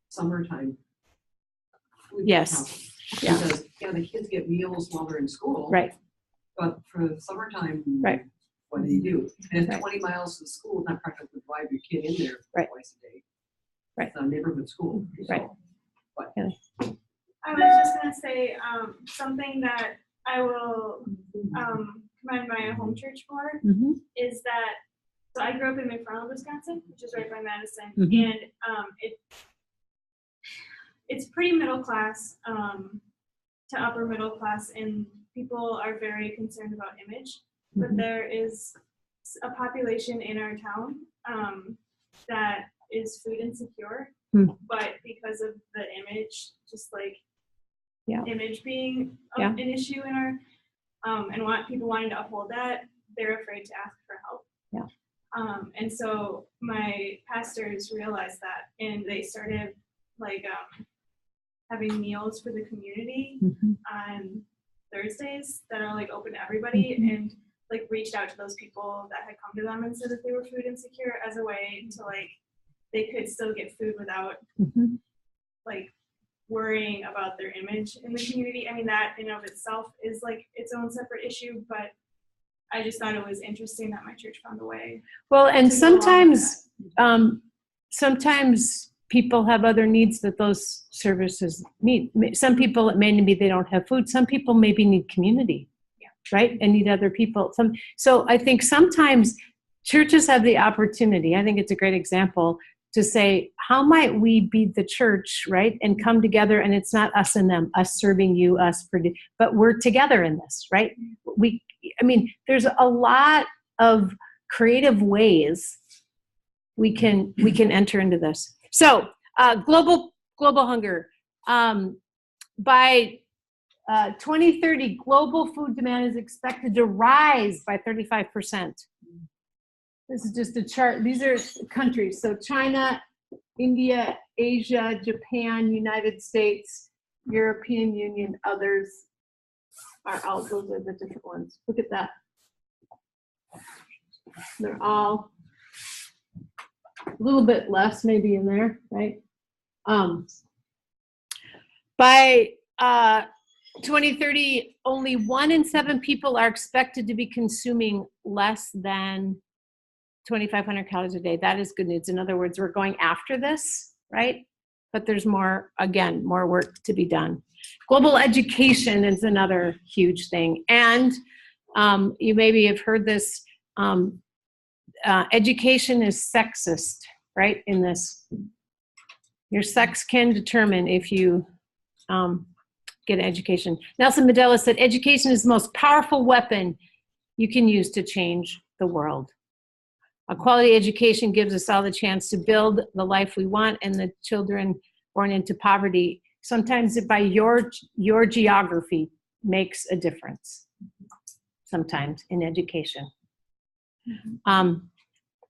summertime food Yes. council. Yeah. Because the kids get meals while they're in school. Right. But for the summertime, right, what do you do? And if 20 miles to school is not practical to drive your kid in there twice a day. Right. It's a neighborhood school. Right. But I was just gonna say something that I will commend my home church for is that. So I grew up in McFarland, Wisconsin, which is right by Madison, and it's pretty middle class to upper middle class, and people are very concerned about image. But there is a population in our town that is food insecure, but because of the image, just like image being an issue in our, and people wanting to uphold that, they're afraid to ask for help. Yeah. And so my pastors realized that, and they started like having meals for the community. Thursdays that are like open to everybody, and like reached out to those people that had come to them and said that they were food insecure as a way to like they could still get food without like worrying about their image in the community. I mean, that in and of itself is like its own separate issue, but I just thought it was interesting that my church found a way. Well, and to go along with sometimes people have other needs that those services need. Some people, it may be they don't have food. Some people maybe need community, right? And need other people. So I think sometimes churches have the opportunity, I think it's a great example, to say, how might we be the church, right? And come together, and it's not us and them, us serving you, but we're together in this, right? There's a lot of creative ways we can enter into this. So global hunger. By 2030, global food demand is expected to rise by 35%. This is just a chart. These are countries. So China, India, Asia, Japan, United States, European Union, others are out. Those are the different ones. Look at that. They're all a little bit less maybe in there, right? By 2030, only 1 in 7 people are expected to be consuming less than 2,500 calories a day. That is good news. In other words, we're going after this, right? But there's more work to be done. Global education is another huge thing. And you maybe have heard this, education is sexist, right? In this, your sex can determine if you get an education. Nelson Mandela said, education is the most powerful weapon you can use to change the world. A quality education gives us all the chance to build the life we want, and the children born into poverty, sometimes by your geography, makes a difference, sometimes in education.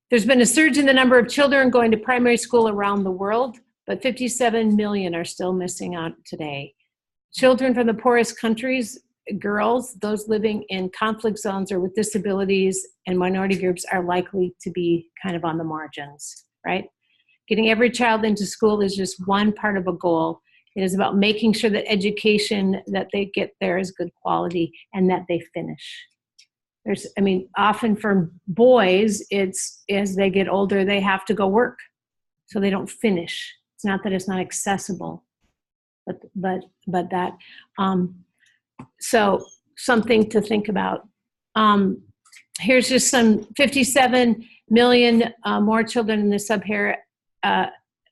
There's been a surge in the number of children going to primary school around the world, but 57 million are still missing out today. Children from the poorest countries, girls, those living in conflict zones or with disabilities and minority groups are likely to be kind of on the margins, right? Getting every child into school is just one part of a goal. It is about making sure that education that they get there is good quality and that they finish. Often for boys, it's as they get older, they have to go work, so they don't finish. It's not that it's not accessible, but that, so something to think about. Here's just some 57 million more children in the sub-Saharan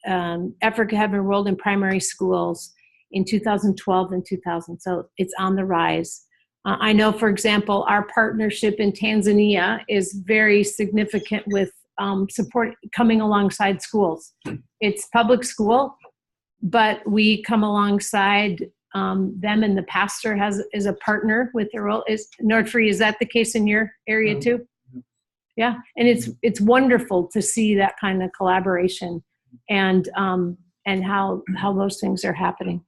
Africa have enrolled in primary schools in 2012 and 2000. So it's on the rise. I know, for example, our partnership in Tanzania is very significant with support coming alongside schools. It's public school, but we come alongside them, and the pastor is a partner with the role. Is Nordfree, is that the case in your area too? Yeah, and it's wonderful to see that kind of collaboration and how those things are happening.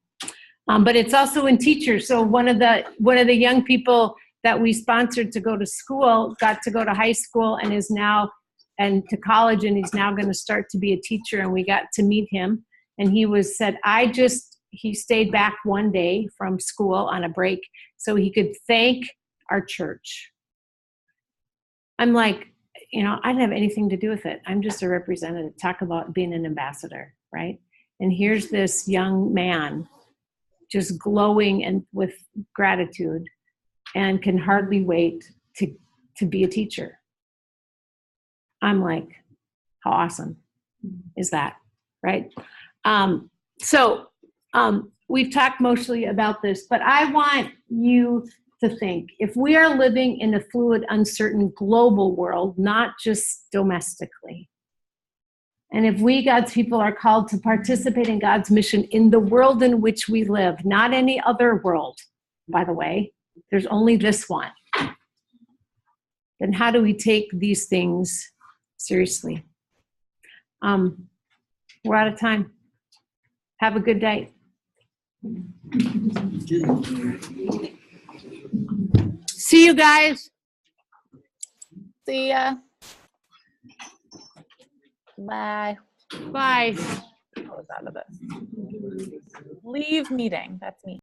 But it's also in teachers. So one of the young people that we sponsored to go to school got to go to high school and is now to college, and he's now going to start to be a teacher. And we got to meet him, and he stayed back one day from school on a break so he could thank our church. I'm like, I didn't have anything to do with it. I'm just a representative. Talk about being an ambassador, right? And here's this young man just glowing and with gratitude and can hardly wait to be a teacher. I'm like, how awesome is that, right? We've talked mostly about this, but I want you to think, if we are living in a fluid, uncertain global world, not just domestically, and if we, God's people, are called to participate in God's mission in the world in which we live, not any other world, by the way, there's only this one, then how do we take these things seriously? We're out of time. Have a good day. See you guys. See ya. Bye. Bye. Close out of this. Leave meeting. That's me.